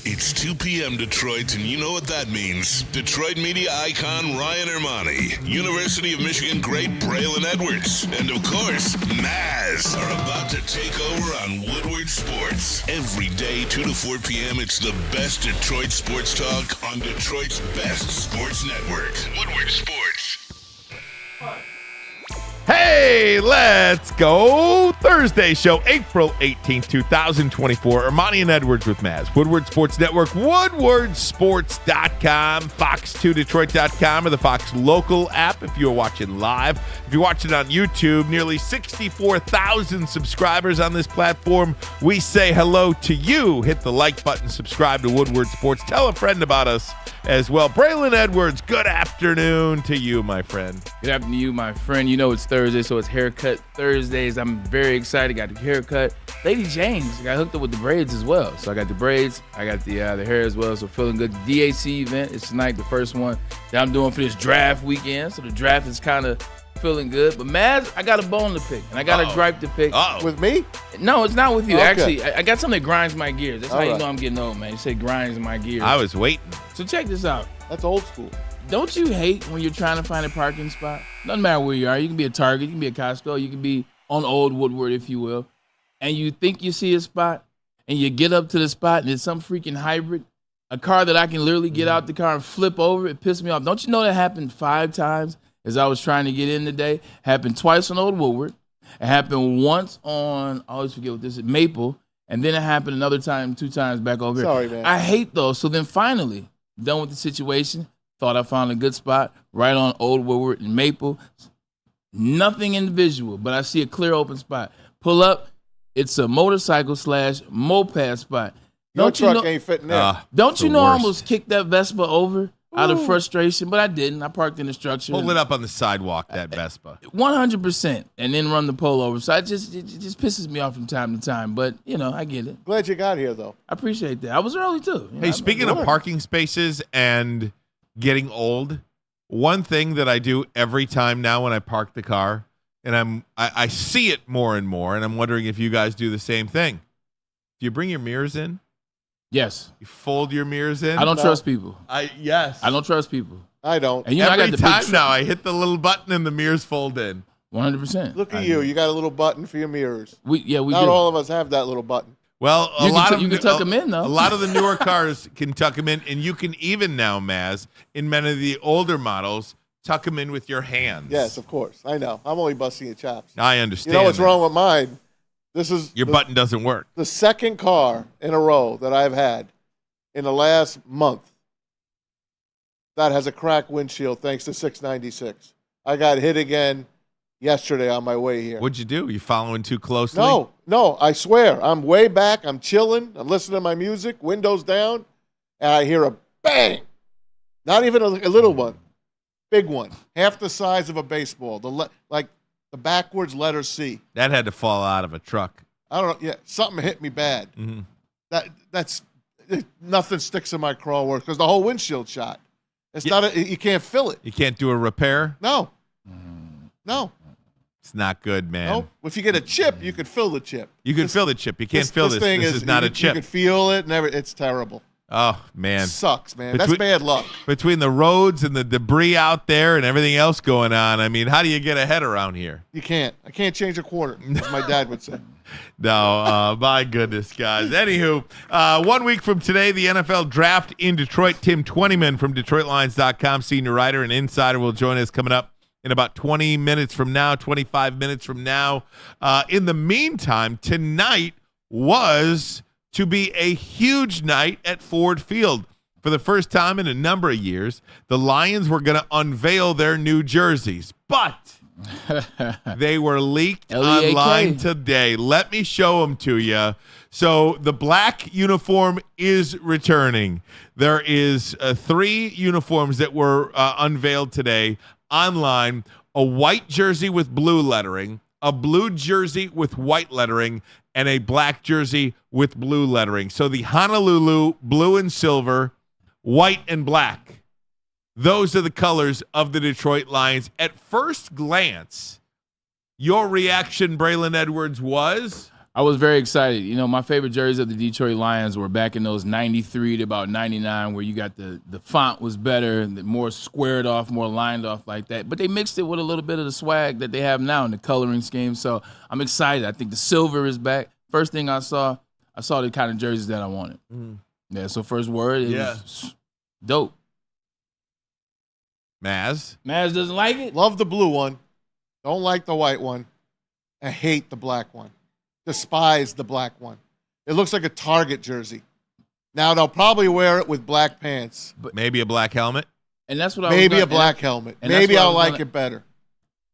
It's 2 p.m. Detroit, and you know what that means. Detroit media icon Ryan Ermanni, University of Michigan great Braylon Edwards, and of course, Maz are about to take over on Woodward Sports. Every day, 2 to 4 p.m., it's the best Detroit sports talk on Detroit's best sports network. Woodward Sports. Hey, let's go. Thursday show, April 18th, 2024. Ermanni and Edwards with Maz. Woodward Sports Network, woodwardsports.com, fox2detroit.com, or the Fox local app if you're watching live. If you're watching on YouTube, nearly 64,000 subscribers on this platform. We say hello to you. Hit the like button, subscribe to Woodward Sports. Tell a friend about us as well. Braylon Edwards, good afternoon to you, my friend. Good afternoon to you, my friend. You know it's Thursday, so it's Haircut Thursdays. I'm very excited. Got the haircut. Lady James got hooked up with the braids as well. So I got the braids. I got the hair as well, so feeling good. The DAC event is tonight, the first one that I'm doing for this draft weekend. So the draft is kind of feeling good. But Maz, I got a bone to pick, and I got a gripe to pick. With me? No, it's not with you. Okay. Actually, I got something that grinds my gears. That's how All you right. know I'm getting old, man. You say grinds my gears. I was waiting. So check this out. That's old school. Don't you hate when you're trying to find a parking spot? Doesn't matter where you are. You can be a Target, you can be a Costco, you can be on Old Woodward, if you will. And you think you see a spot, and you get up to the spot, and it's some freaking hybrid, a car that I can literally get out the car and flip over. It pissed me off. Don't you know that happened 5 times as I was trying to get in today? Happened twice on Old Woodward. It happened once on, I always forget what this is, Maple. And then it happened another time, 2 times back over here. Sorry, man. I hate those. So then finally, done with the situation. Thought I found a good spot right on Old Woodward and Maple. Nothing individual, but I see a clear open spot. Pull up. It's a motorcycle / moped spot. Your Don't you truck know? ain't fitting there. Don't you know I worst. almost kicked that Vespa over out of frustration, but I didn't. I parked in the structure. Pull it up on the sidewalk, that Vespa. 100%, and then run the pole over. So it just pisses me off from time to time. But you know, I get it. Glad you got here, though. I appreciate that. I was early too. You know, Hey, speaking of good. parking spaces and getting old, one thing that I do every time now when I park the car, and I see it more and more, and I'm wondering if you guys do the same thing. Do you bring your mirrors in? Yes, You fold your mirrors in? I don't No. trust people. Yes. I don't trust people. I don't. And you know, I Every got the time big now, I hit the little button and the mirrors fold in. 100%. Look at you. You got a little button for your mirrors. We Not do. all of us have that little button. Well, You can tuck 'em in, though. A lot of the newer cars can tuck them in, and you can even now, Maz, in many of the older models, tuck them in with your hands. Yes, of course. I know. I'm only busting your chops. I You understand. know what's that. wrong with mine? This is Your button doesn't work. the second car in a row that I've had in the last month that has a cracked windshield thanks to 696. I got hit again yesterday on my way here. What'd you do? You following too closely? No, I swear. I'm way back. I'm chilling. I'm listening to my music, windows down, and I hear a bang. Not even a little one. Big one. Half the size of a baseball. Like the backwards letter C. That had to fall out of a truck. I don't know. Yeah, something hit me bad. Mm-hmm. That's nothing sticks in my crawl work because the whole windshield shot. It's not. You can't fill it. You can't do a repair? No. It's not good, man. No. If you get a chip, you could fill the chip. You can fill the chip. You can't fill this. thing This is not a You chip. can feel it. It's terrible. Oh, man. Sucks, man. Between- That's bad luck. Between the roads and the debris out there and everything else going on, I mean, how do you get ahead around here? You can't. I can't change a quarter, as my dad would say. No, my goodness, guys. Anywho, 1 week from today, the NFL draft in Detroit. Tim Twentyman from DetroitLions.com, senior writer and insider, will join us coming up in about 20 minutes from now, 25 minutes from now. In the meantime, tonight was to be a huge night at Ford Field. For the first time in a number of years, the Lions were going to unveil their new jerseys, but they were leaked online today. Let me show them to you. So the black uniform is returning. There is 3 uniforms that were unveiled today online: a white jersey with blue lettering, a blue jersey with white lettering, and a black jersey with blue lettering. So the Honolulu blue and silver, white and black. Those are the colors of the Detroit Lions. At first glance, your reaction, Braylon Edwards, was? I was very excited. You know, my favorite jerseys of the Detroit Lions were back in those 93 to about 99 where you got the font was better, the more squared off, more lined off like that. But they mixed it with a little bit of the swag that they have now in the coloring scheme. So I'm excited. I think the silver is back. First thing I saw the kind of jerseys that I wanted. Yeah, so first word is dope. Maz doesn't like it? Love the blue one. Don't like the white one. I hate the black one. Despise the black one. It looks like a Target jersey. Now they'll probably wear it with black pants. but maybe a black helmet. And that's what Maybe a black helmet. and that's Maybe what I I'll was like gonna- it better.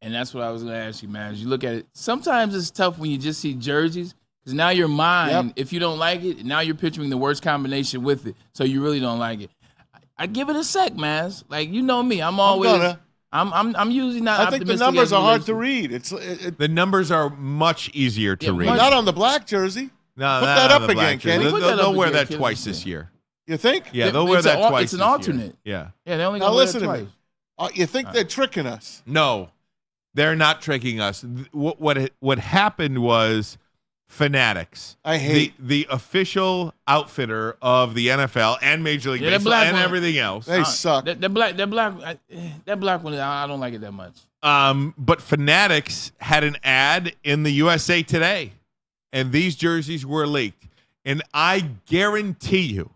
And that's what I was going to ask you, man. As you look at it, sometimes it's tough when you just see jerseys because now your mind, if you don't like it, now you're picturing the worst combination with it, so you really don't like it. I give it a sec, man. Like, you know me, I'm usually not. I think the optimistic numbers as it are hard relates to read. The numbers are much easier to read. Not on the black jersey. No, Put not that on up the black again, jersey. Kenny. They'll, Put that they'll up wear again, that Kenny. twice this year. You think? Yeah, they'll wear that twice. It's an this year. alternate. Yeah. Yeah, they only Now gonna wear listen it to twice. me. You think they're tricking us? No, they're not tricking us. What happened was Fanatics. I hate the official outfitter of the NFL and Major League Yeah, that Baseball black and one. everything else. They suck. That black one, I don't like it that much. But Fanatics had an ad in the USA Today, and these jerseys were leaked. And I guarantee you,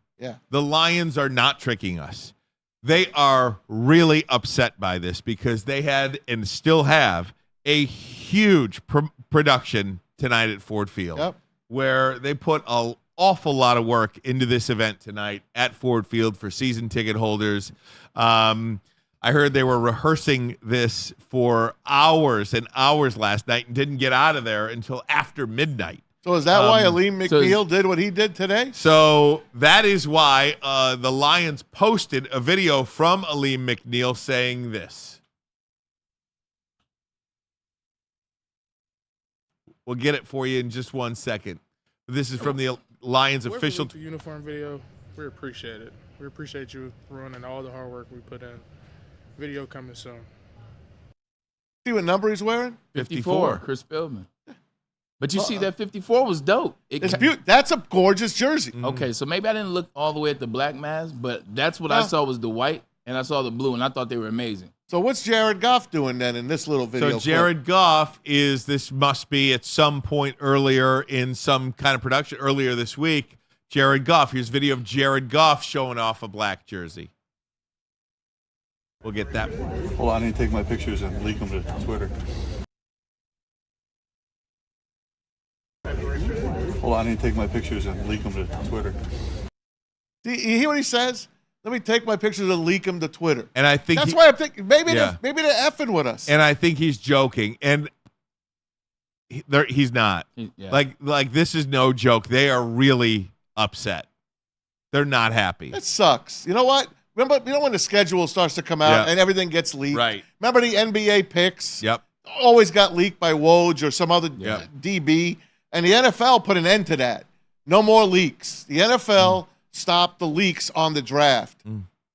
the Lions are not tricking us. They are really upset by this because they had and still have a huge production tonight at Ford Field, where they put an awful lot of work into this event tonight at Ford Field for season ticket holders. I heard they were rehearsing this for hours and hours last night and didn't get out of there until after midnight. So is that why Aleem McNeil did what he did today? So that is why the Lions posted a video from Aleem McNeil saying this. We'll get it for you in just 1 second. This is from the Lions official. The uniform video, we appreciate it. We appreciate you ruining all the hard work we put in. Video coming soon. See what number he's wearing? 54, Chris Spillman. But you see that 54 was dope. It's beautiful. That's a gorgeous jersey. Okay, so maybe I didn't look all the way at the black mask, but that's what I saw was the white, and I saw the blue, and I thought they were amazing. So what's Jared Goff doing then in this little video? So Jared Goff this must be at some point earlier in some kind of production earlier this week. Jared Goff. Here's video of Jared Goff showing off a black jersey. We'll get that. Hold on, I need to take my pictures and leak them to Twitter. Hold on, I need to take my pictures and leak them to Twitter. You hear what he says? Let me take my pictures and leak them to Twitter. And I think That's why I'm thinking maybe they're effing with us. And I think he's joking. And he's not. Like this is no joke. They are really upset. They're not happy. That sucks. You know what? Remember, when the schedule starts to come out and everything gets leaked? Right. Remember the NBA picks? Yep. Always got leaked by Woj or some other DB. And the NFL put an end to that. No more leaks. The NFL stopped the leaks on the draft.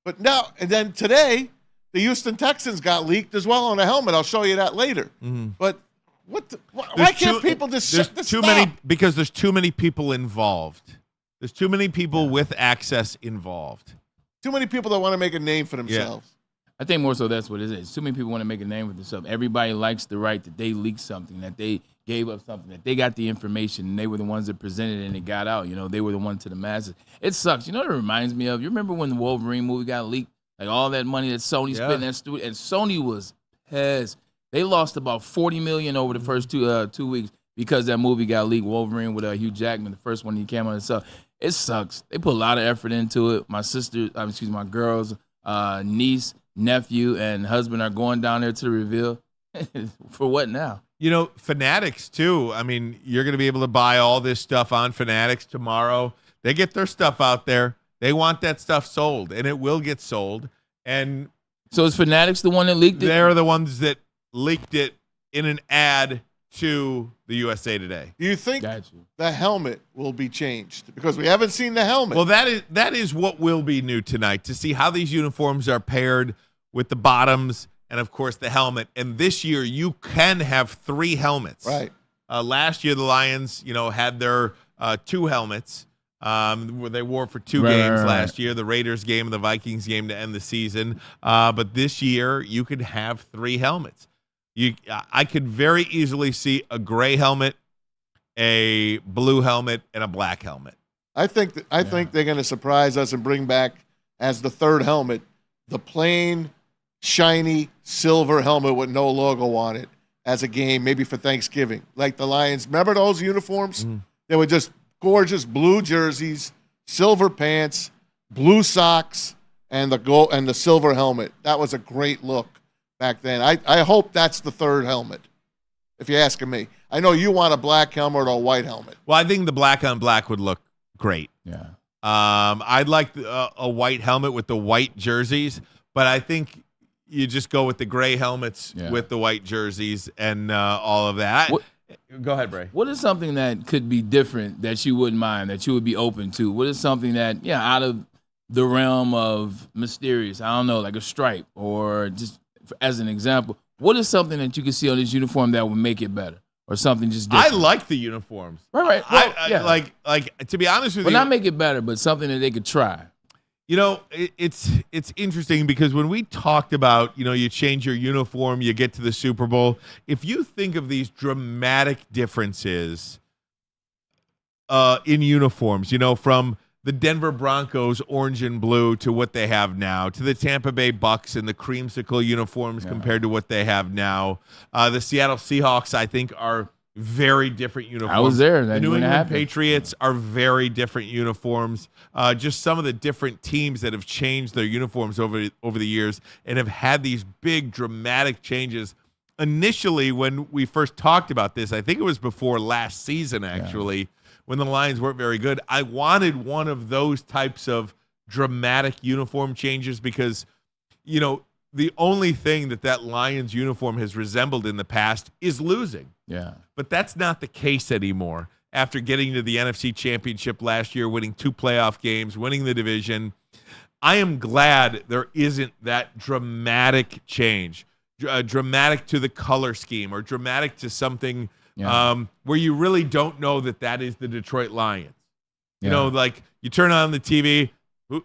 But now, and then today, the Houston Texans got leaked as well on a helmet. I'll show you that later. But why can't people just shut this many because there's too many people involved. There's too many people with access involved. Too many people that want to make a name for themselves. I think more so that's what it is. Too many people want to make a name for themselves. Everybody likes the right that they leaked something, that they gave up something, that they got the information, and they were the ones that presented it and it got out. You know, they were the one to the masses. It sucks. You know what it reminds me of? You remember when the Wolverine movie got leaked? Like all that money that Sony spent in that studio, and Sony was pissed. They lost about $40 million over the first 2 weeks because that movie got leaked. Wolverine with Hugh Jackman, the first one he came on himself. It sucks. They put a lot of effort into it. My girls, niece, nephew, and husband are going down there to the reveal. For what now? You know, Fanatics, too. I mean, you're going to be able to buy all this stuff on Fanatics tomorrow. They get their stuff out there. They want that stuff sold, and it will get sold. And so is Fanatics the one that leaked it? They're the ones that leaked it in an ad to the USA Today. Do you think the helmet will be changed? Because we haven't seen the helmet. Well, that is what will be new tonight, to see how these uniforms are paired with the bottoms and, of course, the helmet. And this year, you can have 3 helmets. Right. Last year, the Lions, had their 2 helmets. Where they wore for 2 games last year, the Raiders game and the Vikings game to end the season. But this year, you could have 3 helmets. I could very easily see a gray helmet, a blue helmet, and a black helmet. I think they're going to surprise us and bring back as the 3rd helmet the plain, shiny silver helmet with no logo on it as a game, maybe for Thanksgiving. Like the Lions, remember those uniforms? Mm-hmm. They were just gorgeous blue jerseys, silver pants, blue socks, and the silver helmet. That was a great look back then. I hope that's the 3rd helmet, if you're asking me. I know you want a black helmet or a white helmet. Well, I think the black on black would look great. Yeah. I'd like a white helmet with the white jerseys, but I think you just go with the gray helmets with the white jerseys and all of that. Go ahead, Bray. What is something that could be different that you wouldn't mind, that you would be open to? What is something that, out of the realm of mysterious, I don't know, like a stripe, or just as an example, what is something that you can see on this uniform that would make it better? Or something just different? I like the uniforms. Right. Well, like to be honest with you. Well, not make it better, but something that they could try. It's interesting because when we talked about, you change your uniform, you get to the Super Bowl. If you think of these dramatic differences in uniforms, from the Denver Broncos orange and blue to what they have now, to the Tampa Bay Bucks and the creamsicle uniforms compared to what they have now. The Seattle Seahawks, I think, are very different uniforms. I was there. The New England Patriots are very different uniforms. Just some of the different teams that have changed their uniforms over the years and have had these big dramatic changes. Initially, when we first talked about this, I think it was before last season, actually, when the Lions weren't very good. I wanted one of those types of dramatic uniform changes because, the only thing that Lions uniform has resembled in the past is losing. Yeah. But that's not the case anymore. After getting to the NFC Championship last year, winning 2 playoff games, winning the division, I am glad there isn't that dramatic change, dramatic to the color scheme or dramatic to something where you really don't know that is the Detroit Lions. Like you turn on the TV,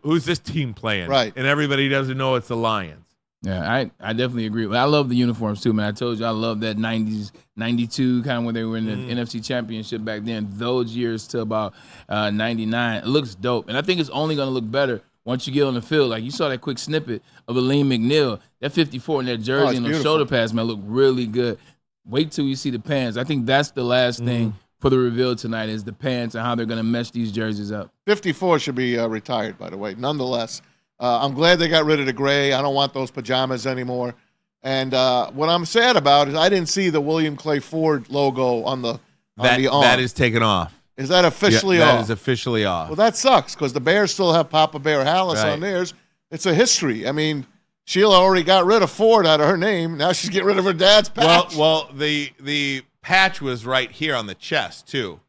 who's this team playing? Right. And everybody doesn't know it's the Lions. Yeah, I definitely agree. I love the uniforms too, man. I told you I love that 90s, 92 kind of when they were in the NFC Championship back then. Those years to about 99. It looks dope. And I think it's only going to look better once you get on the field. Like you saw that quick snippet of Aleem McNeil. That 54 in that jersey and those shoulder pads, man, look really good. Wait till you see the pants. I think that's the last thing for the reveal tonight is the pants and how they're going to mesh these jerseys up. 54 should be retired, by the way. Nonetheless, I'm glad they got rid of the gray. I don't want those pajamas anymore. And what I'm sad about is I didn't see the William Clay Ford logo on the arm. That is taken off. Is that officially off? That is officially off. Well, that sucks because the Bears still have Papa Bear Hallis on theirs. It's a history. I mean, Sheila already got rid of Ford out of her name. Now she's getting rid of her dad's patch. Well, the patch was right here on the chest too.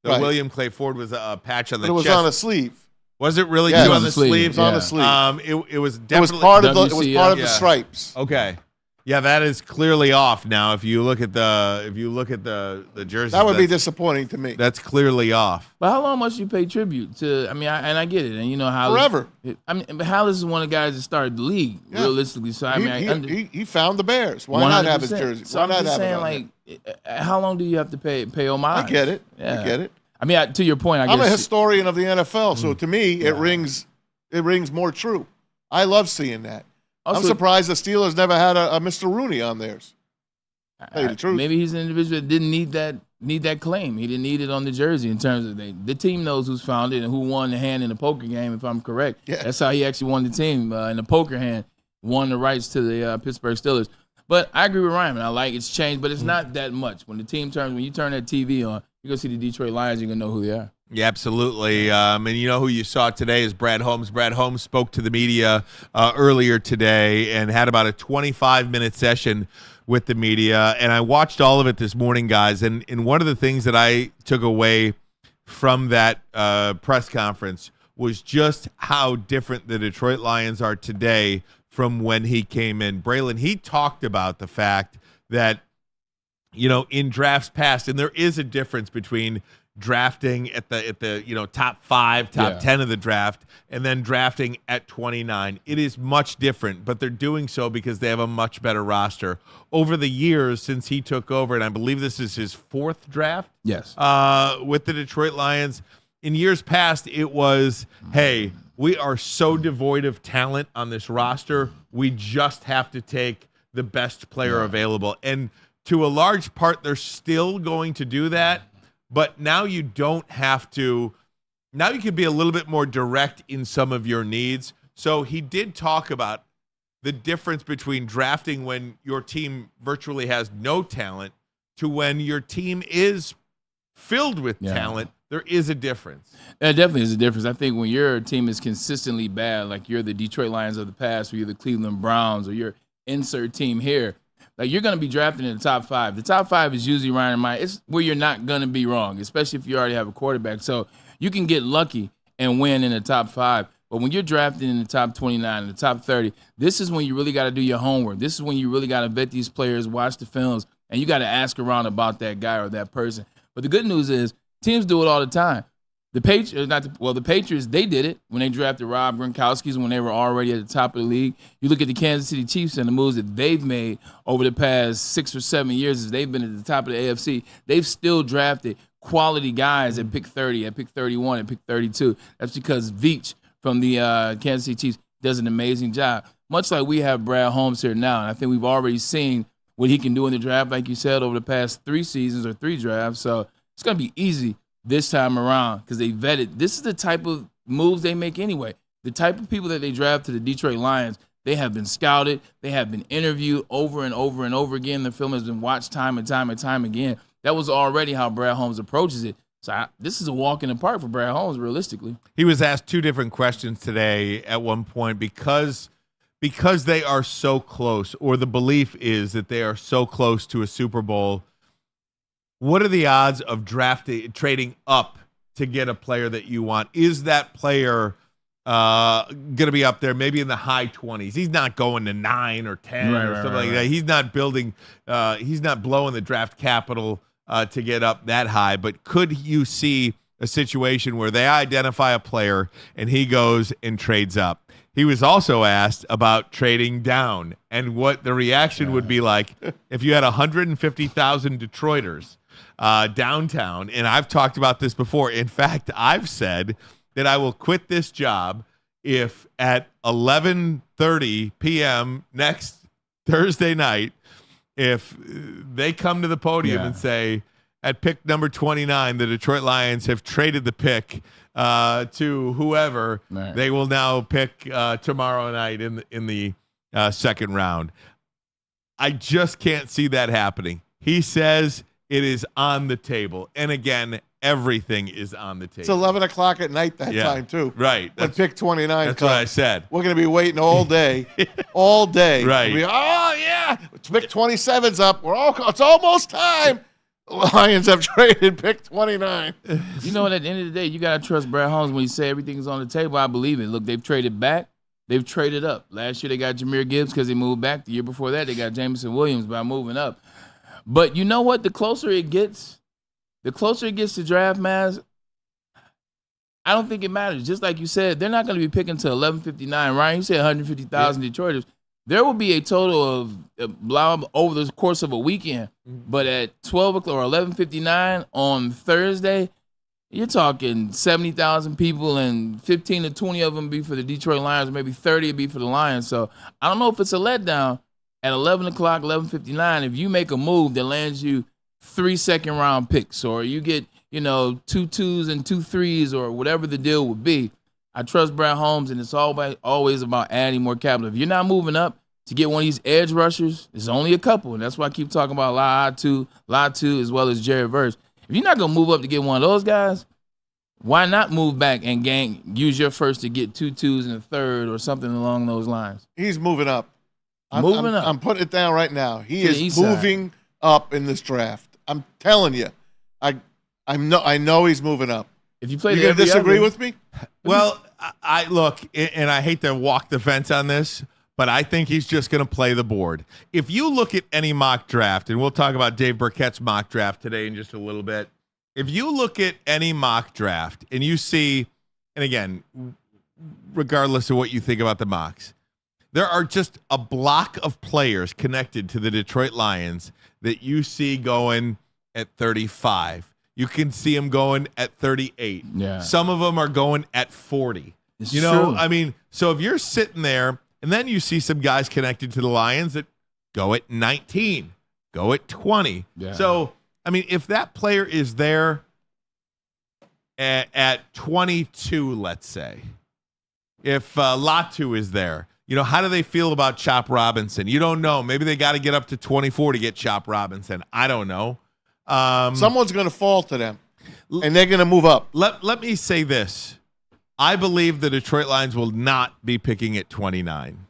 The William Clay Ford was a patch on the chest. It was on a sleeve. Was it really on the sleeves? On the sleeve. It was definitely. It was part of the stripes. Okay. Yeah, that is clearly off now. If you look at the jersey, that would be disappointing to me. That's clearly off. But how long must you pay tribute to? I mean, I get it, and Hallis forever. But Hallis is one of the guys that started the league realistically. So he found the Bears. Why not have his jersey? So I'm just saying, how long do you have to pay homage? I get it. I get it. I mean, to your point, I'm a historian of the NFL, so to me, it rings more true. I love seeing that. Also, I'm surprised the Steelers never had a Mr. Rooney on theirs. Tell you the truth. Maybe he's an individual that didn't need that claim. He didn't need it on the jersey in terms of the team knows who's found it and who won the hand in the poker game, if I'm correct. Yeah. That's how he actually won the team in the poker hand, won the rights to the Pittsburgh Steelers. But I agree with Ryan. I like it's changed, but it's not that much. When you turn that TV on, you're going to see the Detroit Lions, you're going to know who they are. Yeah, absolutely. And who you saw today is Brad Holmes. Brad Holmes spoke to the media earlier today and had about a 25-minute session with the media. And I watched all of it this morning, guys. And one of the things that I took away from that press conference was just how different the Detroit Lions are today from when he came in. Braylon, he talked about the fact that in drafts past, and there is a difference between drafting at the top 5, top 10 of the draft, and then drafting at 29. It is much different, but they're doing so because they have a much better roster. Over the years since he took over, and I believe this is his 4th draft, Yes. with the Detroit Lions. In years past, it was, hey, we are so devoid of talent on this roster, we just have to take the best player available. And to a large part, they're still going to do that. But now you don't have to. Now you can be a little bit more direct in some of your needs. So he did talk about the difference between drafting when your team virtually has no talent to when your team is filled with talent. There is a difference. There definitely is a difference. I think when your team is consistently bad, like you're the Detroit Lions of the past, or you're the Cleveland Browns, or your insert team here, like you're going to be drafted in the top 5. The top 5 is usually Ryan Ermanni. It's where you're not going to be wrong, especially if you already have a quarterback. So you can get lucky and win in the top 5. But when you're drafted in the top 29, in the top 30, this is when you really got to do your homework. This is when you really got to vet these players, watch the films, and you got to ask around about that guy or that person. But the good news is teams do it all the time. The Patriots, they did it when they drafted Rob Gronkowski when they were already at the top of the league. You look at the Kansas City Chiefs and the moves that they've made over the past 6 or 7 years as they've been at the top of the AFC. They've still drafted quality guys at pick 30, at pick 31, at pick 32. That's because Veach from the Kansas City Chiefs does an amazing job. Much like we have Brad Holmes here now, and I think we've already seen what he can do in the draft, like you said, over the past 3 seasons or 3 drafts. So it's going to be easy this time around because they vetted. This is the type of moves they make anyway. The type of people that they draft to the Detroit Lions, they have been scouted. They have been interviewed over and over and over again. The film has been watched time and time and time again. That was already how Brad Holmes approaches it. So this is a walk in the park for Brad Holmes, realistically. He was asked 2 different questions today at one point because they are so close, or the belief is that they are so close to a Super Bowl. What are the odds of trading up to get a player that you want? Is that player going to be up there, maybe in the high 20s? He's not going to 9 or 10 or something like that. He's not building. He's not blowing the draft capital to get up that high. But could you see a situation where they identify a player and he goes and trades up? He was also asked about trading down and what the reaction would be like if you had 150,000 Detroiters downtown. And I've talked about this before. In fact, I've said that I will quit this job if at 11:30 p.m. next Thursday night, if they come to the podium and say, at pick number 29, the Detroit Lions have traded the pick to whoever. Right. They will now pick tomorrow night in the second round. I just can't see that happening. He says it is on the table. And again, everything is on the table. It's 11 o'clock at night that time, too. Right. When pick 29 That's comes. what I said. We're going to be waiting all day. All day. Right. Pick 27's up. It's almost time. The Lions have traded pick 29. You know what? At the end of the day, you got to trust Brad Holmes when he say everything's on the table. I believe it. Look, they've traded back. They've traded up. Last year, they got Jahmyr Gibbs because they moved back. The year before that, they got Jameson Williams by moving up. But you know what? The closer it gets to draft, Maz, I don't think it matters. Just like you said, they're not going to be picking to 11:59. Ryan, you said 150,000 Detroiters. There will be a total of blah over the course of a weekend. But at 12 o'clock or 11:59 on Thursday, you're talking 70,000 people, and 15 to 20 of them be for the Detroit Lions, maybe 30 would be for the Lions. So I don't know if it's a letdown at 11 o'clock, 11:59. If you make a move that lands you 3 second-round picks, or you get 2 2s and 2 3s, or whatever the deal would be, I trust Brad Holmes, and it's always about adding more capital. If you're not moving up to get one of these edge rushers, there's only a couple, and that's why I keep talking about Latu, as well as Jared Verse. If you're not going to move up to get one of those guys, why not move back and use your first to get 2 2s and a third or something along those lines? He's moving up. I'm putting it down right now. He is moving up in this draft. I'm telling you. I know he's moving up. If you play, you gonna disagree with me? Well, I look, and I hate to walk the fence on this, but I think he's just going to play the board. If you look at any mock draft, and we'll talk about Dave Burkett's mock draft today in just a little bit. If you look at any mock draft and you see, and again, regardless of what you think about the mocks, there are just a block of players connected to the Detroit Lions that you see going at 35. You can see them going at 38. Yeah. Some of them are going at 40. It's you know, true. I mean, so if you're sitting there and then you see some guys connected to the Lions that go at 19, go at 20. Yeah. So, I mean, if that player is there at 22, let's say, if Latu is there, you know, how do they feel about Chop Robinson? You don't know. Maybe they got to get up to 24 to get Chop Robinson. I don't know. Someone's going to fall to them, and they're going to move up. Let me say this. I believe the Detroit Lions will not be picking at 29.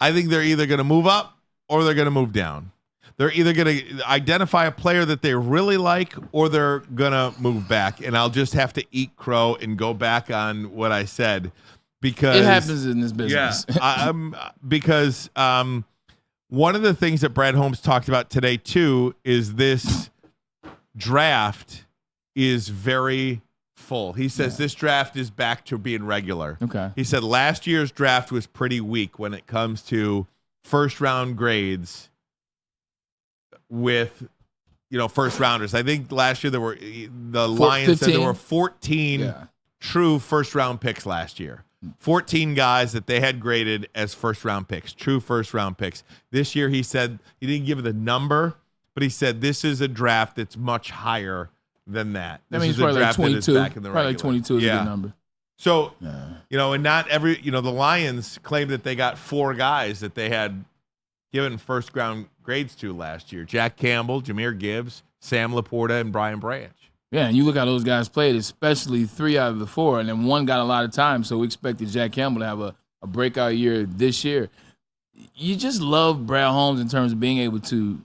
I think they're either going to move up or they're going to move down. They're either going to identify a player that they really like or they're going to move back. And I'll just have to eat crow and go back on what I said because it happens in this business. Yeah, because one of the things that Brad Holmes talked about today too is this draft is very full. He says this draft is back to being regular. Okay. He said last year's draft was pretty weak when it comes to first round grades with, you know, first rounders. I think last year the Lions said there were 14 true first round picks last year. 14 guys that they had graded as first round picks, true first round picks. This year he said, he didn't give the number, but he said this is a draft that's much higher than that. That This means is a probably like draft that is 22. back in the Probably like regular. 22 is a good number. So, you know, and not every, you know, the Lions claim that they got 4 guys that they had given first round grades to last year. Jack Campbell, Jahmyr Gibbs, Sam Laporta, and Brian Branch. Yeah, and you look how those guys played, especially 3 out of the 4, and then 1 got a lot of time, so we expected Jack Campbell to have a breakout year this year. You just love Brad Holmes in terms of being able to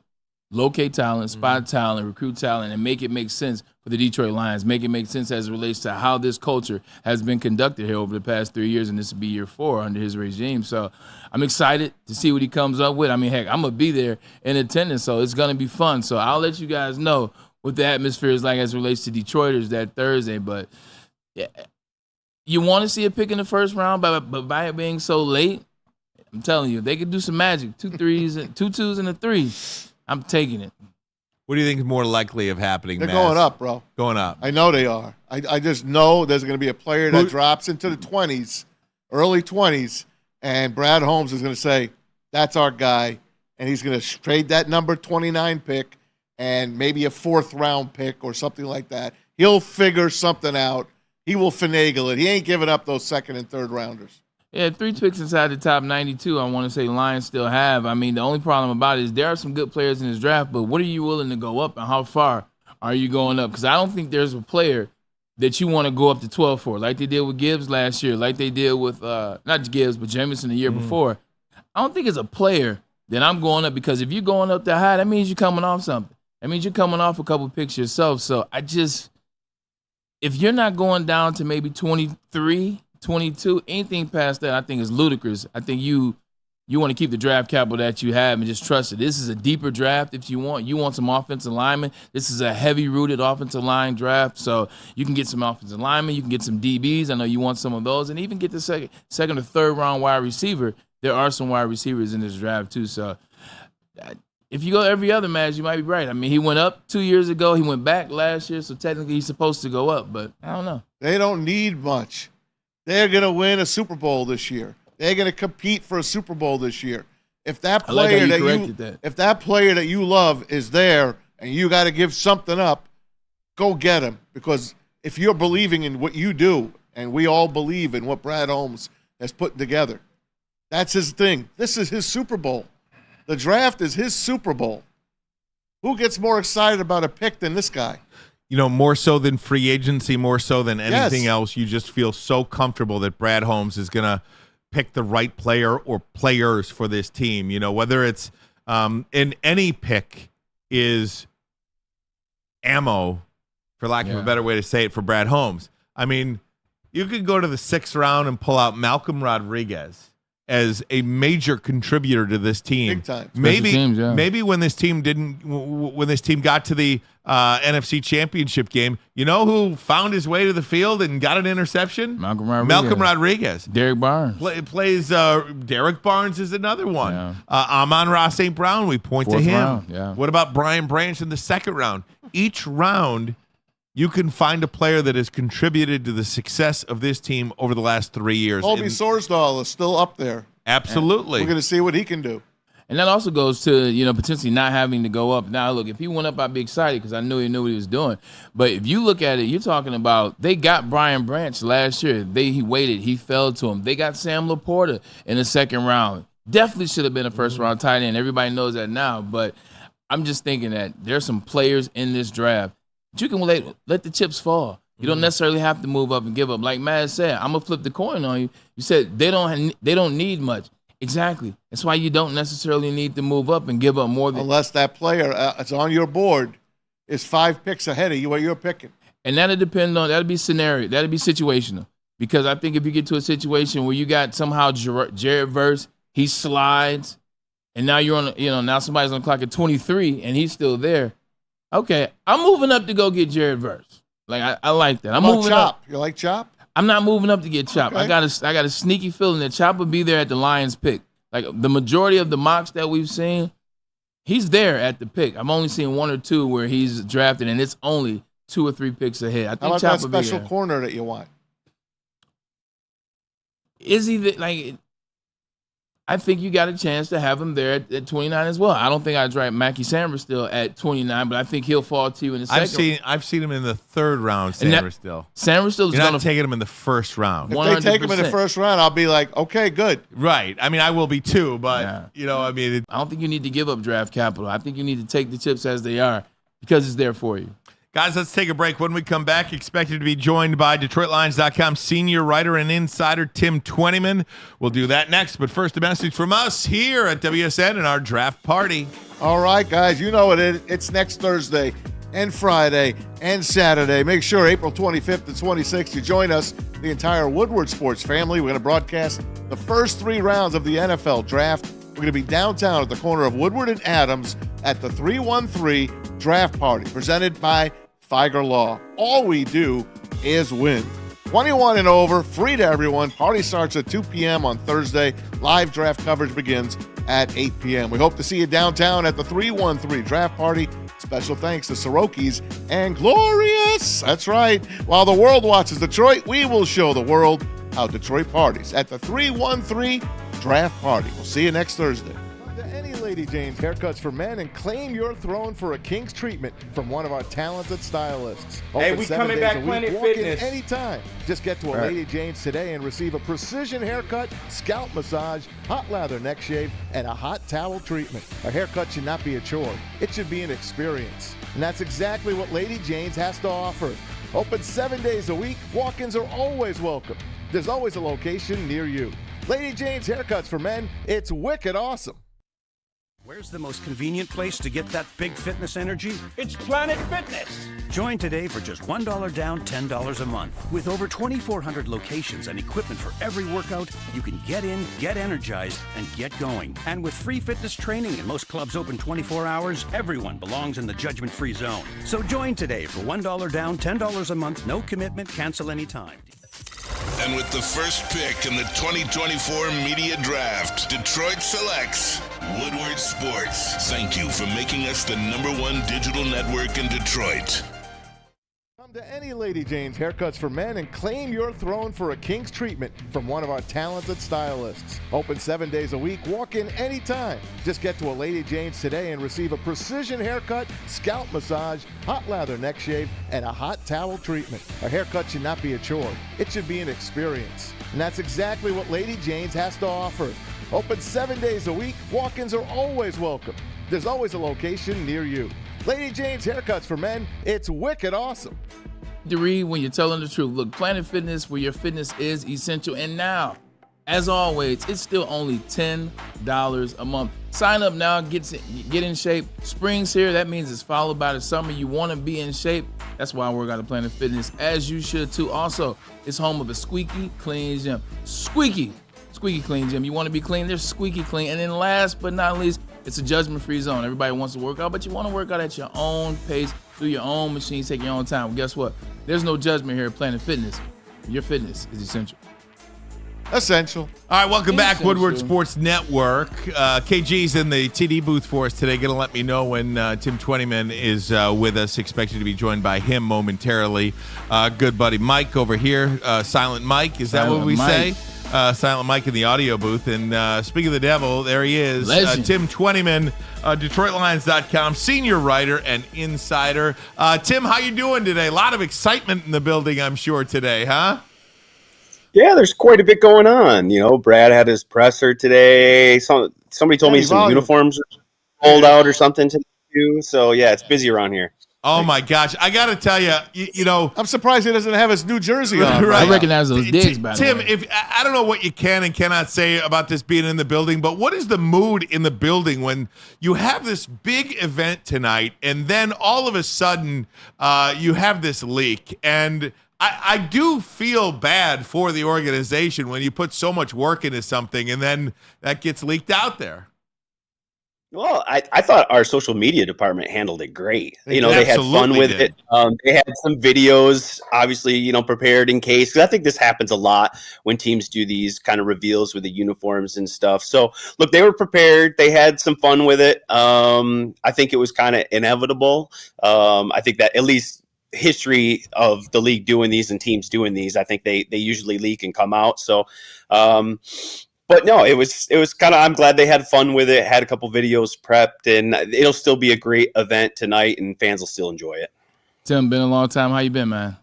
locate talent, spot talent, recruit talent, and make it make sense for the Detroit Lions, make it make sense as it relates to how this culture has been conducted here over the past 3 years, and this will be year 4 under his regime. So I'm excited to see what he comes up with. I mean, heck, I'm going to be there in attendance, so it's going to be fun. So I'll let you guys know what the atmosphere is like as it relates to Detroiters that Thursday. But yeah, you want to see a pick in the first round, but by it being so late, I'm telling you, they could do some magic. 2 threes, 2 twos, and a 3. I'm taking it. What do you think is more likely of happening, They're Maz? going up, bro. Going up. I know they are. I just know there's going to be a player that drops into the 20s, early 20s, and Brad Holmes is going to say, that's our guy, and he's going to trade that number 29 pick and maybe a 4th round pick or something like that. He'll figure something out. He will finagle it. He ain't giving up those 2nd and 3rd rounders. Yeah, 3 picks inside the top 92, I want to say Lions still have. I mean, the only problem about it is there are some good players in this draft, but what are you willing to go up and how far are you going up? Because I don't think there's a player that you want to go up to 12 for, like they did with Gibbs last year, like they did with, not Gibbs, but Jamison the year before. I don't think it's a player that I'm going up because if you're going up that high, that means you're coming off something. That means you're coming off a couple picks yourself. So if you're not going down to maybe 23, 22, anything past that I think is ludicrous. I think you want to keep the draft capital that you have and just trust it. This is a deeper draft if you want. You want some offensive linemen. This is a heavy-rooted offensive line draft, so you can get some offensive linemen. You can get some DBs. I know you want some of those, and even get the second or third round wide receiver. There are some wide receivers in this draft too, so if you go every other match, you might be right. I mean, he went up 2 years ago. He went back last year, so technically he's supposed to go up, but I don't know. They don't need much. They're going to win a Super Bowl this year. They're going to compete for a Super Bowl this year. If that player if that player that you love is there and you got to give something up, go get him. Because if you're believing in what you do, and we all believe in what Brad Holmes has put together, that's his thing. This is his Super Bowl. The draft is his Super Bowl. Who gets more excited about a pick than this guy? You know, more so than free agency, more so than anything else, you just feel so comfortable that Brad Holmes is going to pick the right player or players for this team. You know, whether it's in any pick is ammo, for lack of a better way to say it, for Brad Holmes. I mean, you could go to the 6th round and pull out Malcolm Rodriguez as a major contributor to this team. Big time. Maybe, teams, yeah. maybe when this team got to the NFC Championship game, you know who found his way to the field and got an interception? Malcolm Rodriguez. Derek Barnes. Plays Derek Barnes is another one. Yeah. Amon-Ra St. Brown, we point to Fourth him. round, yeah. What about Brian Branch in the second round? Each round, you can find a player that has contributed to the success of this team over the last 3 years. Colby And- Sorsdahl is still up there. Absolutely. We're going to see what he can do. And that also goes to, potentially not having to go up. Now, look, if he went up, I'd be excited because I knew he knew what he was doing. But if you look at it, you're talking about they got Brian Branch last year. He waited. He fell to him. They got Sam Laporta in the second round. Definitely should have been a first-round tight end. Everybody knows that now. But I'm just thinking that there's some players in this draft. You can let the chips fall. You don't necessarily have to move up and give up. Like Maz said, I'm gonna flip the coin on you. You said they don't need much. Exactly. That's why you don't necessarily need to move up and give up more than. Unless that player that's on your board is 5 picks ahead of you, what you're picking. And that'll depend on, that'll be scenario, that'll be situational. Because I think if you get to a situation where you got somehow Jared Verse, he slides, and now you're on, now somebody's on the clock at 23 and he's still there. Okay, I'm moving up to go get Jared Verse. Like I like that. I'm moving Chop. up. You like Chop? I'm not moving up to get Chop. Okay. I got a sneaky feeling that Chop would be there at the Lions pick. Like the majority of the mocks that we've seen, he's there at the pick. I'm only seeing 1 or 2 where he's drafted, and it's only 2 or 3 picks ahead. I How think about Chop that would be special there. corner that you want? Is he like? I think you got a chance to have him there at 29 as well. I don't think I'd draft Mackie Sanders still at 29, but I think he'll fall to you in the second. I've seen him in the third round. And that- Sanders still. Sanders still is You're going not to taking him in the first round. If they take him in the 100%. first round, I'll be like, okay, good. Right. I mean, I will be too, but Yeah. I I don't think you need to give up draft capital. I think you need to take the chips as they are because it's there for you. guys, let's take a break. When we come back, expected to be joined by DetroitLions.com senior writer and insider Tim Twentyman. We'll do that next, but first a message from us here at WSN and our draft party. All right, guys, you know it's next Thursday and Friday and Saturday. Make sure April 25th and 26th you join us, the entire Woodward sports family. We're going to broadcast the first 3 rounds of the NFL draft. We're going to be downtown at the corner of Woodward and Adams at the 313 Draft Party, presented by Feiger Law. All we do is win. 21 and over, free to everyone. Party starts at 2 p.m. on Thursday. Live draft coverage begins at 8 p.m. We hope to see you downtown at the 313 Draft Party. Special thanks to Soroki's and Glorious. That's right. While the world watches Detroit, we will show the world how Detroit parties at the 313 Draft Party. We'll see you next Thursday. To any Lady Jane's Haircuts for Men and claim your throne for a king's treatment from one of our talented stylists. Hey, Open we 7 coming days back a week. Planet Walk in Fitness. anytime. Just get to a Lady Jane's today and receive a precision haircut, scalp massage, hot lather neck shave, and a hot towel treatment. A haircut should not be a chore. It should be an experience. And that's exactly what Lady Jane's has to offer. Open 7 days a week. Walk-ins are always welcome. There's always a location near you. Lady Jane's Haircuts for Men. It's wicked awesome. Where's the most convenient place to get that big fitness energy? It's Planet Fitness. Join today for just $1 down, $10 a month. With over 2,400 locations and equipment for every workout, you can get in, get energized, and get going. And with free fitness training and most clubs open 24 hours, everyone belongs in the judgment-free zone. So join today for $1 down, $10 a month, no commitment, cancel anytime. And with the first pick in the 2024 media draft, Detroit selects Woodward Sports. Thank you for making us the #1 digital network in Detroit. Come to any Lady Jane's Haircuts for Men and claim your throne for a king's treatment from one of our talented stylists. Open 7 days a week. Walk in anytime. Just get to a Lady Jane's today and receive a precision haircut, scalp massage, hot lather neck shave, and a hot towel treatment. A haircut should not be a chore. It should be an experience. And that's exactly what Lady Jane's has to offer. Open 7 days a week. Walk-ins are always welcome. There's always a location near you. Lady Jane's Haircuts for Men. It's wicked awesome. To read when you're telling the truth. Look, Planet Fitness, where your fitness is essential. And now, as always, it's still only $10 a month. Sign up now, get in shape. Spring's here. That means it's followed by the summer. You want to be in shape. That's why I work out at Planet Fitness, as you should too. Also, it's home of a squeaky clean gym. Squeaky squeaky clean, Jim. You want to be clean, they're squeaky clean. And then last but not least, it's a judgment-free zone. Everybody wants to work out, but you want to work out at your own pace, through your own machines, take your own time. Well, guess what? There's no judgment here at Planet Fitness. Your fitness is essential. Essential. All right, welcome back, Essential. Woodward Sports Network. KG's in the TD booth for us today. Going to let me know when Tim Twentyman is with us. Expected to be joined by him momentarily. Good buddy Mike over here, Silent Mike. Is that Silent what we Mike. say? Silent Mike in the audio booth. And speaking of the devil, there he is. Legend. Tim Twentyman, DetroitLions.com, senior writer and insider. Tim, how you doing today? A lot of excitement in the building, I'm sure, today, huh? Yeah, there's quite a bit going on. You know, Brad had his presser today. Somebody told me some volume. uniforms are rolled out or something today too. So yeah, it's busy around here. Oh my gosh! I got to tell you, you know, I'm surprised he doesn't have his New Jersey on. Right. I recognize those digs, by the Tim, way. if I don't know what you can and cannot say about this being in the building, but what is the mood in the building when you have this big event tonight, and then all of a sudden you have this leak? And I do feel bad for the organization when you put so much work into something and then that gets leaked out there. Well, I thought our social media department handled it great. You know, they had fun absolutely with did. it. They had some videos, obviously, you know, prepared in case. Because I think this happens a lot when teams do these kind of reveals with the uniforms and stuff. So, look, they were prepared. They had some fun with it. I think it was kind of inevitable. I think that at least history of the league doing these and teams doing these, I think they usually leak and come out. So, but no, it was kind of, I'm glad they had fun with it, had a couple videos prepped, and it'll still be a great event tonight and fans will still enjoy it. Tim, been a long time. How you been, man?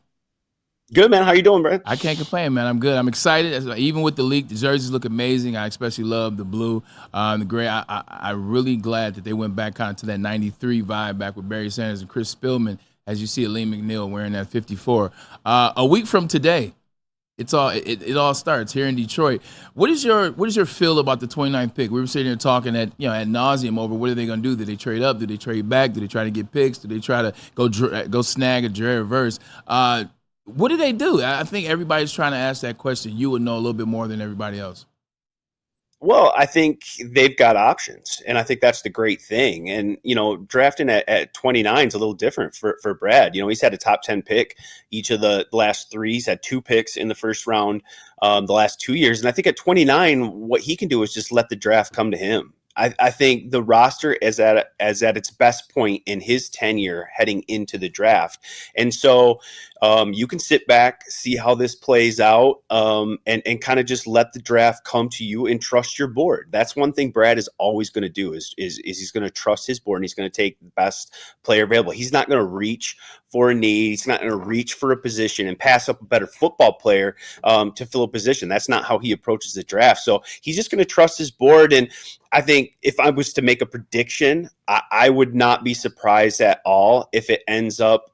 Good, man. How you doing, Brad? I can't complain, man. I'm good. I'm excited. Even with the leak, the jerseys look amazing. I especially love the blue, the gray. I'm really glad that they went back kind of to that 93 vibe back with Barry Sanders and Chris Spillman. As you see, Lee McNeil wearing that 54. A week from today, it all starts here in Detroit. What is your feel about the 29th pick? We were sitting here talking ad nauseum over what are they going to do? Do they trade up? Do they trade back? Do they try to get picks? Do they try to go snag a Jared Verse? What do they do? I think everybody's trying to ask that question. You would know a little bit more than everybody else. Well, I think they've got options, and I think that's the great thing. And, you know, drafting at 29 is a little different for Brad. You know, he's had a top 10 pick each of the last three. He's had 2 picks in the first round the last 2 years. And I think at 29, what he can do is just let the draft come to him. I think the roster is at its best point in his tenure heading into the draft. And so you can sit back, see how this plays out, and kind of just let the draft come to you and trust your board. That's one thing Brad is always going to do is he's going to trust his board and he's going to take the best player available. He's not going to reach for a need. He's not going to reach for a position and pass up a better football player to fill a position. That's not how he approaches the draft. So he's just going to trust his board. And I think if I was to make a prediction, I would not be surprised at all if it ends up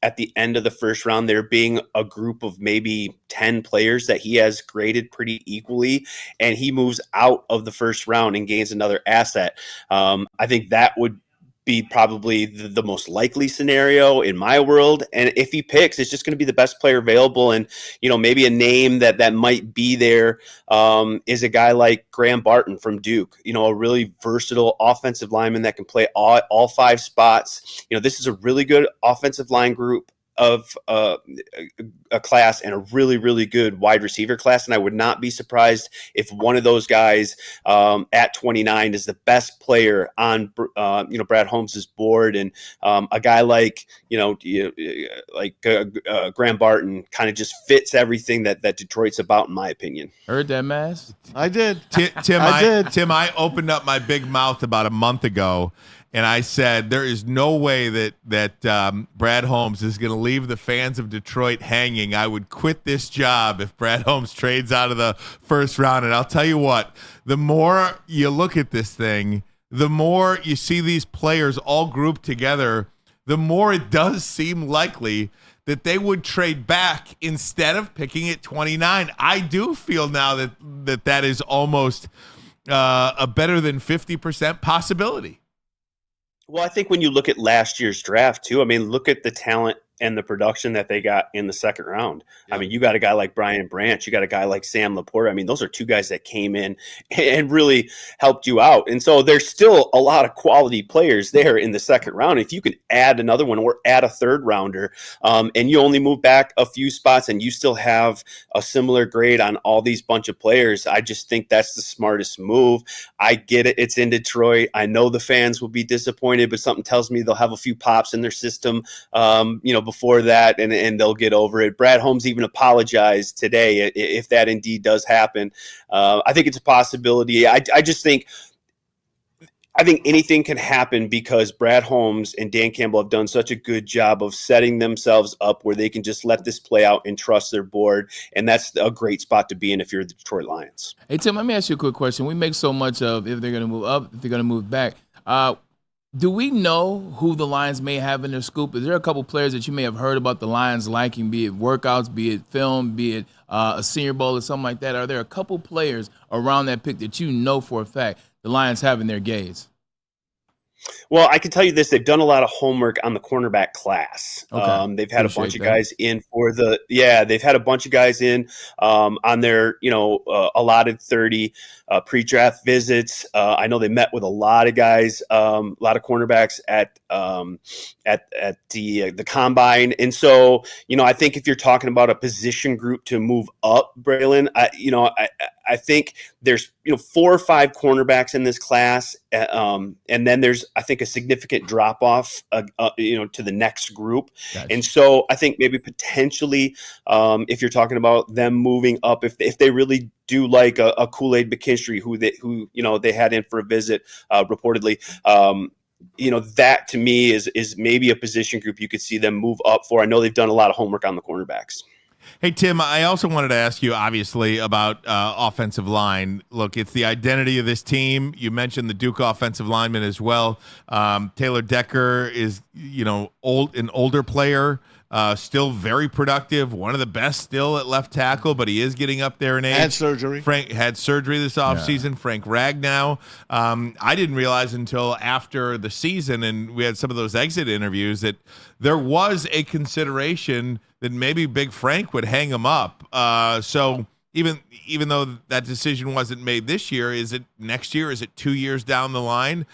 at the end of the first round there being a group of maybe 10 players that he has graded pretty equally, and he moves out of the first round and gains another asset. I think that would be probably the most likely scenario in my world. And if he picks, it's just going to be the best player available. And, you know, maybe a name that might be there is a guy like Graham Barton from Duke, you know, a really versatile offensive lineman that can play all 5 spots. You know, this is a really good offensive line group of a class and a really, really good wide receiver class. And I would not be surprised if one of those guys at 29 is the best player on, Brad Holmes's board. And a guy like, Graham Barton kind of just fits everything that Detroit's about, in my opinion. Heard that, Mass? I did. Tim, I I opened up my big mouth about a month ago, and I said there is no way that Brad Holmes is going to leave the fans of Detroit hanging. I would quit this job if Brad Holmes trades out of the first round. And I'll tell you what, the more you look at this thing, the more you see these players all grouped together, the more it does seem likely that they would trade back instead of picking at 29. I do feel now that is almost a better than 50% possibility. Well, I think when you look at last year's draft, too, I mean, look at the talent and the production that they got in the second round. Yep. I mean, you got a guy like Brian Branch, you got a guy like Sam Laporte. I mean, those are two guys that came in and really helped you out. And so there's still a lot of quality players there in the second round. If you can add another one or add a third rounder, and you only move back a few spots and you still have a similar grade on all these bunch of players, I just think that's the smartest move. I get it. It's in Detroit. I know the fans will be disappointed, but something tells me they'll have a few pops in their system, before that, and they'll get over it. Brad Holmes even apologized today if that indeed does happen. I think it's a possibility. I think anything can happen because Brad Holmes and Dan Campbell have done such a good job of setting themselves up where they can just let this play out and trust their board. And that's a great spot to be in if you're the Detroit Lions. Hey, Tim, let me ask you a quick question. We make so much of if they're going to move up, if they're going to move back. Do we know who the Lions may have in their scoop? Is there a couple players that you may have heard about the Lions liking, be it workouts, be it film, be it a Senior Bowl or something like that? Are there a couple players around that pick that you know for a fact the Lions have in their gaze? Well, I can tell you this. They've done a lot of homework on the cornerback class. Okay. They've had a bunch of guys in they've had a bunch of guys in on their, allotted 30 pre-draft visits. I know they met with a lot of guys, a lot of cornerbacks at the combine. And so, I think if you're talking about a position group to move up, Braylon, I think there's 4 or 5 cornerbacks in this class, and then there's I think a significant drop off to the next group. Gotcha. And so I think maybe potentially if you're talking about them moving up, if they really do like a Kool-Aid McKinstry who they had in for a visit reportedly. That to me is maybe a position group you could see them move up for. I know they've done a lot of homework on the cornerbacks. Hey, Tim, I also wanted to ask you, obviously, about offensive line. Look, it's the identity of this team. You mentioned the Duke offensive lineman as well. Taylor Decker is, an older player, still very productive, one of the best still at left tackle, but he is getting up there in age. Had surgery. Frank had surgery this offseason. Yeah. Frank Ragnow. I didn't realize until after the season, and we had some of those exit interviews, that there was a consideration that maybe Big Frank would hang him up. So even though that decision wasn't made this year, is it next year? Is it 2 years down the line?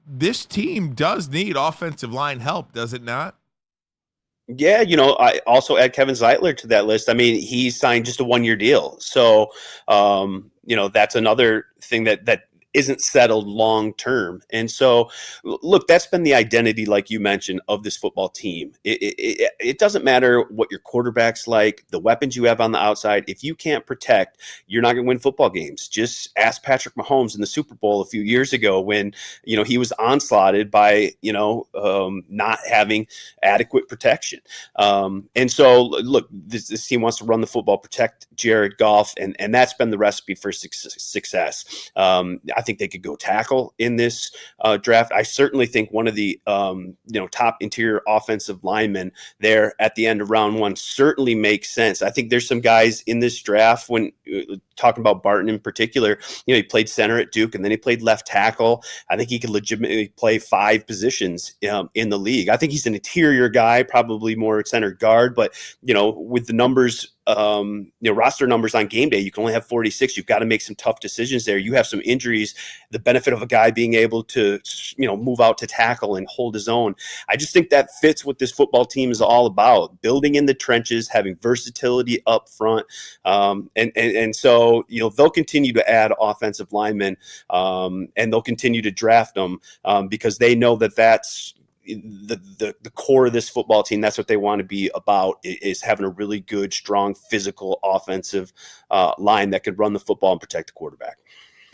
This team does need offensive line help, does it not? Yeah, I also add Kevin Zeitler to that list. I mean, he signed just a 1-year deal. So, that's another thing that isn't settled long term. And so, look, that's been the identity, like you mentioned, of this football team. It doesn't matter what your quarterback's like, the weapons you have on the outside. If you can't protect, you're not going to win football games. Just ask Patrick Mahomes in the Super Bowl a few years ago when, he was onslaughted by, not having adequate protection. And so, look, this team wants to run the football, protect Jared Goff, and that's been the recipe for success. I think they could go tackle in this draft. I certainly think one of the top interior offensive linemen there at the end of round 1 certainly makes sense. I think there's some guys in this draft, when talking about Barton in particular, he played center at Duke and then he played left tackle. I think he could legitimately play 5 positions in the league. I think he's an interior guy, probably more center guard, but with the numbers, roster numbers on game day, you can only have 46. You've got to make some tough decisions there. You have some injuries. The benefit of a guy being able to, move out to tackle and hold his own. I just think that fits what this football team is all about: building in the trenches, having versatility up front, and so they'll continue to add offensive linemen, and they'll continue to draft them because they know that's the core of this football team. That's what they want to be about, is having a really good, strong, physical offensive line that could run the football and protect the quarterback.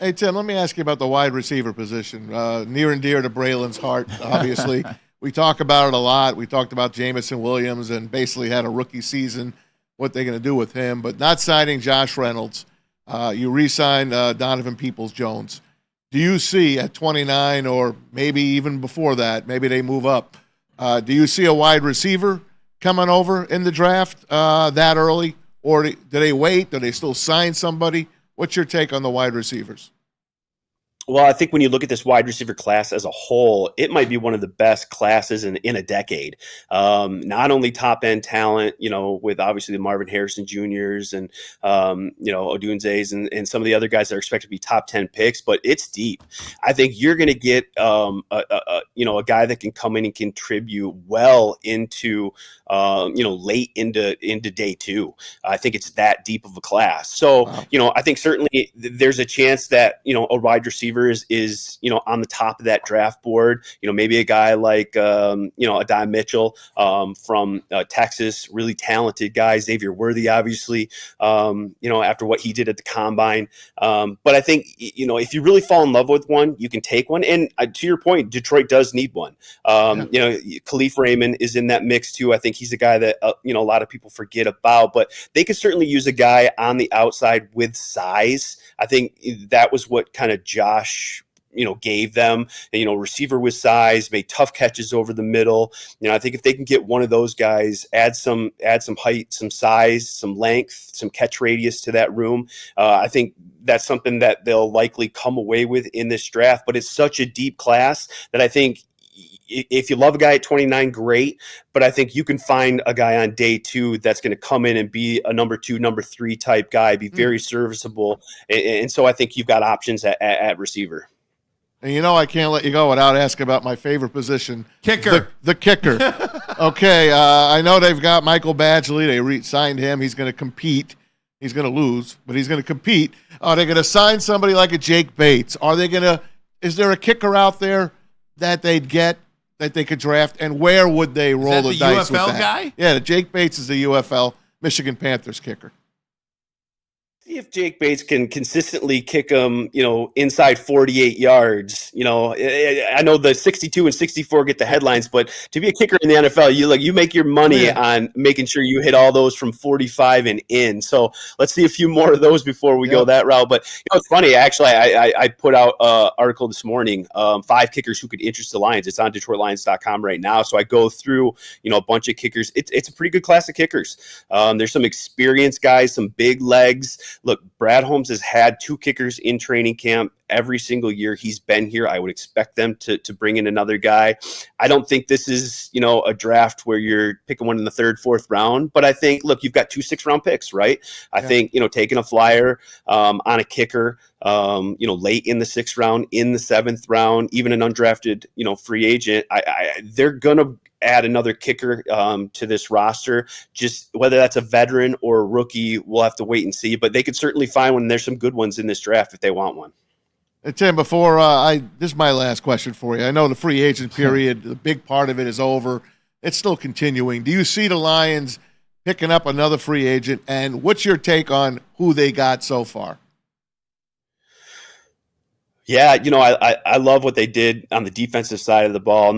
Hey, Tim, let me ask you about the wide receiver position. Near and dear to Braylon's heart, obviously. We talk about it a lot. We talked about Jamison Williams and basically had a rookie season, what they're going to do with him, but not signing Josh Reynolds. You re-signed Donovan Peoples-Jones. Do you see at 29, or maybe even before that, maybe they move up, do you see a wide receiver coming over in the draft that early? Or do they wait? Do they still sign somebody? What's your take on the wide receivers? Well, I think when you look at this wide receiver class as a whole, it might be one of the best classes in a decade. Not only top end talent, with obviously the Marvin Harrison Juniors and Odunze's and some of the other guys that are expected to be top 10 picks, but it's deep. I think you're going to get a guy that can come in and contribute well into late into day two. I think it's that deep of a class. So wow. I think certainly there's a chance that a wide receiver is on the top of that draft board. Maybe a guy like Adai Mitchell from Texas, really talented guy. Xavier Worthy, obviously, after what he did at the combine. But I think if you really fall in love with one, you can take one. And to your point, Detroit does need one. Khalif Raymond is in that mix too. I think he's a guy that a lot of people forget about, but they could certainly use a guy on the outside with size. I think that was what kind of Josh gave them, receiver with size, made tough catches over the middle. I think if they can get one of those guys, add some height, some size, some length, some catch radius to that room, I think that's something that they'll likely come away with in this draft. But it's such a deep class that I think if you love a guy at 29, great. But I think you can find a guy on day two that's going to come in and be a number 2, number 3 type guy, be very serviceable. And so I think you've got options at receiver. And I can't let you go without asking about my favorite position. Kicker. The kicker. Okay, I know they've got Michael Badgley. They re-signed him. He's going to compete. He's going to lose, but he's going to compete. Are they going to sign somebody like a Jake Bates? Is there a kicker out there that they'd get that they could draft, and where would they roll the dice with that? UFL guy? Yeah, Jake Bates is the UFL Michigan Panthers kicker. See if Jake Bates can consistently kick them, inside 48 yards. I know the 62 and 64 get the headlines, but to be a kicker in the NFL, you make your money on making sure you hit all those from 45 and in. So let's see a few more of those before we go that route. But it's funny, actually, I put out an article this morning, 5 kickers who could interest the Lions. It's on DetroitLions.com right now. So I go through, a bunch of kickers. It's a pretty good class of kickers. There's some experienced guys, some big legs. Look, Brad Holmes has had 2 kickers in training camp every single year he's been here. I would expect them to bring in another guy. I don't think this is, a draft where you're picking one in the 3rd, 4th round, but I think, look, you've got 2 6th-round picks, right? I think, taking a flyer on a kicker, late in the 6th round, in the 7th round, even an undrafted, free agent, they're going to add another kicker to this roster. Just whether that's a veteran or a rookie, we'll have to wait and see. But they could certainly find one. There's some good ones in this draft if they want one. Hey, Tim, before this is my last question for you. I know the free agent period, the big part of it is over. It's still continuing. Do you see the Lions picking up another free agent? And what's your take on who they got so far? Yeah, I love what they did on the defensive side of the ball,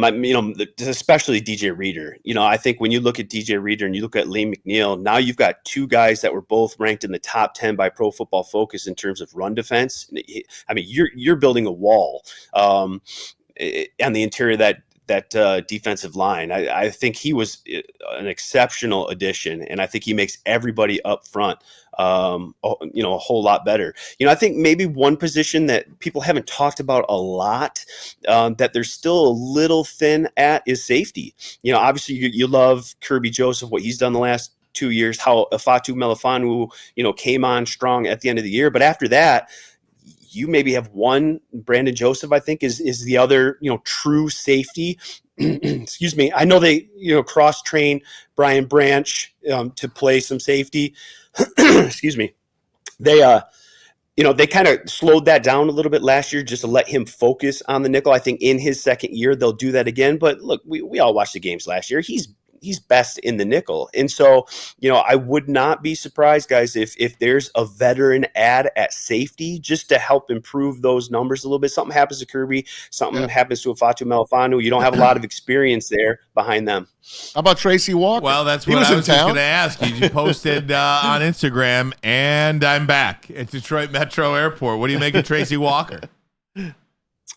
especially DJ Reader. I think when you look at DJ Reader and you look at Lee McNeil, now you've got 2 guys that were both ranked in the top 10 by Pro Football Focus in terms of run defense. I mean, you're building a wall on the interior of that defensive line. I think he was an exceptional addition, and I think he makes everybody up front a whole lot better. I think maybe one position that people haven't talked about a lot that they're still a little thin at is safety. Obviously you love Kirby Joseph, what he's done the last 2 years, how Fatu Melifonwu, came on strong at the end of the year. But after that, you maybe have one. Brandon Joseph, I think, is the other, true safety. Excuse me. I know they, cross-train Brian Branch to play some safety. Excuse me. They kind of slowed that down a little bit last year just to let him focus on the nickel. I think in his second year, they'll do that again. But look, we all watched the games last year. He's best in the nickel. And so, I would not be surprised, guys, if there's a veteran add at safety just to help improve those numbers a little bit. Something happens to Kirby, something happens to Fatu Melifonwu. You don't have a lot of experience there behind them. How about Tracy Walker? Well, that's what I was just going to ask. You posted on Instagram, and I'm back at Detroit Metro Airport. What do you make of Tracy Walker?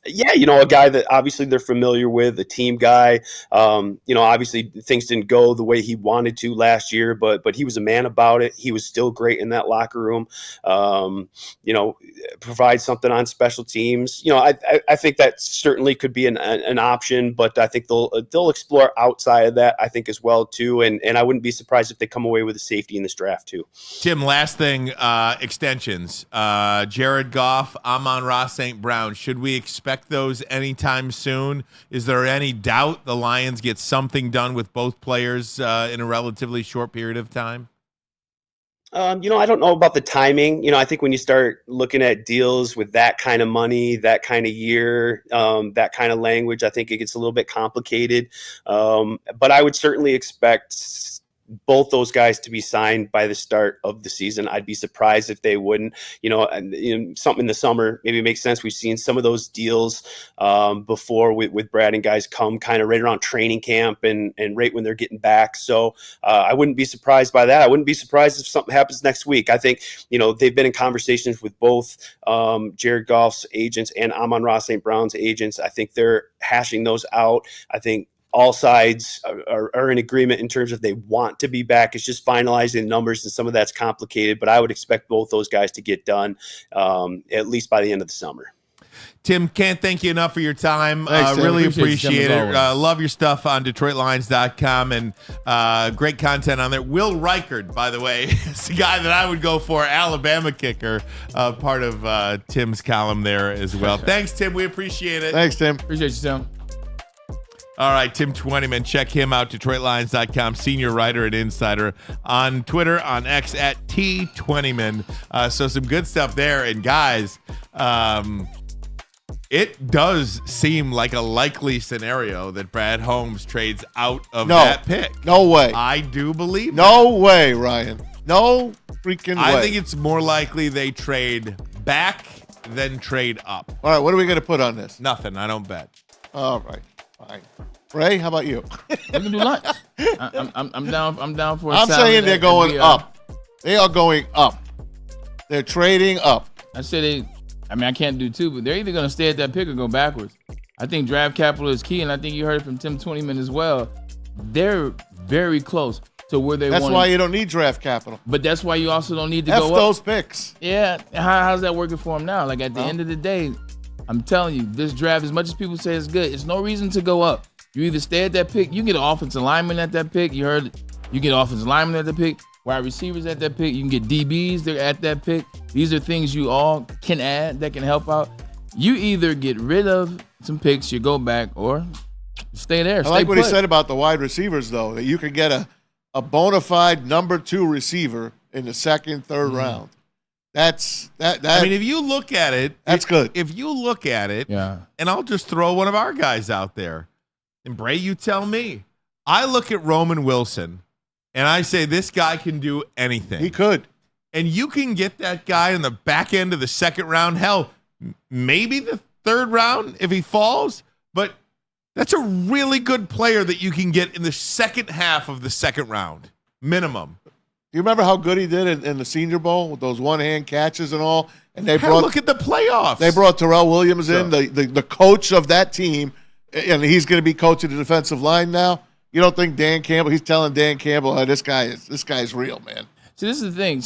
Yeah, a guy that obviously they're familiar with, a team guy. Obviously things didn't go the way he wanted to last year, but he was a man about it. He was still great in that locker room. Provide something on special teams. I think that certainly could be an option, but I think they'll explore outside of that, I think, as well too. And I wouldn't be surprised if they come away with a safety in this draft too. Tim, last thing, extensions. Jared Goff, Amon-Ra, St. Brown. Should we expect those anytime soon? Is there any doubt the Lions get something done with both players in a relatively short period of time? I don't know about the timing. I think when you start looking at deals with that kind of money, that kind of year, that kind of language, I think it gets a little bit complicated. But I would certainly expect both those guys to be signed by the start of the season. I'd be surprised if they wouldn't. Something in the summer maybe makes sense. We've seen some of those deals before with Brad and guys come kind of right around training camp and right when they're getting back. So I wouldn't be surprised by that. I wouldn't be surprised if something happens next week. I think, they've been in conversations with both Jared Goff's agents and Amon-Ra St. Brown's agents. I think they're hashing those out. I think all sides are in agreement in terms of they want to be back. It's just finalizing numbers, and some of that's complicated, but I would expect both those guys to get done at least by the end of the summer. Tim, can't thank you enough for your time. Thanks, Tim. Really appreciate it. always. Love your stuff on DetroitLions.com and great content on there. Will Reichard, by the way, is the guy that I would go for, Alabama kicker, part of Tim's column there as well. Thanks, Tim. We appreciate it. Thanks, Tim. Appreciate you, Tim. All right, Tim Twentyman, check him out, DetroitLions.com, senior writer and insider, on Twitter, on X at T20man. So some good stuff there. And guys, it does seem like a likely scenario that Brad Holmes trades out of that pick. No way. I do believe No way, Ryan. No freaking way. I think it's more likely they trade back than trade up. All right, what are we going to put on this? Nothing. I don't bet. All right, fine. Ray, how about you? We can do lunch. I'm down. I'm down for. I'm saying they're going up. They are going up. They're trading up. I said I can't do two, but they're either going to stay at that pick or go backwards. I think draft capital is key, and I think you heard it from Tim Twentyman as well. They're very close to where they want. That's why you don't need draft capital. But that's why you also don't need to F go those up. picks. Yeah, how's that working for them now? Like at the end of the day, I'm telling you, this draft, as much as people say it's good, it's no reason to go up. You either stay at that pick, you get an offensive lineman at that pick. You heard it. You get offensive lineman at the pick, wide receivers at that pick. You can get DBs, they're at that pick. These are things you all can add that can help out. You either get rid of some picks, you go back, or stay there. I like what he said about the wide receivers, though, that you could get a bona fide number 2 receiver in the second, third round. That's that. I mean, if you look at it, that's good. If you look at it, yeah. And I'll just throw one of our guys out there. And Bray, you tell me. I look at Roman Wilson, and I say this guy can do anything. He could. And you can get that guy in the back end of the second round. Hell, maybe the third round if he falls. But that's a really good player that you can get in the second half of the second round, minimum. Do you remember how good he did in the Senior Bowl with those one-hand catches and all? And they look at the playoffs. They brought Terrell Williams in, the coach of that team, and he's going to be coaching the defensive line now. You don't think Dan Campbell? He's telling Dan Campbell, this guy is real, man. See, this is the thing.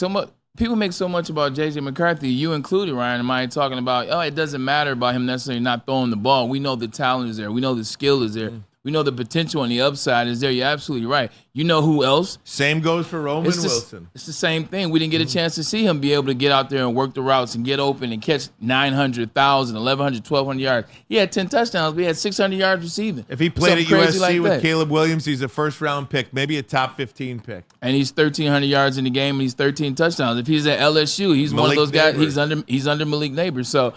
People make so much about J.J. McCarthy, you included, Ryan and I, talking about, it doesn't matter about him necessarily not throwing the ball. We know the talent is there. We know the skill is there. We know the potential and the upside is there. You're absolutely right. You know who else? Same goes for Roman Wilson. It's the same thing. We didn't get a chance to see him be able to get out there and work the routes and get open and catch 900, 1,000, 1,100, 1,200 yards. He had 10 touchdowns, but he had 600 yards receiving. If he played at Something crazy USC with Caleb Williams, he's a first-round pick, maybe a top 15 pick. And he's 1,300 yards in the game, and he's 13 touchdowns. If he's at LSU, he's one of those guys. He's under Malik Neighbors. So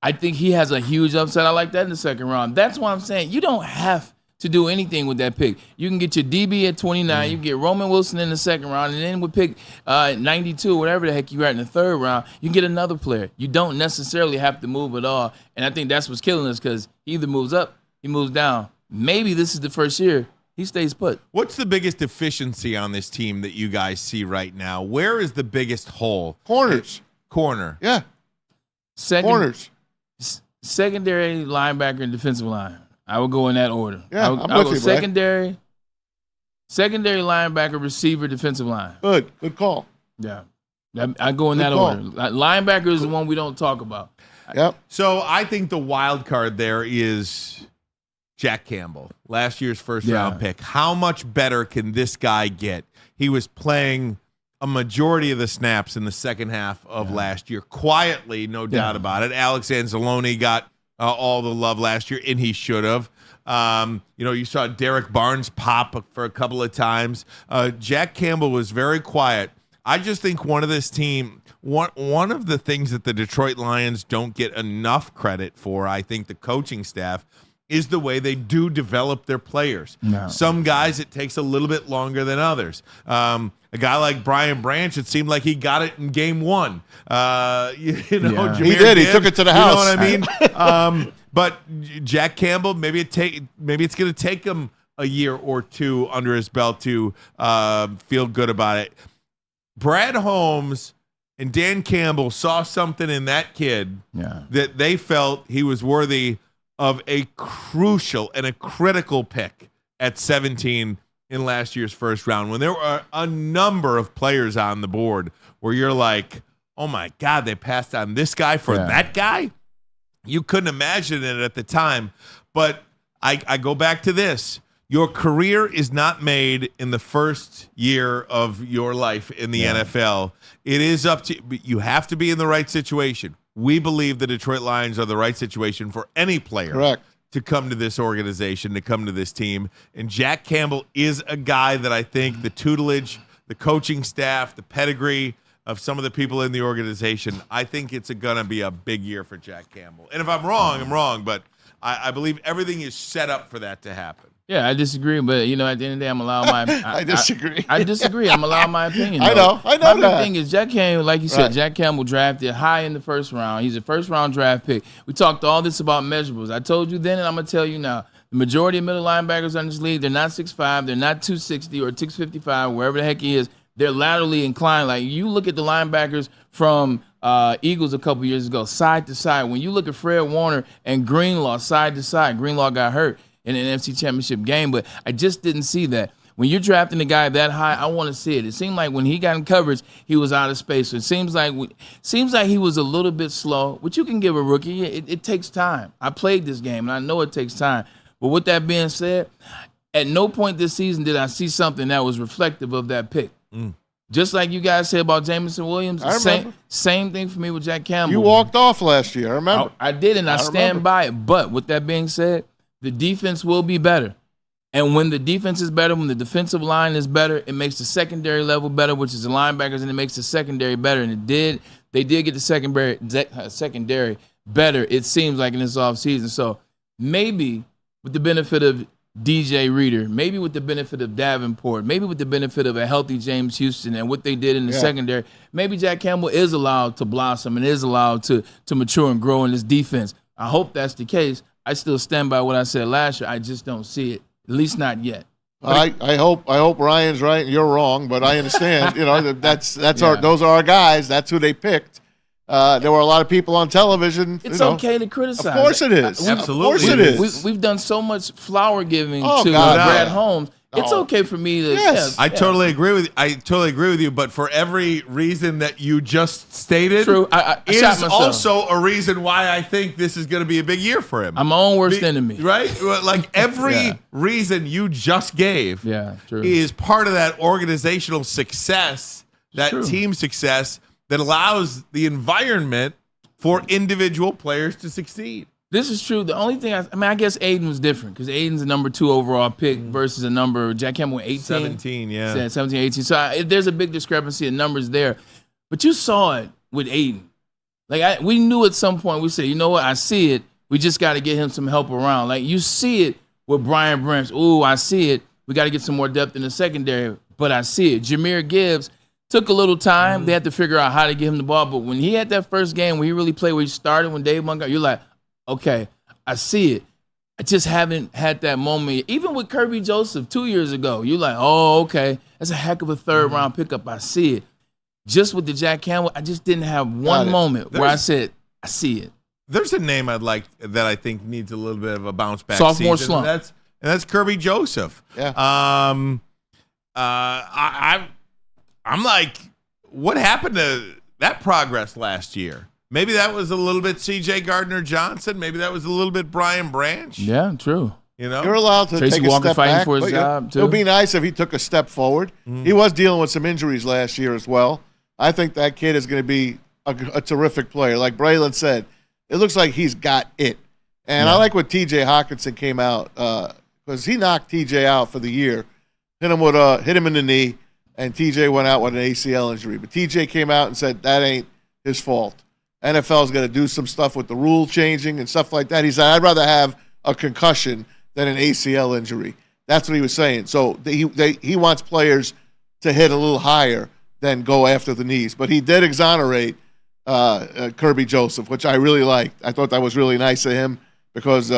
I think he has a huge upside. I like that in the second round. That's why I'm saying you don't have to do anything with that pick. You can get your DB at 29, you can get Roman Wilson in the second round, and then with pick 92, whatever the heck you are in the third round, you can get another player. You don't necessarily have to move at all, and I think that's what's killing us because he either moves up, he moves down. Maybe this is the first year he stays put. What's the biggest deficiency on this team that you guys see right now? Where is the biggest hole? Corners. Corner. Yeah. Second, Corners. secondary, linebacker, and defensive line. I would go in that order. Yeah, I would I'm go with you, Brad. secondary, linebacker, receiver, defensive line. Good call. Yeah. I go in that call. order. Linebacker is the one we don't talk about. Yep. So I think the wild card there is Jack Campbell, last year's first-round pick. How much better can this guy get? He was playing a majority of the snaps in the second half of last year, quietly, no doubt about it. Alex Anzalone got all the love last year, and he should have. You saw Derek Barnes pop for a couple of times. Jack Campbell was very quiet. I just think one of the things that the Detroit Lions don't get enough credit for, I think the coaching staff, is the way they do develop their players. No. Some guys, it takes a little bit longer than others. A guy like Brian Branch, it seemed like he got it in game one. Jameer he did. He took it to the house. You know what I mean? But Jack Campbell, maybe it's going to take him a year or two under his belt to feel good about it. Brad Holmes and Dan Campbell saw something in that kid that they felt he was worthy of a crucial and a critical pick at 17 in last year's first round, when there were a number of players on the board where you're like, oh my God, they passed on this guy for that guy? You couldn't imagine it at the time. But I go back to this. Your career is not made in the first year of your life in the NFL. It is up to you. Have to be in the right situation. We believe the Detroit Lions are the right situation for any player to come to this organization, to come to this team. And Jack Campbell is a guy that I think the tutelage, the coaching staff, the pedigree of some of the people in the organization, I think it's going to be a big year for Jack Campbell. And if I'm wrong, I'm wrong, but I believe everything is set up for that to happen. Yeah, I disagree, but at the end of the day, I'm allowed my. I disagree. I disagree. I'm allowed my opinion. I know My that. thing is, Jack Campbell, like you said, Jack Campbell drafted high in the first round. He's a first-round draft pick. We talked all this about measurables. I told you then, and I'm gonna tell you now. The majority of middle linebackers in this league, they're not 6'5", they're not 260 or 655, wherever the heck he is. They're laterally inclined. Like you look at the linebackers from Eagles a couple years ago, side to side. When you look at Fred Warner and Greenlaw side to side, Greenlaw got hurt in an NFC Championship game, but I just didn't see that. When you're drafting a guy that high, I want to see it. It seemed like when he got in coverage, he was out of space. So it seems like he was a little bit slow, which you can give a rookie. It takes time. I played this game, and I know it takes time. But with that being said, at no point this season did I see something that was reflective of that pick. Just like you guys said about Jameson Williams, same thing for me with Jack Campbell. You walked off last year, I remember. I did, and I stand by it. But with that being said, the defense will be better. And when the defense is better, when the defensive line is better, it makes the secondary level better, which is the linebackers, and it makes the secondary better. And they did get the secondary better, it seems like, in this offseason. So maybe with the benefit of DJ Reader, maybe with the benefit of Davenport, maybe with the benefit of a healthy James Houston and what they did in the secondary, maybe Jack Campbell is allowed to blossom and is allowed to mature and grow in this defense. I hope that's the case. I still stand by what I said last year. I just don't see it, at least not yet. I hope Ryan's right and you're wrong, but I understand. Those are our guys. That's who they picked. There were a lot of people on television. It's okay to criticize. Of course it is. Absolutely. Of course it is. We've done so much flower giving to Brad Holmes. It's okay for me to. Yes. I totally agree with you. But for every reason that you just stated, true. I is shot myself. also a reason why I think this is going to be a big year for him. I'm my own worst enemy. Right? Like every reason you just gave is part of that organizational success, that team success that allows the environment for individual players to succeed. This is true. The only thing, I guess Aiden was different because Aiden's a number 2 overall pick versus a number, Jack Campbell, 18. 17, yeah. 17, 18. So there's a big discrepancy in numbers there. But you saw it with Aiden. Like, we knew at some point, we said, you know what, I see it. We just got to get him some help around. Like, you see it with Brian Branch. Ooh, I see it. We got to get some more depth in the secondary, but I see it. Jameer Gibbs took a little time. They had to figure out how to get him the ball. But when he had that first game where he really played, where he started, when Dave Montgomery, you're like, okay, I see it. I just haven't had that moment. Even with Kirby Joseph 2 years ago, you're like, oh, okay, that's a heck of a third-round pickup. I see it. Just with the Jack Campbell, I just didn't have one moment where I said, I see it. There's a name I'd like that I think needs a little bit of a bounce back. Sophomore season, slump. and that's Kirby Joseph. Yeah. I'm like, what happened to that progress last year? Maybe that was a little bit C.J. Gardner-Johnson. Maybe that was a little bit Brian Branch. Yeah, true. You know, You're allowed to Tracy take a Walker step fighting back. for his but job, too. It would be nice if he took a step forward. He was dealing with some injuries last year as well. I think that kid is going to be a terrific player. Like Braylon said, it looks like he's got it. And I like what T.J. Hawkinson came out because he knocked T.J. out for the year, hit him in the knee, and T.J. went out with an ACL injury. But T.J. came out and said that ain't his fault. NFL's going to do some stuff with the rule changing and stuff like that. He said, I'd rather have a concussion than an ACL injury. That's what he was saying. So he wants players to hit a little higher than go after the knees. But he did exonerate Kirby Joseph, which I really liked. I thought that was really nice of him because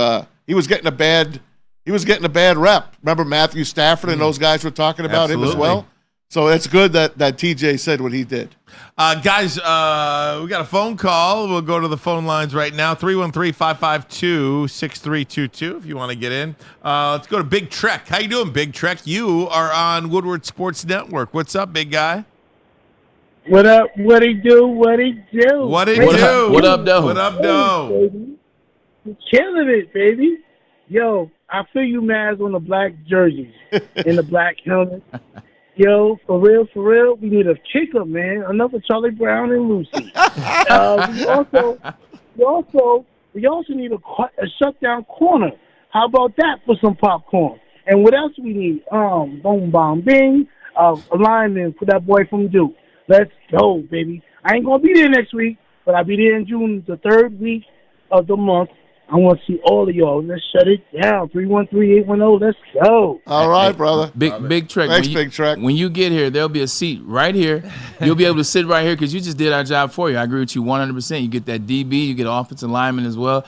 he was getting a bad rep. Remember Matthew Stafford and those guys were talking about him as well. So it's good that TJ said what he did. Guys, we got a phone call. We'll go to the phone lines right now. 313-552-6322 if you want to get in. Let's go to Big Trek. How you doing, Big Trek? You are on Woodward Sports Network. What's up, big guy? What up? What he do? What he do? What do? What up, though? What up, though? Baby. Killing it, baby. Yo, I feel you, Maz, on the black jerseys and the black helmet. Yo, for real, we need a kicker, man. Another Charlie Brown and Lucy. We also need a shutdown corner. How about that for some popcorn? And what else we need? Boom, bomb, bing. A lineman for that boy from Duke. Let's go, baby. I ain't gonna be there next week, but I'll be there in June, the third week of the month. I want to see all of y'all. Let's shut it down. 313-810. Let's go. All right, brother. Big Trek. Thanks, Big Trek. When you get here, there'll be a seat right here. You'll be able to sit right here because you just did our job for you. I agree with you 100%. You get that DB. You get offensive lineman as well.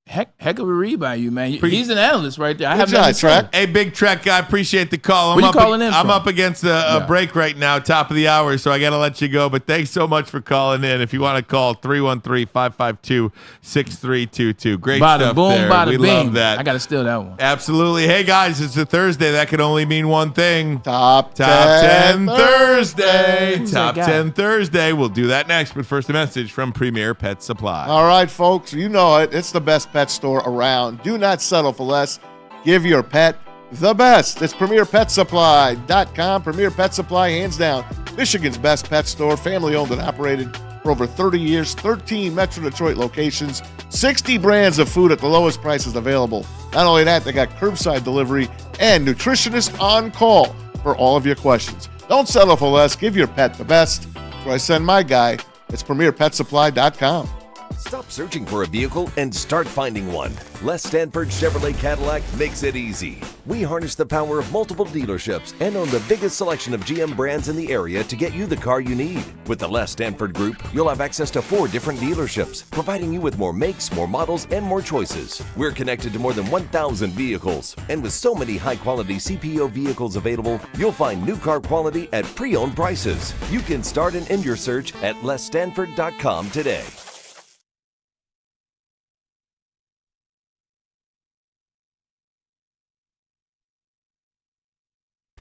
Hey, heck of a read by you, man. He's an analyst right there. I have nothing to say. Hey, Big Trek, I appreciate the call. Where you calling in I'm from? up against a break right now, top of the hour, so I got to let you go. But thanks so much for calling in. If you want to call, 313-552-6322. Great Bada stuff boom, there. bada We bing. love that. I got to steal that one. Absolutely. Hey, guys, it's a Thursday. That can only mean one thing. Top 10 10 Thursday. Who's Top that guy? 10 Thursday. We'll do that next, but first a message from Premier Pet Supply. All right, folks, you know it. It's the best pet store around. Do not settle for less. Give your pet the best. It's PremierPetSupply.com. Premier Pet Supply, hands down, Michigan's best pet store, family-owned and operated for over 30 years, 13 Metro Detroit locations, 60 brands of food at the lowest prices available. Not only that, they got curbside delivery and nutritionists on call for all of your questions. Don't settle for less. Give your pet the best. That's where I send my guy. It's PremierPetSupply.com. Stop searching for a vehicle and start finding one. Les Stanford Chevrolet Cadillac makes it easy. We harness the power of multiple dealerships and own the biggest selection of GM brands in the area to get you the car you need. With the Les Stanford Group, you'll have access to 4 different dealerships, providing you with more makes, more models, and more choices. We're connected to more than 1,000 vehicles, and with so many high-quality CPO vehicles available, you'll find new car quality at pre-owned prices. You can start and end your search at lesstanford.com today.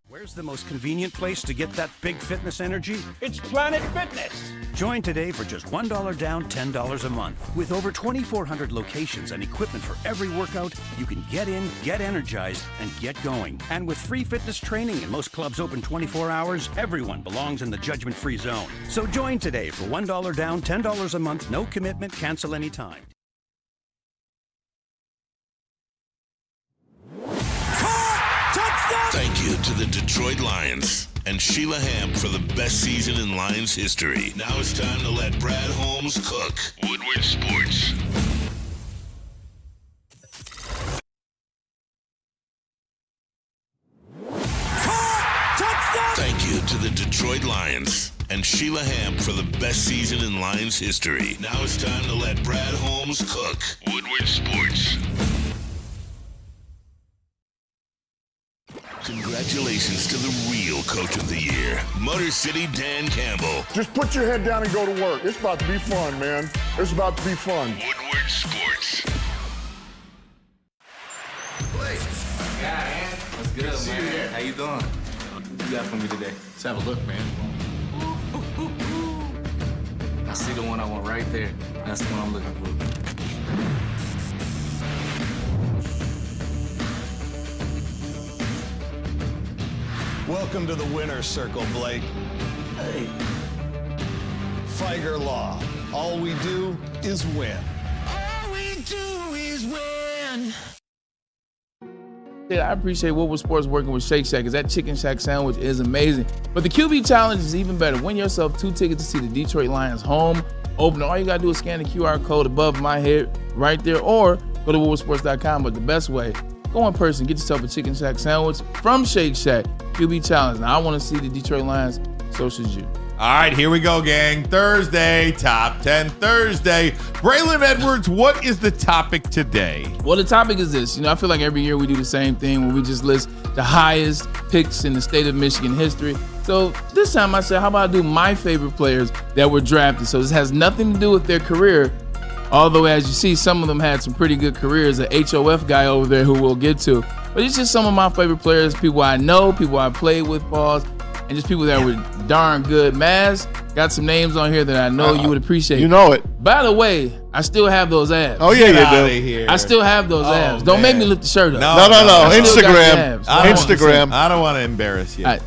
Where's the most convenient place to get that big fitness energy? It's Planet Fitness. Join today for just $1 down, $10 a month. With over 2,400 locations and equipment for every workout, you can get in, get energized, and get going. And with free fitness training and most clubs open 24 hours, everyone belongs in the judgment-free zone. So join today for $1 down, $10 a month, no commitment, cancel anytime. Thank you to the Detroit Lions and Sheila Hamp for the best season in Lions history. Now it's time to let Brad Holmes cook. Woodward Sports. Thank you to the Detroit Lions and Sheila Hamp for the best season in Lions history. Now it's time to let Brad Holmes cook. Woodward Sports. Congratulations to the real Coach of the Year, Motor City Dan Campbell. Just put your head down and go to work. It's about to be fun, man. It's about to be fun. Woodward Sports. What's good, man? How you doing? What you got for me today? Let's have a look, man. I see the one I want right there. That's the one I'm looking for. Welcome to the winner's circle, Blake. Hey. Figer Law. All we do is win. All we do is win. I appreciate Woodward Sports working with Shake Shack because that Chicken Shack sandwich is amazing. But the QB challenge is even better. Win yourself 2 tickets to see the Detroit Lions home opener. All you got to do is scan the QR code above my head right there or go to woodwardsports.com. But the best way, go in person, get yourself a Chicken Shack sandwich from Shake Shack. QB challenge. Now, I want to see the Detroit Lions. So should you. All right, here we go, gang. Thursday, Top 10 Thursday. Braylon Edwards, what is the topic today? Well, the topic is this. I feel like every year we do the same thing where we just list the highest picks in the state of Michigan history. So this time I said, how about I do my favorite players that were drafted? So this has nothing to do with their career, although as you see, some of them had some pretty good careers. An HOF guy over there who we'll get to. But it's just some of my favorite players, people I know, people I played with, pause, and just people that were darn good. Maz, got some names on here that I know you would appreciate. You know it. By the way, I still have those abs. Oh, yeah, Get you do. here. I still have those abs. Don't make me lift the shirt up. No. I still got the Instagram. abs. Instagram. I don't want to embarrass you. I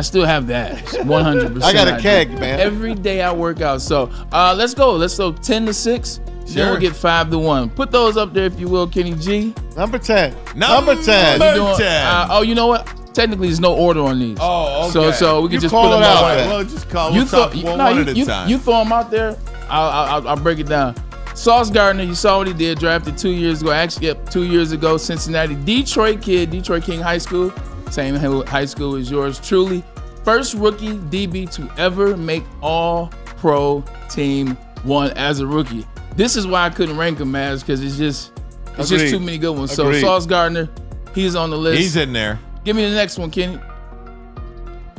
still have the abs. 100%. I got a keg, do. man. Every day I work out. So let's go. Let's go 10 to 6. Then we'll get 5 to 1. Put those up there if you will, Kenny G. Number 10. Number 10. Doing, you know what? Technically, there's no order on these. Oh, okay. So we can just call put them it out. out. Well, just call one at a time. You throw them out there. I'll break it down. Sauce Gardner, you saw what he did. Drafted 2 years ago. Actually, 2 years ago. Cincinnati, Detroit kid, Detroit King High School. Same high school as yours truly. First rookie DB to ever make All-Pro Team 1 as a rookie. This is why I couldn't rank him, Maz, because it's just too many good ones. Agreed. So Sauce Gardner, he's on the list. He's in there. Give me the next one, Kenny.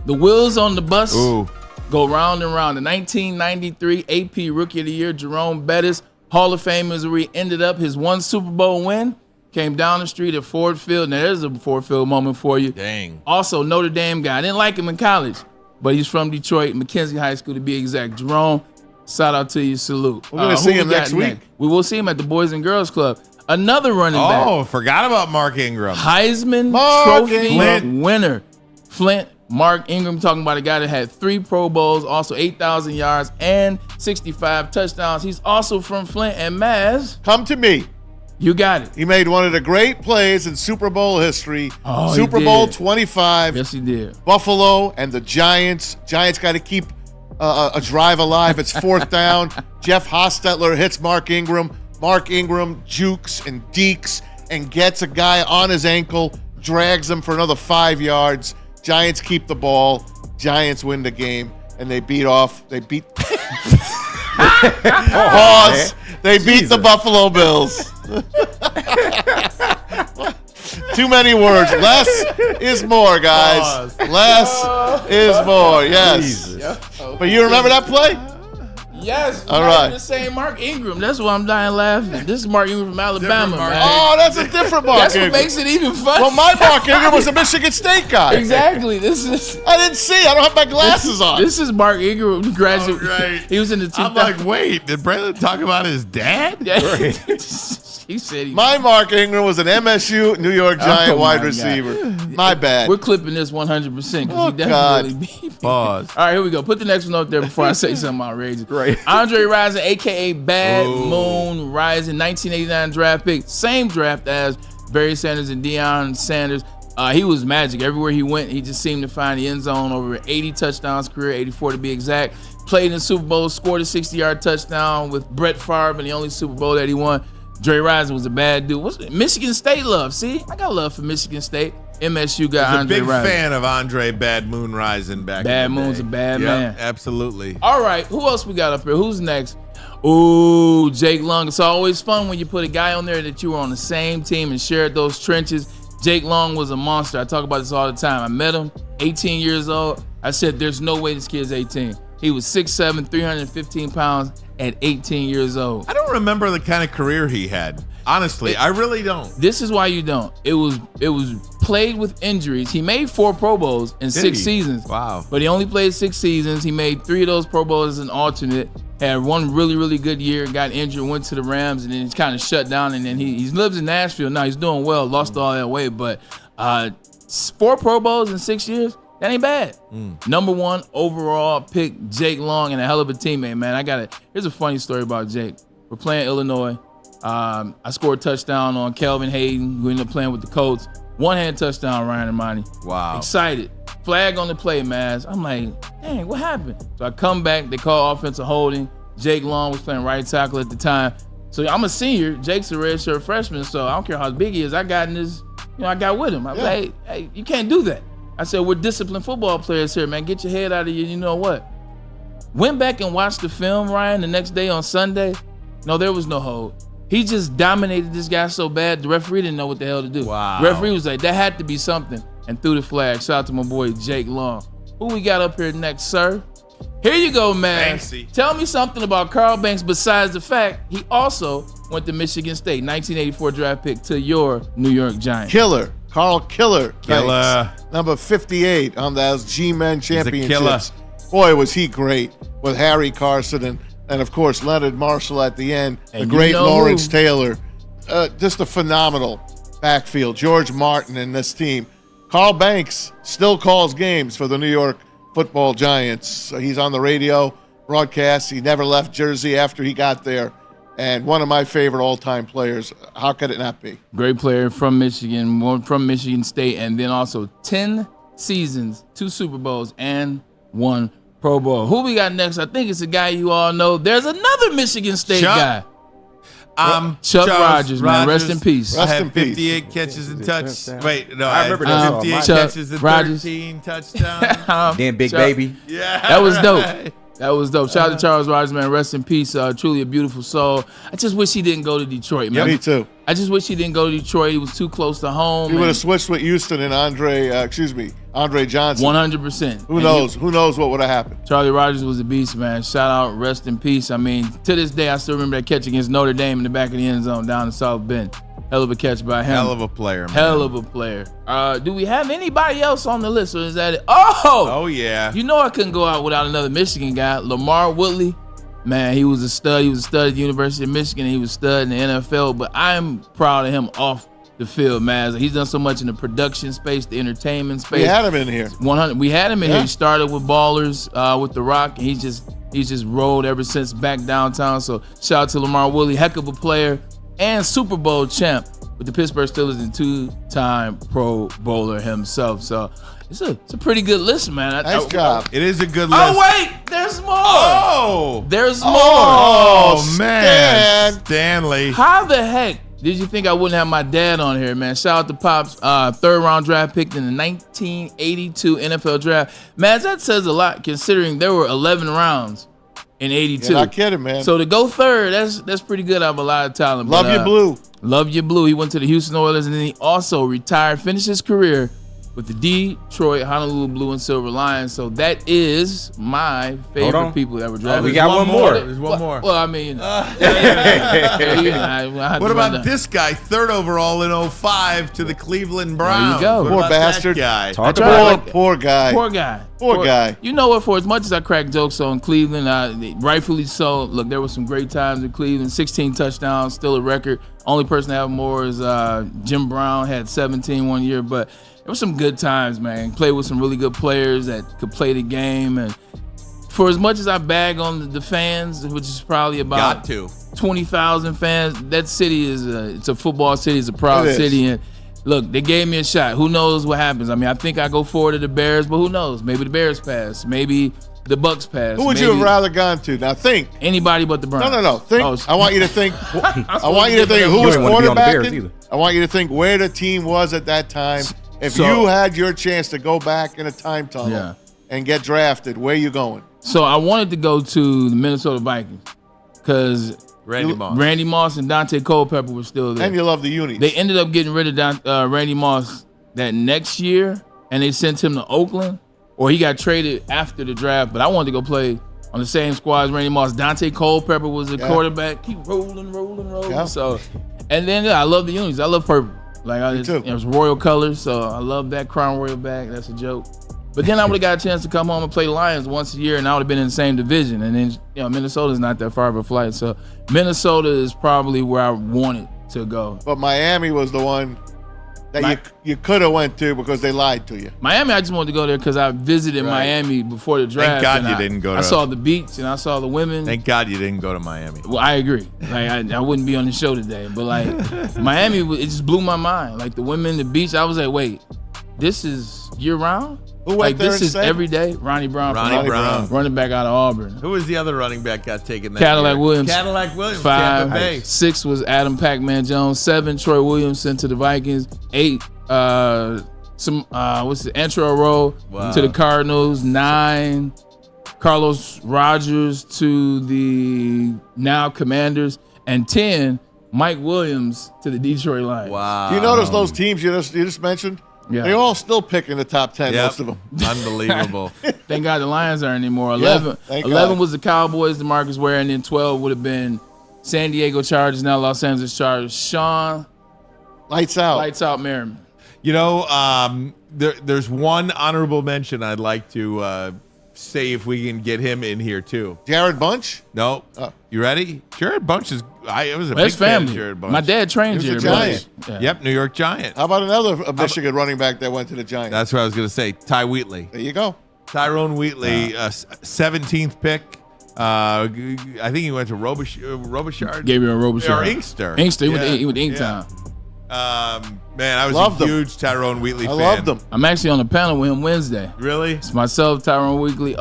The wheels on the bus go round and round. The 1993 AP Rookie of the Year, Jerome Bettis, Hall of Fame is where he ended up. His one Super Bowl win came down the street at Ford Field. Now, there's a Ford Field moment for you. Dang. Also, Notre Dame guy. I didn't like him in college, but he's from Detroit, McKenzie High School to be exact. Jerome, shout out to you. Salute. We're going to see him next week. We will see him at the Boys and Girls Club. Another running back. Oh, forgot about Mark Ingram. Heisman Trophy winner. Flint, Mark Ingram, talking about a guy that had 3 Pro Bowls, also 8,000 yards and 65 touchdowns. He's also from Flint. And Maz, come to me. You got it. He made one of the great plays in Super Bowl history. Oh, Super Bowl 25. Yes, he did. Buffalo and the Giants. Giants got to keep a drive alive. It's 4th down. Jeff Hostetler hits Mark Ingram. Mark Ingram jukes and dekes and gets a guy on his ankle, drags him for another 5 yards. Giants keep the ball. Giants win the game, and they beat. Pause. They beat the Buffalo Bills. Too many words. Less is more, guys. Less is more. Yes. But you remember that play? Yes. All right. The same Mark Ingram. That's why I'm dying laughing. This is Mark Ingram from Alabama, man. Oh, that's a different Mark That's Ingram. what makes it even funny. Well, my Mark Ingram was a Michigan State guy. Exactly. This is. I didn't see. I don't have my glasses on. This is Mark Ingram who graduated. Oh, right. He was in the 2000s. I'm like, wait, did Braylon talk about his dad? Yeah. He said my Mark Ingram was an MSU New York Giant wide God. receiver. My bad. We're clipping this 100% because he definitely beat me. Pause. All right, here we go. Put the next one up there before I say something outrageous. Great. Andre Rison, a.k.a. Bad Moon Rising, 1989 draft pick. Same draft as Barry Sanders and Deion Sanders. He was magic. Everywhere he went, he just seemed to find the end zone. Over 80 touchdowns career, 84 to be exact. Played in Super Bowl, scored a 60-yard touchdown with Brett Favre in the only Super Bowl that he won. Dre Rison was a bad dude. What's it? Michigan State love. See, I got love for Michigan State. MSU got Andre Rison. I was a big fan of Andre Bad Moon Rising back Bad in the Moon's day. a bad man. Absolutely. All right, who else we got up here? Who's next? Ooh, Jake Long. It's always fun when you put a guy on there that you were on the same team and shared those trenches. Jake Long was a monster. I talk about this all the time. I met him, 18 years old. I said, there's no way this kid's 18. He was 6'7", 315 pounds at 18 years old. I don't remember the kind of career he had. Honestly, I really don't. This is why you don't. It was played with injuries. He made 4 Pro Bowls in 6 seasons. Wow. But he only played 6 seasons. He made 3 of those Pro Bowls as an alternate. Had one really, really good year, got injured, went to the Rams, and then he's kind of shut down. And then he lives in Nashville now. He's doing well, lost all that weight. But 4 Pro Bowls in 6 years, that ain't bad. Number 1 overall pick, Jake Long, and a hell of a teammate, man. Here's a funny story about Jake. We're playing Illinois. I scored a touchdown on Kelvin Hayden, who ended up playing with the Colts. One-hand touchdown, Ryan Ermanni. Wow. Excited. Flag on the play, man. I'm like, dang, what happened? So I come back. They call offensive holding. Jake Long was playing right tackle at the time. So I'm a senior. Jake's a redshirt freshman, so I don't care how big he is. I got I got with him. I'm like, hey, you can't do that. I said, we're disciplined football players here, man. Get your head out of you know what? Went back and watched the film, Ryan, the next day on Sunday. No, there was no hold. He just dominated this guy so bad, the referee didn't know what the hell to do. Wow. The referee was like, that had to be something, and threw the flag. Shout out to my boy, Jake Long. Who we got up here next, sir? Here you go, man. Banksy. Tell me something about Carl Banks besides the fact he also went to Michigan State, 1984 draft pick to your New York Giants. Killer. Carl Killer. Killer. Banks. Number 58 on those G-Men championships. killer. Boy, was he great with Harry Carson and of course, Leonard Marshall at the end. And the great you know Lawrence who? Taylor. Just a phenomenal backfield. George Martin and this team. Carl Banks still calls games for the New York Football Giants. So he's on the radio broadcast. He never left Jersey after he got there. And one of my favorite all-time players. How could it not be? Great player from Michigan, one from Michigan State, and then also 10 seasons, 2 Super Bowls, and 1 Pro Bowl. Who we got next? I think it's a guy you all know. There's another Michigan State guy. Chuck Rogers, man. Rest in peace. I had 58 catches and touch. Wait, no, I remember that. 58 Chuck catches and Rogers. 13 touchdowns. Then Big Chuck. Baby. Yeah, That was dope. That was dope. Shout out to Charles Rogers, man. Rest in peace. Truly a beautiful soul. I just wish he didn't go to Detroit, man. Me too. I just wish he didn't go to Detroit. He was too close to home. He would have switched with Houston and Andre Johnson. 100%. Who knows? Who knows what would have happened? Charlie Rogers was a beast, man. Shout out, rest in peace. I mean, to this day, I still remember that catch against Notre Dame in the back of the end zone down in South Bend. Hell of a catch by him. Hell of a player, man. Hell of a player. Do we have anybody else on the list, or is that it? Oh, yeah. You know I couldn't go out without another Michigan guy, Lamar Woodley. Man, he was a stud. He was a stud at the University of Michigan. He was a stud in the NFL, but I'm proud of him off the field, man. He's done so much in the production space, the entertainment space. We had him in here. 100. We had him in here. He started with Ballers with The Rock, and he's just rolled ever since back downtown. So shout out to Lamar Woodley, heck of a player and Super Bowl champ with the Pittsburgh Steelers and 2-time Pro Bowler himself. So it's a pretty good list, man. Nice job. It is a good list. Oh wait, there's more. Oh, there's more. Oh man, Stanley. How the heck did you think I wouldn't have my dad on here, man? Shout out to Pops, 3rd round draft pick in the 1982 NFL draft. Man, that says a lot considering there were 11 rounds in 82. You're not kidding, man. So to go 3rd, that's pretty good. I have a lot of talent. Love you, Blue. Love you, Blue. He went to the Houston Oilers, and then he also retired, finished his career with the Detroit Honolulu Blue and Silver Lions. So that is my favorite people that were drafted. We got one more. There's one more. Well, I mean, what about this guy, 3rd overall in 05 to the Cleveland Browns? There you go. What Poor about that bastard. guy. Poor guy. Poor guy. You know what? For as much as I crack jokes on Cleveland, rightfully so. Look, there were some great times in Cleveland. 16 touchdowns, still a record. Only person to have more is Jim Brown, had 17 one year. But there were some good times, man. Played with some really good players that could play the game. And for as much as I bag on the fans, which is probably about 20,000 fans, that city it's a football city. It's a proud city. And look, they gave me a shot. Who knows what happens? I mean, I think I go forward to the Bears, but who knows? Maybe the Bears pass. Maybe the Bucks pass. Who would you have rather gone to? Now think. Anybody but the Browns. No. Think. I want you to think. I want you to think who was quarterbacking. I want you to think where the team was at that time. If you had your chance to go back in a time tunnel and get drafted, where you going? So I wanted to go to the Minnesota Vikings because Randy Moss and Dante Culpepper were still there. And you love the unis. They ended up getting rid of Randy Moss that next year, and they sent him to Oakland. or he got traded after the draft. But I wanted to go play on the same squad as Randy Moss. Dante Culpepper was a quarterback. Keep rolling. Yeah. So, and then I love the unis. I love purple. Like it was royal colors, so I love that Crown Royal back. That's a joke. But then I would have got a chance to come home and play Lions once a year, and I would have been in the same division. And then Minnesota's not that far of a flight, so Minnesota is probably where I wanted to go. But Miami was the one that you could have went to because they lied to you. Miami, I just wanted to go there because I visited Miami before the draft. Thank God you didn't go to. I saw the beach and I saw the women. Thank God you didn't go to Miami. Well, I agree. Like I wouldn't be on the show today, but like Miami, it just blew my mind. Like the women, the beach. I was like, wait, this is year round. Who like went there this is instead? every day. Ronnie Brown. Ronnie Brown. Running back out of Auburn. Who was the other running back got taken that Cadillac year? Williams. Cadillac Williams. 5. Tampa Bay. 6 was Adam Pac-Man Jones. 7, Troy Williamson to the Vikings. 8, Antero Rowe to the Cardinals. 9, Carlos Rogers to the now Commanders. And 10, Mike Williams to the Detroit Lions. Wow. Do you notice those teams you just mentioned? Yeah. They all still pick in the top 10, most of them. Unbelievable. Thank God the Lions aren't anymore. 11 was the Cowboys, DeMarcus Ware, and then 12 would have been San Diego Chargers, now Los Angeles Chargers. Sean. Lights out. Lights out Merriman. You know, there's one honorable mention I'd like to say if we can get him in here too. Jared Bunch? No. You ready? Jared Bunch is. I was a That's big fan family. of Jared Bunch. My dad trained He was Jared a Bunch. Giant. Yeah. Yep, New York Giant. How about another Michigan running back that went to the Giants? That's what I was going to say. Ty Wheatley. There you go. Tyrone Wheatley, 17th pick. I think he went to Robichard. Gabriel Robichard. Or Inkster. Inkster. He went to Inktown. Man, I was Loved a him. huge Tyrone Wheatley fan. I loved him. I'm actually on a panel with him Wednesday. Really? It's myself, Tyrone Wheatley.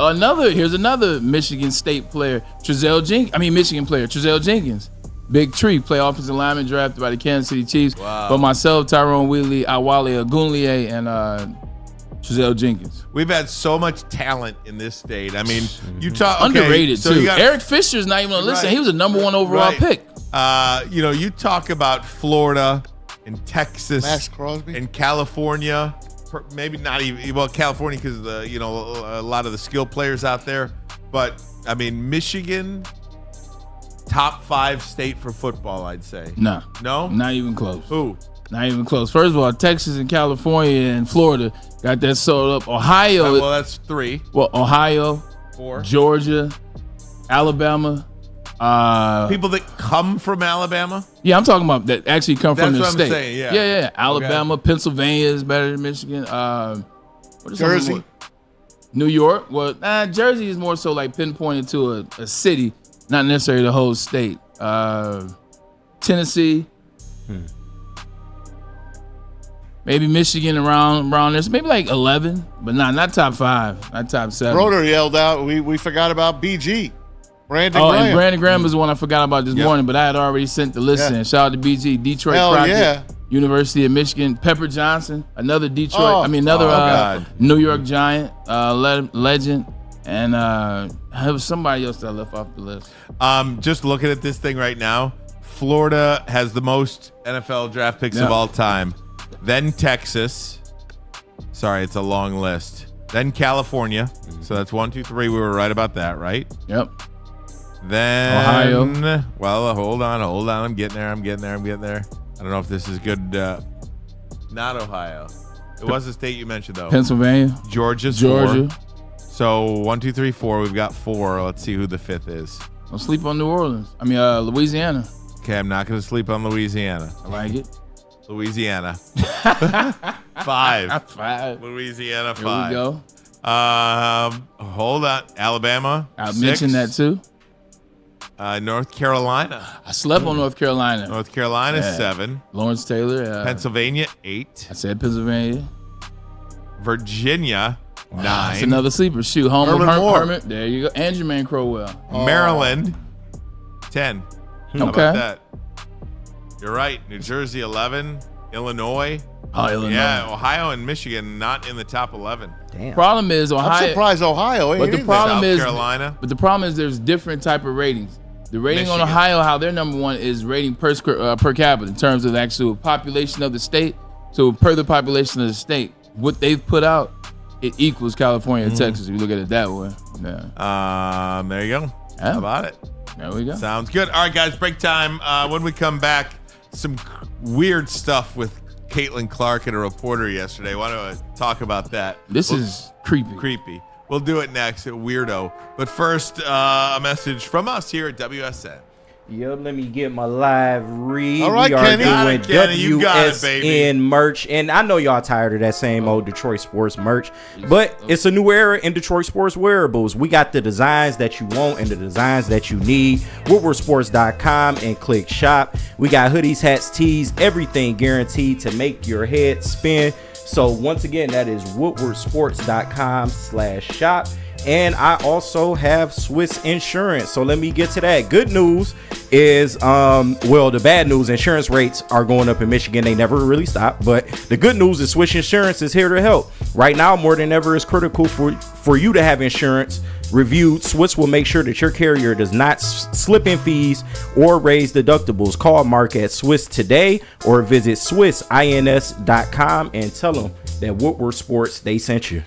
Here's another Michigan State player, Michigan player, Trezell Jenkins. Big tree, play offensive lineman drafted by the Kansas City Chiefs. Wow. But myself, Tyrone Wheatley, Awale Ogunleye, and Trezell Jenkins. We've had so much talent in this state. I mean, you talk Underrated so too. you got, Eric Fisher's not even on the list. Right. He was a number 1 overall Right. pick. You talk about Florida and Texas Max Crosby. and California. Maybe not even California because of the a lot of the skill players out there. But I mean, Michigan, top 5 state for football, I'd say. No, not even close. Who? Not even close. First of all, Texas and California and Florida got that sold up. Ohio. Well, that's 3. Well, Ohio, 4. Georgia, Alabama. People that come from Alabama. Yeah, I'm talking about that actually come from the That's what I'm state. saying, yeah. Yeah. Alabama, Pennsylvania is better than Michigan. What is Jersey. New York. Well, Jersey is more so like pinpointed to a city, not necessarily the whole state. Tennessee. Maybe Michigan around there. So maybe like 11, but not top 5, not top 7. Broder yelled out, we forgot about BG. Brandon Graham. And Brandon Graham is the one I forgot about this morning, but I had already sent the list in. Shout out to BG, Detroit Project, University of Michigan. Pepper Johnson, another New York Giant legend. And there was somebody else that I left off the list. Just looking at this thing right now, Florida has the most NFL draft picks of all time. Then Texas. Sorry, it's a long list. Then California. So that's 1, 2, 3. We were right about that, right? Yep. Then Ohio. Well, hold on. I'm getting there. I don't know if this is good. Not Ohio. It was the state you mentioned though. Pennsylvania. Georgia. 4. So 1, 2, 3, 4. We've got 4. Let's see who the 5th is. Don't sleep on New Orleans. Louisiana. Okay, I'm not going to sleep on Louisiana. I like it. Louisiana. 5. Louisiana 5. Here we go. Hold on. Alabama. I 6. mentioned that too. North Carolina. I slept on North Carolina. North Carolina 7. Lawrence Taylor. Pennsylvania 8. I said Pennsylvania. Virginia 9. That's another sleeper. Shoot, home of Herman. There you go. And Jermaine Crowell. Maryland 10. How Okay. about that? You're right. New Jersey 11. Illinois. Oh, Illinois. Yeah, Ohio and Michigan not in the top 11. Damn. Problem is Ohio. I'm surprised Ohio ain't But the in problem South is Carolina. But the problem is there's different type of ratings. The rating on Michigan. Ohio, how they're number 1 is rating per capita in terms of the actual population of the state. So per the population of the state, what they've put out it equals California and Texas if you look at it that way. Yeah. There you go. Yeah. How about it? There we go. Sounds good. All right, guys, break time. When we come back, some weird stuff with Caitlin Clark and a reporter yesterday. Want to talk about that? This is creepy. Creepy. We'll do it next at Weirdo. But first, a message from us here at WSN. Yep, let me get my live read. All right, we are Kenny. doing Kenny, you got it, baby. WSN merch. And I know y'all tired of that same old Detroit sports merch, but it's a new era in Detroit sports wearables. We got the designs that you want and the designs that you need. WoodwardSports.com and click shop. We got hoodies, hats, tees, everything guaranteed to make your head spin. So once again, that is WoodwardSports.com/shop. And I also have Swiss Insurance. So let me get to that. Good news is, the bad news, insurance rates are going up in Michigan. They never really stop. But the good news is Swiss Insurance is here to help. Right now, more than ever, it's critical for you to have insurance reviewed. Swiss will make sure that your carrier does not slip in fees or raise deductibles. Call Mark at Swiss today or visit SwissINS.com and tell them that Woodward Sports, they sent you.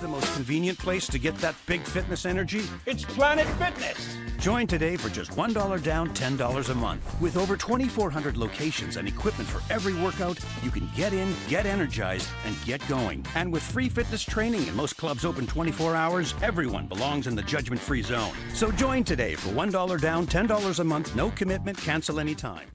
The most convenient place to get that big fitness energy? It's Planet Fitness. Join today for just $1 down, $10 a month. With over 2,400 locations and equipment for every workout, you can get in, get energized, and get going. And with free fitness training and most clubs open 24 hours, everyone belongs in the judgment-free zone. So join today for $1 down, $10 a month, no commitment, cancel anytime.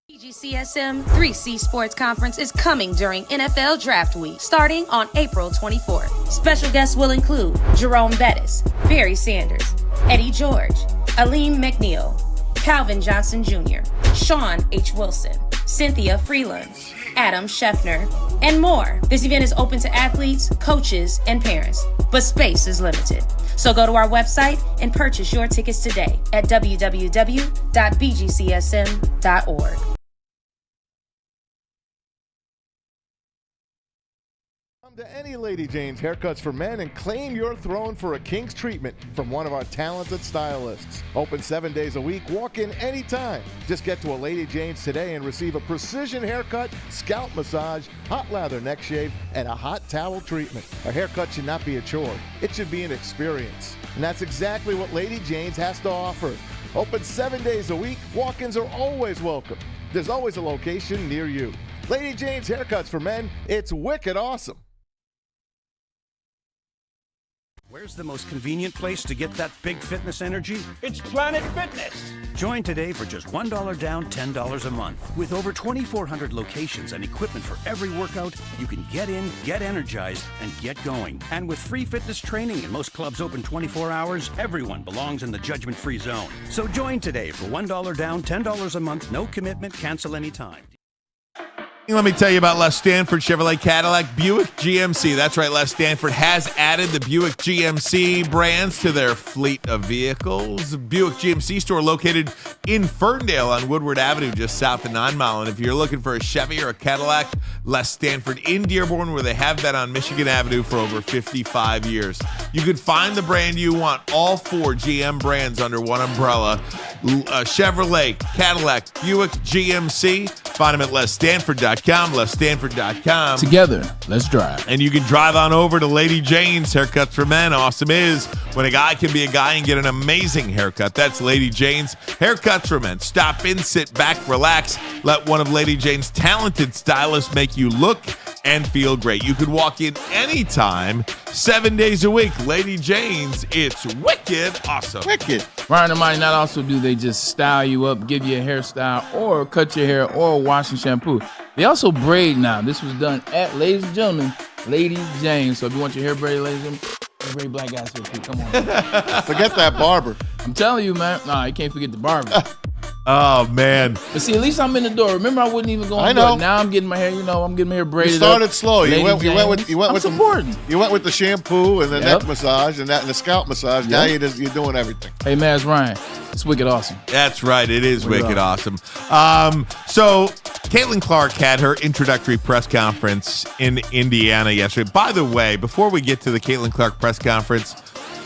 BGCSM 3C Sports Conference is coming during NFL Draft Week, starting on April 24th. Special guests will include Jerome Bettis, Barry Sanders, Eddie George, Aleem McNeil, Calvin Johnson Jr., Sean H. Wilson, Cynthia Freeland, Adam Scheffner, and more. This event is open to athletes, coaches, and parents, but space is limited. So go to our website and purchase your tickets today at www.bgcsm.org. Come to any Lady Jane's Haircuts for Men and claim your throne for a king's treatment from one of our talented stylists. Open 7 days a week, walk in anytime. Just get to a Lady Jane's today and receive a precision haircut, scalp massage, hot lather neck shave, and a hot towel treatment. A haircut should not be a chore. It should be an experience. And that's exactly what Lady Jane's has to offer. Open 7 days a week, walk-ins are always welcome. There's always a location near you. Lady Jane's Haircuts for Men, it's wicked awesome. Where's the most convenient place to get that big fitness energy? It's Planet Fitness. Join today for just $1 down, $10 a month. With over 2,400 locations and equipment for every workout, you can get in, get energized, and get going. And with free fitness training and most clubs open 24 hours, everyone belongs in the judgment-free zone. So join today for $1 down, $10 a month, no commitment, cancel anytime. Let me tell you about Les Stanford Chevrolet Cadillac Buick GMC. That's right, Les Stanford has added the Buick GMC brands to their fleet of vehicles. The Buick GMC store located in Ferndale on Woodward Avenue, just south of 9 Mile. And if you're looking for a Chevy or a Cadillac, Les Stanford in Dearborn, where they have that on Michigan Avenue for over 55 years. You can find the brand you want, all 4 GM brands under one umbrella. Chevrolet, Cadillac, Buick, GMC. Find them at LesStanford.com, LesStanford.com. Together, let's drive. And you can drive on over to Lady Jane's Haircuts for Men. Awesome is when a guy can be a guy and get an amazing haircut. That's Lady Jane's Haircuts for Men. Stop in, sit back, relax. Let one of Lady Jane's talented stylists make you look and feel great. You could walk in anytime, 7 days a week. Lady Jane's, it's wicked awesome. Wicked. Ryan and Mike, not also do they just style you up, give you a hairstyle, or cut your hair, or wash and shampoo. They also braid now. This was done at, ladies and gentlemen, Lady Jane's. So if you want your hair braided, ladies and gentlemen, braid black guys here too. Come on. Forget that barber. I'm telling you, man. Nah, you can't forget the barber. Oh, man. But see, at least I'm in the door. Remember, I wouldn't even go on I the know. door. Now I'm getting my hair, I'm getting my hair braided You started up. slow. You went with the shampoo and the Yep. neck massage and the scalp massage. Now you're doing everything. Hey, man, it's Ryan. It's wicked awesome. That's right. It is Wicked wicked awesome. So Caitlin Clark had her introductory press conference in Indiana yesterday. By the way, before we get to the Caitlin Clark press conference,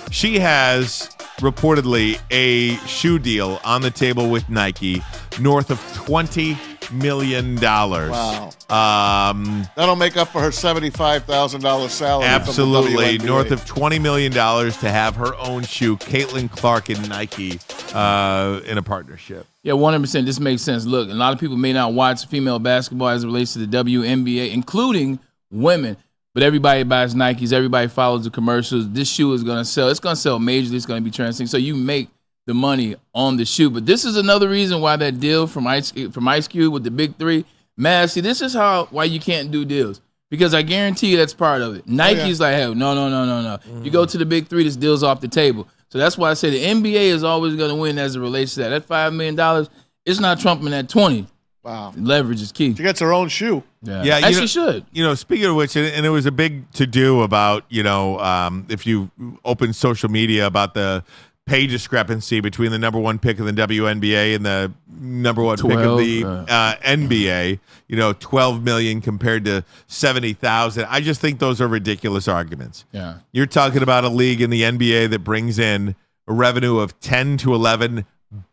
she has reportedly a shoe deal on the table with Nike north of $20 million. Wow. That'll make up for her $75,000 salary. Absolutely. From the WNBA. North of $20 million to have her own shoe, Caitlin Clark and Nike, in a partnership. Yeah, 100%. This makes sense. Look, a lot of people may not watch female basketball as it relates to the WNBA, including women. But everybody buys Nikes. Everybody follows the commercials. This shoe is going to sell. It's going to sell majorly. It's going to be trending. So you make the money on the shoe. But this is another reason why that deal from Ice Cube with the big three, man, see, this is why you can't do deals. Because I guarantee you that's part of it. Nike's like, hey, no. You go to the big three, this deal's off the table. So that's why I say the NBA is always going to win as it relates to that. That $5 million, it's not trumping that 20. Wow. Leverage is key. She gets her own shoe. Yeah, As she should. Speaking of which, and it was a big to-do about, if you open social media about the pay discrepancy between the number one pick of the WNBA and the number one pick of the NBA, $12 million compared to $70,000. I just think those are ridiculous arguments. Yeah. You're talking about a league in the NBA that brings in a revenue of $10 to $11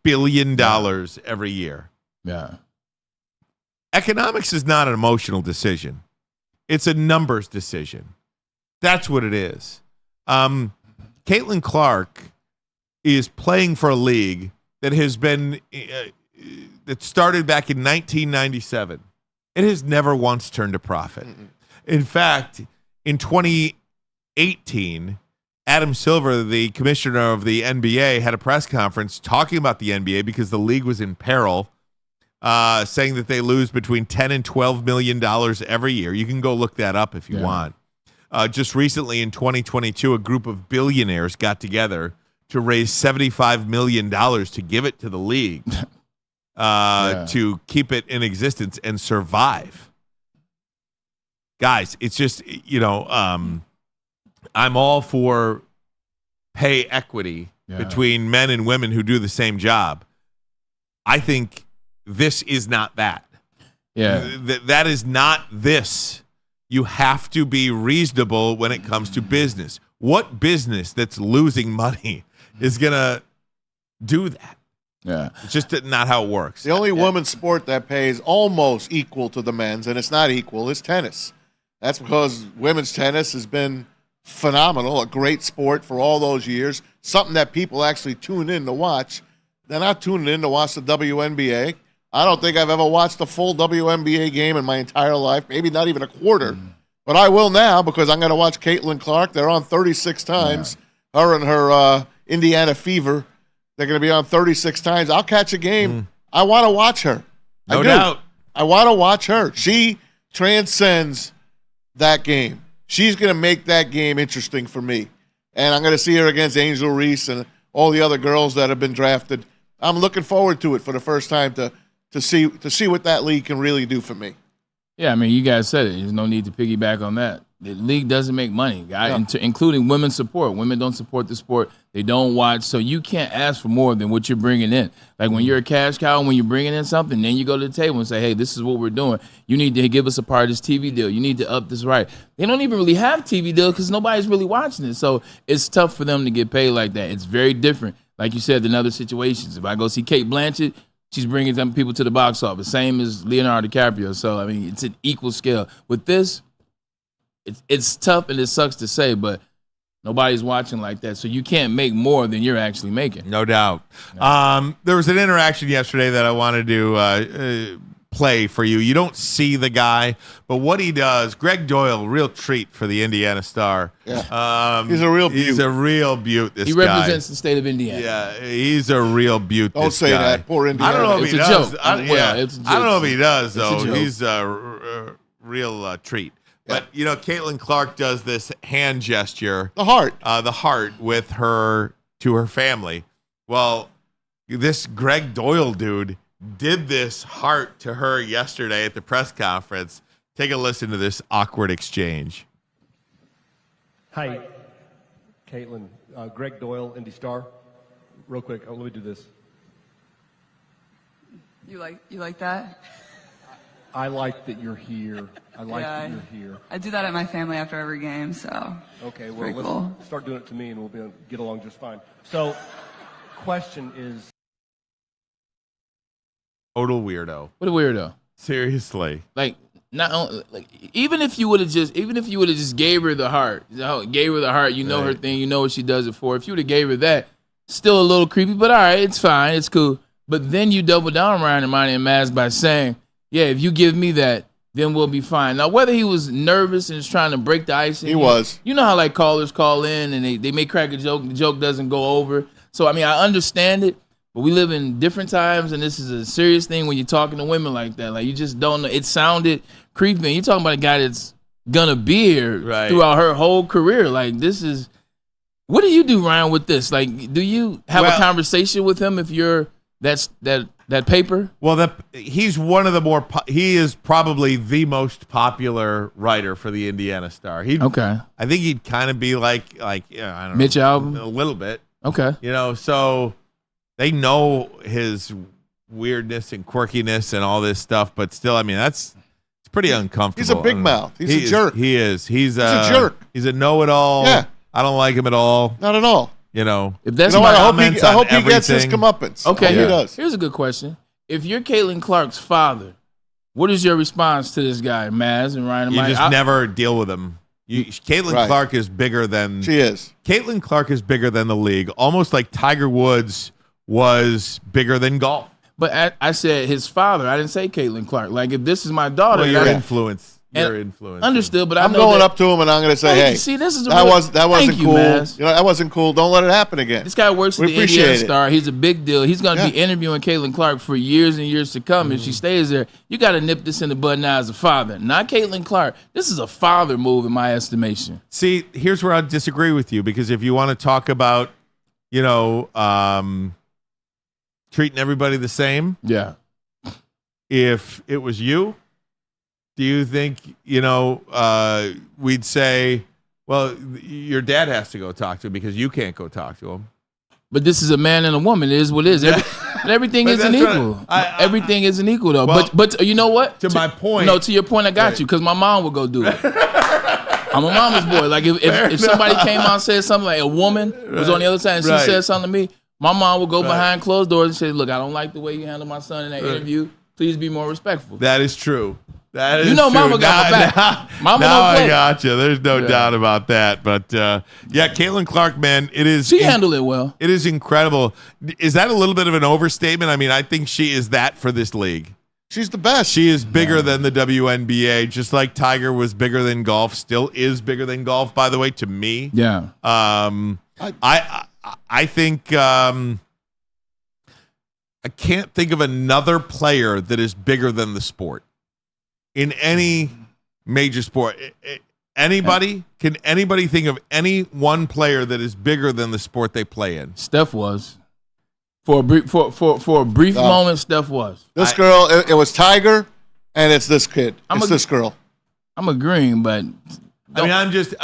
billion every year. Yeah. Economics is not an emotional decision. It's a numbers decision. That's what it is. Caitlin Clark is playing for a league that has been that started back in 1997. It has never once turned a profit. In fact, in 2018, Adam Silver, the commissioner of the NBA, had a press conference talking about the NBA because the league was in peril, saying that they lose between $10 and $12 million every year. You can go look that up if you want. Just recently in 2022, a group of billionaires got together to raise $75 million to give it to the league to keep it in existence and survive. Guys, it's just, I'm all for pay equity between men and women who do the same job. I think this is not that. Yeah. That is not this. You have to be reasonable when it comes to business. What business that's losing money is going to do that? Yeah. It's just not how it works. The only women's sport that pays almost equal to the men's, and it's not equal, is tennis. That's because women's tennis has been phenomenal, a great sport for all those years, something that people actually tune in to watch. They're not tuning in to watch the WNBA. I don't think I've ever watched a full WNBA game in my entire life, maybe not even a quarter. But I will now because I'm going to watch Caitlin Clark. They're on 36 times. Her and her Indiana Fever, they're going to be on 36 times. I'll catch a game. I want to watch her. No doubt. I want to watch her. She transcends that game. She's going to make that game interesting for me. And I'm going to see her against Angel Reese and all the other girls that have been drafted. I'm looking forward to it for the first time to see what that league can really do for me. Yeah, I mean, you guys said it. There's no need to piggyback on that. The league doesn't make money, including women's support. Women don't support the sport. They don't watch. So you can't ask for more than what you're bringing in. Like when you're a cash cow, when you're bringing in something, then you go to the table and say, hey, this is what we're doing. You need to give us a part of this TV deal. You need to up this right. They don't even really have TV deal because nobody's really watching it. So it's tough for them to get paid like that. It's very different, like you said, than other situations. If I go see Kate Blanchett, she's bringing some people to the box office, same as Leonardo DiCaprio. So, I mean, it's an equal scale. With this, it's tough and it sucks to say, but nobody's watching like that. So you can't make more than you're actually making. No doubt. There was an interaction yesterday that I wanted to play for you. You don't see the guy, but what he does, Greg Doyle, real treat for the Indiana Star. Yeah. He's a real beaut. He's a real beaut, He represents the state of Indiana. Yeah, he's a real beaut. Don't say that. Poor Indiana. I don't know if It's he a does. joke. I It's a joke. don't know if he does, It's a though. joke. He's a real treat. But, Caitlin Clark does this hand gesture. The heart. The heart with her, to her family. Well, this Greg Doyle dude did this heart to her yesterday at the press conference. Take a listen to this awkward exchange. Hi, Caitlin. Greg Doyle, Indy Star. Real quick, let me do this. You like that? I like that you're here. I like that you're here. I do that at my family after every game, so. Okay, well, pretty let's cool. start doing it to me and we'll get along just fine. So, question is. Total weirdo. What a weirdo. Seriously. Like, not only, like, even if you would have just gave her the heart, you know her thing, you know what she does it for. If you would have gave her that, still a little creepy, but all right, it's fine, it's cool. But then you double down on Ryan Ermanni and Maz by saying, yeah, if you give me that, then we'll be fine. Now, whether he was nervous and was trying to break the ice, he was. You know how like callers call in and they may crack a joke, the joke doesn't go over. So I mean, I understand it, but we live in different times, and this is a serious thing when you're talking to women like that. Like, you just don't know. It sounded creepy. You're talking about a guy that's gonna be here throughout her whole career. Like, this is. What do you do, Ryan, with this? Like, do you have a conversation with him if you're that paper? Well, he's one of the he is probably the most popular writer for the Indiana Star. I think he'd kind of be like I don't know, Mitch Albom, a little bit. Okay, so they know his weirdness and quirkiness and all this stuff, but still, I mean, it's pretty uncomfortable. He's a big mouth. He's a jerk. He is. He's a jerk. He's a know-it-all. Yeah. I don't like him at all. Not at all. If that's I hope he gets his comeuppance. Okay, he does. Here's a good question. If you're Caitlin Clark's father, what is your response to this guy, Maz and Ryan? You just never deal with him. Caitlin Clark is bigger than she is. Caitlin Clark is bigger than the league, almost like Tiger Woods was bigger than golf. But I said his father. I didn't say Caitlin Clark. Like, if this is my daughter, well, your influence. Your influence. Understood, but I'm going up to him and I'm going to say, "Hey, see, this is that wasn't cool. Maz. That wasn't cool. Don't let it happen again." This guy works at the Indiana Star. He's a big deal. He's going to be interviewing Caitlin Clark for years and years to come. If she stays there, you got to nip this in the bud now as a father, not Caitlin Clark. This is a father move in my estimation. See, here's where I disagree with you, because if you want to talk about, treating everybody the same, if it was you. Do you think, we'd say, well, your dad has to go talk to him because you can't go talk to him? But this is a man and a woman. It is what it is. Everything isn't equal. Everything isn't equal, though. Well, but you know what? My point. No, to your point, I got you, because my mom would go do it. I'm a mama's boy. Like, if somebody came out and said something, like a woman was on the other side and she said something to me, my mom would go behind closed doors and say, look, I don't like the way you handle my son in that interview. Please be more respectful. That is true. That is true. Mama got my back. Mama now don't play. I got you. There's no doubt about that. But Caitlin Clark, man, it is. She handled it well. It is incredible. Is that a little bit of an overstatement? I mean, I think she is that for this league. She's the best. She is bigger than the WNBA, just like Tiger was bigger than golf. Still is bigger than golf, by the way, to me. Yeah. I think. I can't think of another player that is bigger than the sport in any major sport. Anybody? Can anybody think of any one player that is bigger than the sport they play in? Steph was. For a brief moment, Steph was. This girl, it was Tiger, and it's this kid. This girl. I'm agreeing, but I'm just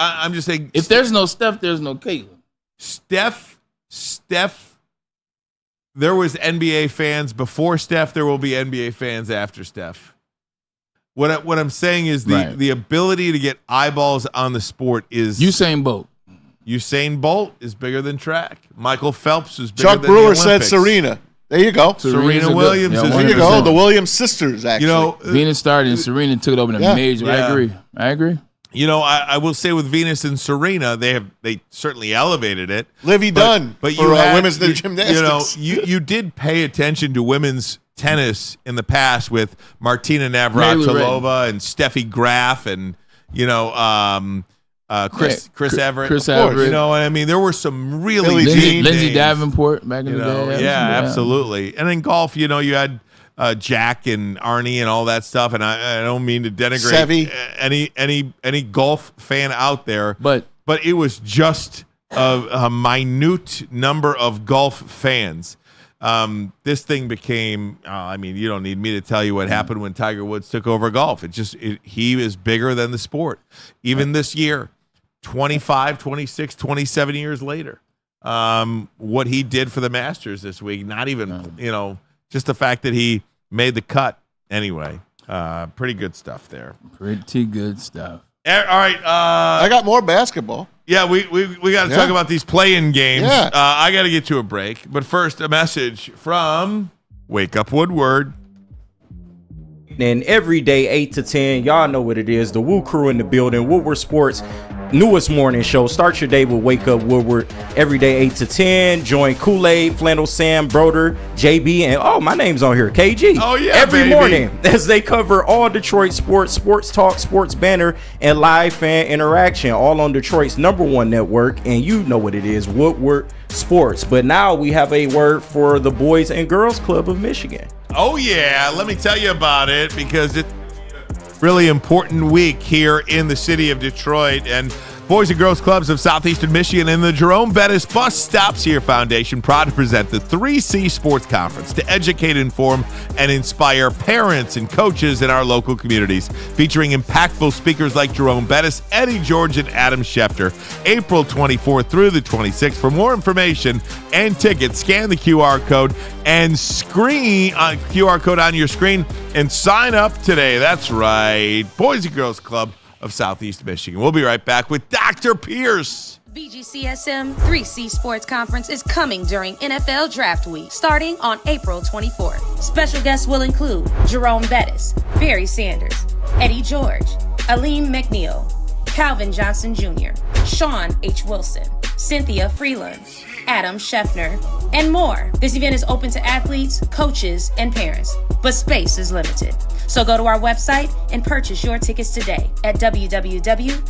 saying. If there's no Steph, there's no Caitlin. Steph. There was NBA fans before Steph. There will be NBA fans after Steph. What I'm saying is the ability to get eyeballs on the sport is Usain Bolt. Usain Bolt is bigger than track. Michael Phelps is bigger Chuck than Brewer the Olympics. said Serena. There you go. Serena Williams is there you go. The Williams sisters, actually. Venus started and Serena took it over in a major. Yeah. I agree. I will say with Venus and Serena, they certainly elevated it. Livy Dunn but for women's gymnastics. You did pay attention to women's tennis in the past with Martina Navratilova and Steffi Graf and Chris Everett. Chris Everett. You know what I mean? There were some really Lindsay Davenport back in the day. Yeah, absolutely. And in golf, you had Jack and Arnie and all that stuff, and I don't mean to denigrate any golf fan out there, but it was just a minute number of golf fans. This thing became. You don't need me to tell you what happened when Tiger Woods took over golf. He is bigger than the sport, even this year, 25, 26, 27 years later. What he did for the Masters this week, not even just the fact that he made the cut anyway. Pretty good stuff there. Pretty good stuff. All right. I got more basketball. Yeah, we got to talk about these play-in games. Yeah. I got to get to a break. But first, a message from Wake Up Woodward. And every day, 8 to 10, y'all know what it is. The Woo Crew in the building. Woodward Sports newest morning show. Start your day with Wake Up Woodward every day, 8 to 10. Join Kool-Aid, Flannel Sam, Broder, JB, and my name's on here, KG. Oh, yeah, every baby. morning as they cover all Detroit sports, sports talk, sports banner, and live fan interaction, all on Detroit's #1 network. And you know what it is, Woodward Sports. But now we have a word for the Boys and Girls Club of Michigan. Oh, yeah. Let me tell you about it, because it's a really important week here in the city of Detroit. And Boys and Girls Clubs of Southeastern Michigan and the Jerome Bettis Bus Stops Here Foundation proud to present the 3C Sports Conference to educate, inform, and inspire parents and coaches in our local communities, featuring impactful speakers like Jerome Bettis, Eddie George, and Adam Schefter, April 24th through the 26th. For more information and tickets, scan the QR code and screen QR code on your screen and sign up today. That's right. Boys and Girls Club of Southeast Michigan. We'll be right back with Dr. Pierce. BGCSM 3C Sports Conference is coming during NFL Draft Week, starting on April 24th. Special guests will include Jerome Bettis, Barry Sanders, Eddie George, Aleem McNeil, Calvin Johnson Jr., Sean H. Wilson, Cynthia Freeland, Adam Scheffner, and more. This event is open to athletes, coaches, and parents, but space is limited. So go to our website and purchase your tickets today at www.bgcsm.org.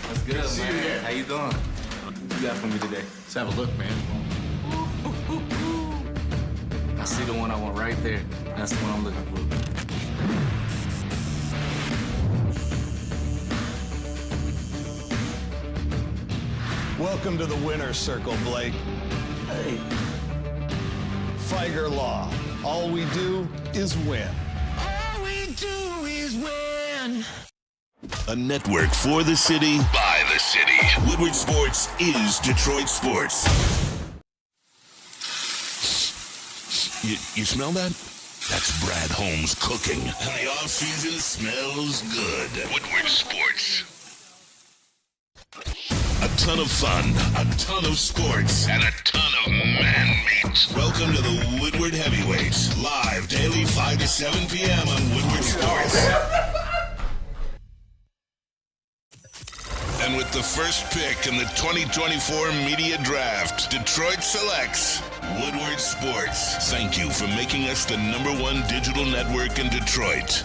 What's good, man? How you doing? What you got for me today? Let's have a look, man. I see the one I want right there. That's the one I'm looking for. Welcome to the winner's circle, Blake. Hey. Feiger Law. All we do is win. All we do is win. A network for the city, by the city. Woodward Sports is Detroit sports. You smell that? That's Brad Holmes cooking. And the off-season smells good. Woodward Sports. A ton of fun, a ton of sports, and a ton of man meat. Welcome to the Woodward Heavyweights, live daily 5 to 7 p.m. on Woodward Sports. And with the first pick in the 2024 Media Draft, Detroit selects Woodward Sports. Thank you for making us the #1 digital network in Detroit.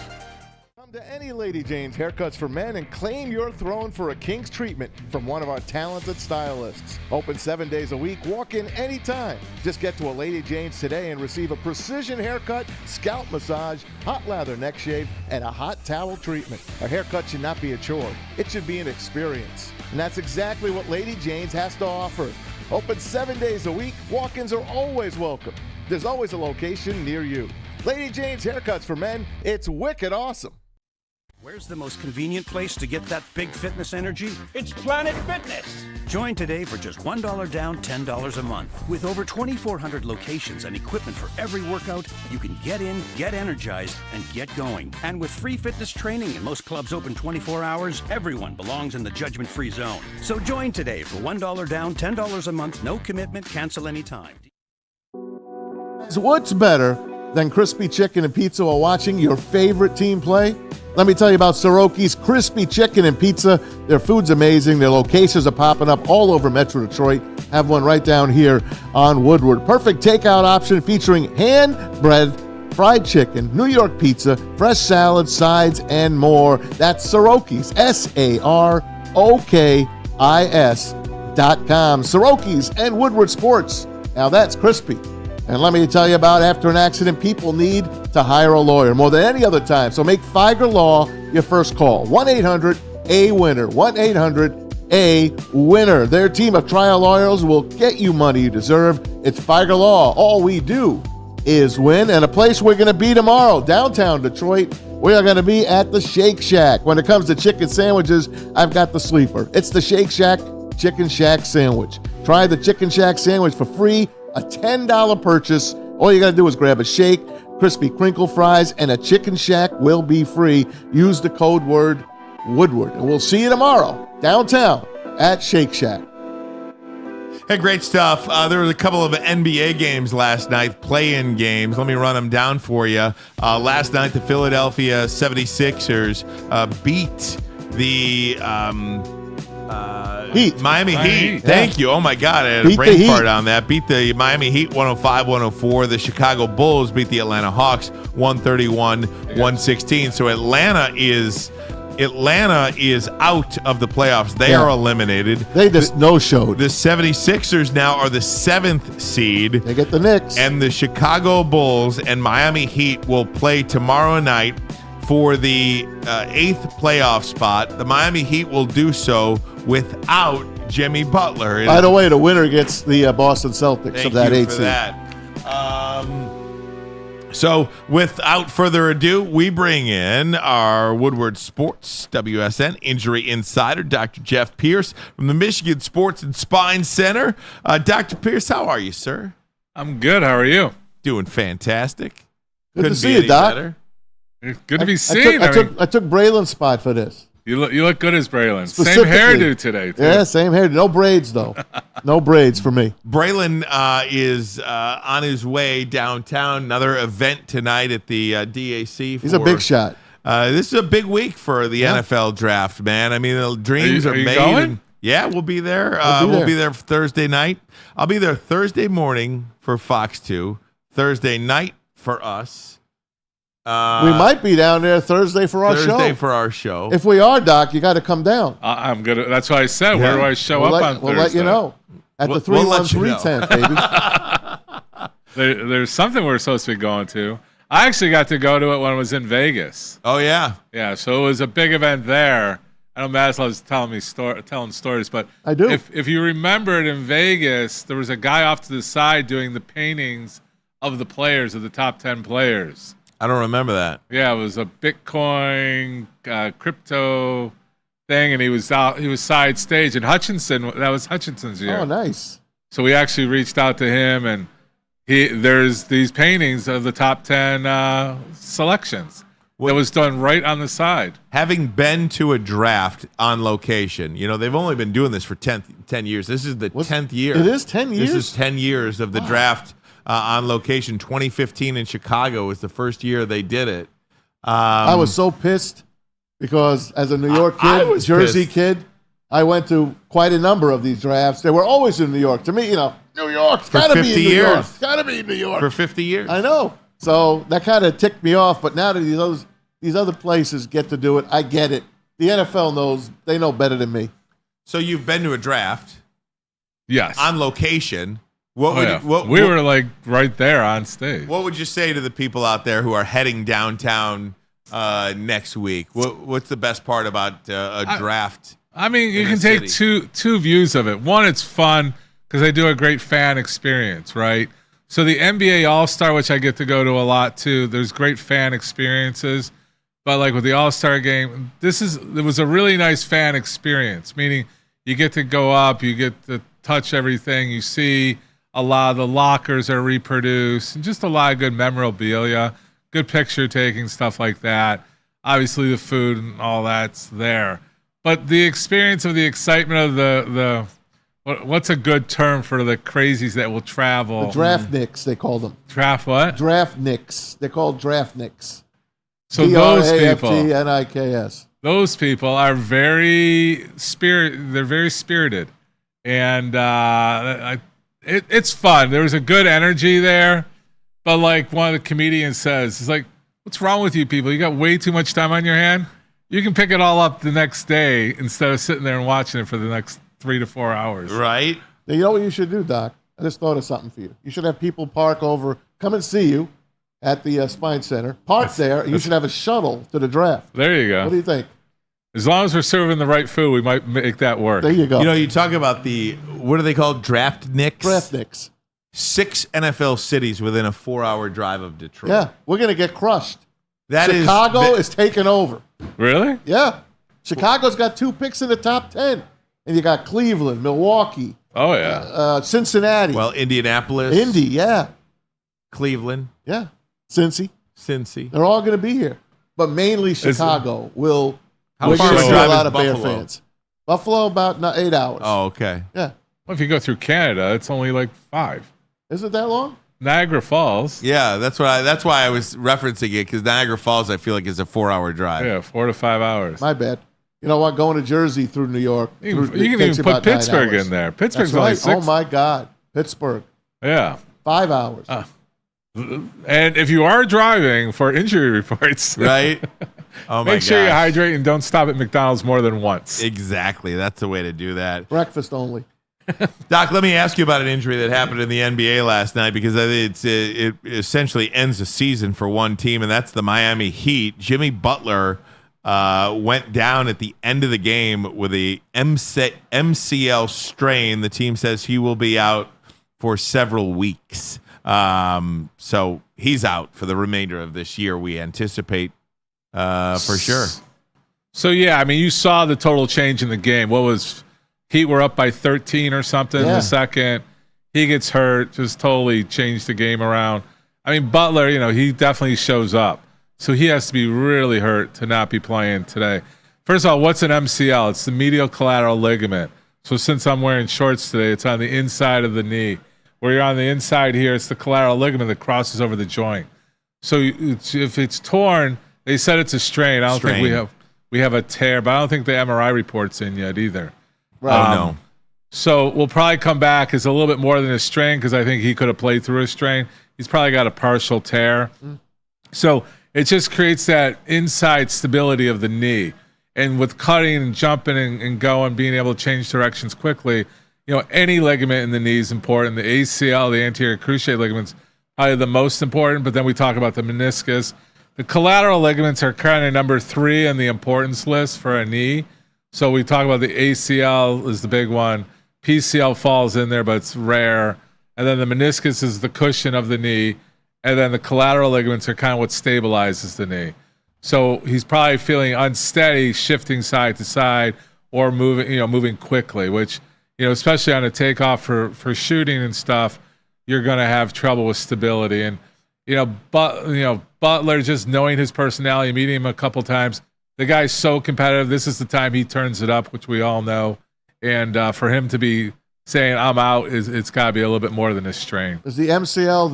Come to any Lady Jane's Haircuts for Men and claim your throne for a king's treatment from one of our talented stylists. Open 7 days a week. Walk in anytime. Just get to a Lady Jane's today and receive a precision haircut, scalp massage, hot lather neck shave, and a hot towel treatment. A haircut should not be a chore. It should be an experience. And that's exactly what Lady Jane's has to offer. Open 7 days a week. Walk-ins are always welcome. There's always a location near you. Lady Jane's Haircuts for Men. It's wicked awesome. Where's the most convenient place to get that big fitness energy? It's Planet Fitness. Join today for just $1 down, $10 a month. With over 2,400 locations and equipment for every workout, you can get in, get energized, and get going. And with free fitness training and most clubs open 24 hours, everyone belongs in the judgment-free zone. So join today for $1 down, $10 a month, no commitment, cancel anytime. What's better than crispy chicken and pizza while watching your favorite team play? Let me tell you about Soroki's Crispy Chicken and Pizza. Their food's amazing. Their locations are popping up all over Metro Detroit. Have one right down here on Woodward. Perfect takeout option featuring hand-bread fried chicken, New York pizza, fresh salad, sides, and more. That's Soroki's, SAROKIS.com. Soroki's and Woodward Sports. Now that's crispy. And let me tell you about after an accident, people need to hire a lawyer more than any other time. So make Feiger Law your first call. 1-800-A-WINNER. 1-800-A-WINNER. Their team of trial lawyers will get you money you deserve. It's Feiger Law. All we do is win. And a place we're going to be tomorrow, downtown Detroit, we are going to be at the Shake Shack. When it comes to chicken sandwiches, I've got the sleeper. It's the Shake Shack Chicken Shack Sandwich. Try the Chicken Shack Sandwich for free. A $10 purchase. All you got to do is grab a shake, crispy crinkle fries, and a Chicken Shack will be free. Use the code word Woodward. And we'll see you tomorrow downtown at Shake Shack. Hey, great stuff. There was a couple of NBA games last night, play-in games. Let me run them down for you. Last night, the Philadelphia 76ers beat the Miami Heat. Thank you. Oh, my God. I had a brain fart on that. Beat the Miami Heat 105-104. The Chicago Bulls beat the Atlanta Hawks 131-116. So Atlanta is out of the playoffs. They are eliminated. They just no-showed. The 76ers now are the 7th seed. They get the Knicks. And the Chicago Bulls and Miami Heat will play tomorrow night for the 8th playoff spot. The Miami Heat will do so without Jimmy Butler. By the way, the winner gets the Boston Celtics of that 8th seed. That. So, without further ado, we bring in our Woodward Sports WSN Injury Insider, Dr. Jeff Pierce from the Michigan Sports and Spine Center. Dr. Pierce, how are you, sir? I'm good. How are you? Doing fantastic. Good to see you, Doc. Better. Good to be seen. I took Braylon's spot for this. You look good as Braylon. Same hairdo today, too. Yeah, same hairdo. No braids, though. No braids for me. Braylon is on his way downtown. Another event tonight at the DAC. He's a big shot. This is a big week for the NFL draft, man. I mean, the dreams are made. Going? Yeah, we'll be there. We'll be there Thursday night. I'll be there Thursday morning for Fox 2, Thursday night for us. We might be down there Thursday for our show. If we are, Doc, you got to come down. I'm good. That's what I said. Yeah. Where do I show up on Thursday? We'll let you know. At the 313 tent, baby. There's something we're supposed to be going to. I actually got to go to it when I was in Vegas. Oh, yeah. Yeah, so it was a big event there. I know Maslow was telling stories, but I do. If you remember it in Vegas, there was a guy off to the side doing the paintings of the players, of the top 10 players. I don't remember that. Yeah, it was a Bitcoin crypto thing, and he was side stage. And that was Hutchinson's year. Oh, nice. So we actually reached out to him, and there's these paintings of the top 10 selections that was done right on the side. Having been to a draft on location, they've only been doing this for 10 years. This is the 10th year. It is 10 years? This is 10 years of the draft on location. 2015 in Chicago was the first year they did it. I was so pissed because as a New York kid, Jersey kid, I went to quite a number of these drafts. They were always in New York. To me, New York's got to be in New York. It's got to be in New York. For 50 years. I know. So that kind of ticked me off. But now that these other places get to do it, I get it. The NFL knows. They know better than me. So you've been to a draft. Yes. On location. We were like right there on stage. What would you say to the people out there who are heading downtown next week? What's the best part about a draft? I mean, you can take two views of it. One, it's fun because they do a great fan experience, right? So the NBA All-Star, which I get to go to a lot too, there's great fan experiences. But like with the All-Star game, it was a really nice fan experience, meaning you get to go up, you get to touch everything, you see a lot of the lockers are reproduced, and just a lot of good memorabilia, good picture taking, stuff like that. Obviously the food and all that's there. But the experience of the excitement of the what's a good term for the crazies that will travel? The draftniks, they call them. Draft what? Draftniks. They're called draftniks. So those people, Draftniks. Those people are very spirited, and it's fun. There was a good energy there, but like one of the comedians says, it's like, what's wrong with you people? You got way too much time on your hand. You can pick it all up the next day instead of sitting there and watching it for the next 3 to 4 hours. Right. Now, you know what you should do, Doc? I just thought of something for you. You should have people park over, come and see you at the Spine Center. Park there. You should have a shuttle to the draft. There you go. What do you think? As long as we're serving the right food, we might make that work. There you go. You talk about what are they called? Draftniks? Draftniks. 6 NFL cities within a 4-hour drive of Detroit. Yeah, we're going to get crushed. Chicago is taking over. Really? Yeah. Chicago's got 2 picks in the top 10. And you got Cleveland, Milwaukee. Oh, yeah. Cincinnati. Well, Indianapolis. Indy, yeah. Cleveland. Yeah. Cincy. They're all going to be here. But mainly Chicago will... How far a drive lot is of Bear Buffalo? fans. Buffalo, about 8 hours. Oh, okay. Yeah. Well, if you go through Canada, it's only like 5. Is it that long? Niagara Falls. Yeah, that's why I was referencing it, because Niagara Falls I feel like is a 4-hour drive. Yeah, 4 to 5 hours. My bad. You know what? Going to Jersey through New York. You can even put Pittsburgh in there. Pittsburgh's only 6. Oh my God, Pittsburgh. Yeah. 5 hours. And if you are driving for injury reports, right? Oh my make sure you gosh. hydrate and don't stop at McDonald's more than once. Exactly. That's the way to do that. Breakfast only. Doc, let me ask you about an injury that happened in the NBA last night, because it essentially ends the season for one team, and that's the Miami Heat. Jimmy Butler went down at the end of the game with a MCL strain. The team says he will be out for several weeks. So he's out for the remainder of this year, we anticipate, for sure. So, yeah, I mean, you saw the total change in the game. What was Heat were up by 13 or something in the second. He gets hurt, just totally changed the game around. I mean, Butler, he definitely shows up. So he has to be really hurt to not be playing today. First of all, what's an MCL? It's the medial collateral ligament. So since I'm wearing shorts today, it's on the inside of the knee. Where you're on the inside here, it's the collateral ligament that crosses over the joint. So if it's torn, they said it's a strain. I don't think we have a tear, but I don't think the MRI report's in yet either. Right. No. So we'll probably come back as a little bit more than a strain, because I think he could have played through a strain. He's probably got a partial tear. So it just creates that inside stability of the knee. And with cutting and jumping and going, being able to change directions quickly, any ligament in the knee is important. The ACL, the anterior cruciate ligaments, probably the most important, but then we talk about the meniscus. The collateral ligaments are kind of number 3 on the importance list for a knee. So we talk about the ACL is the big one. PCL falls in there, but it's rare. And then the meniscus is the cushion of the knee. And then the collateral ligaments are kind of what stabilizes the knee. So he's probably feeling unsteady, shifting side to side, or moving quickly, which, especially on a takeoff for shooting and stuff, you're going to have trouble with stability. And, Butler, just knowing his personality, meeting him a couple times, the guy's so competitive. This is the time he turns it up, which we all know. And for him to be saying, I'm out, it's got to be a little bit more than a strain. Is the MCL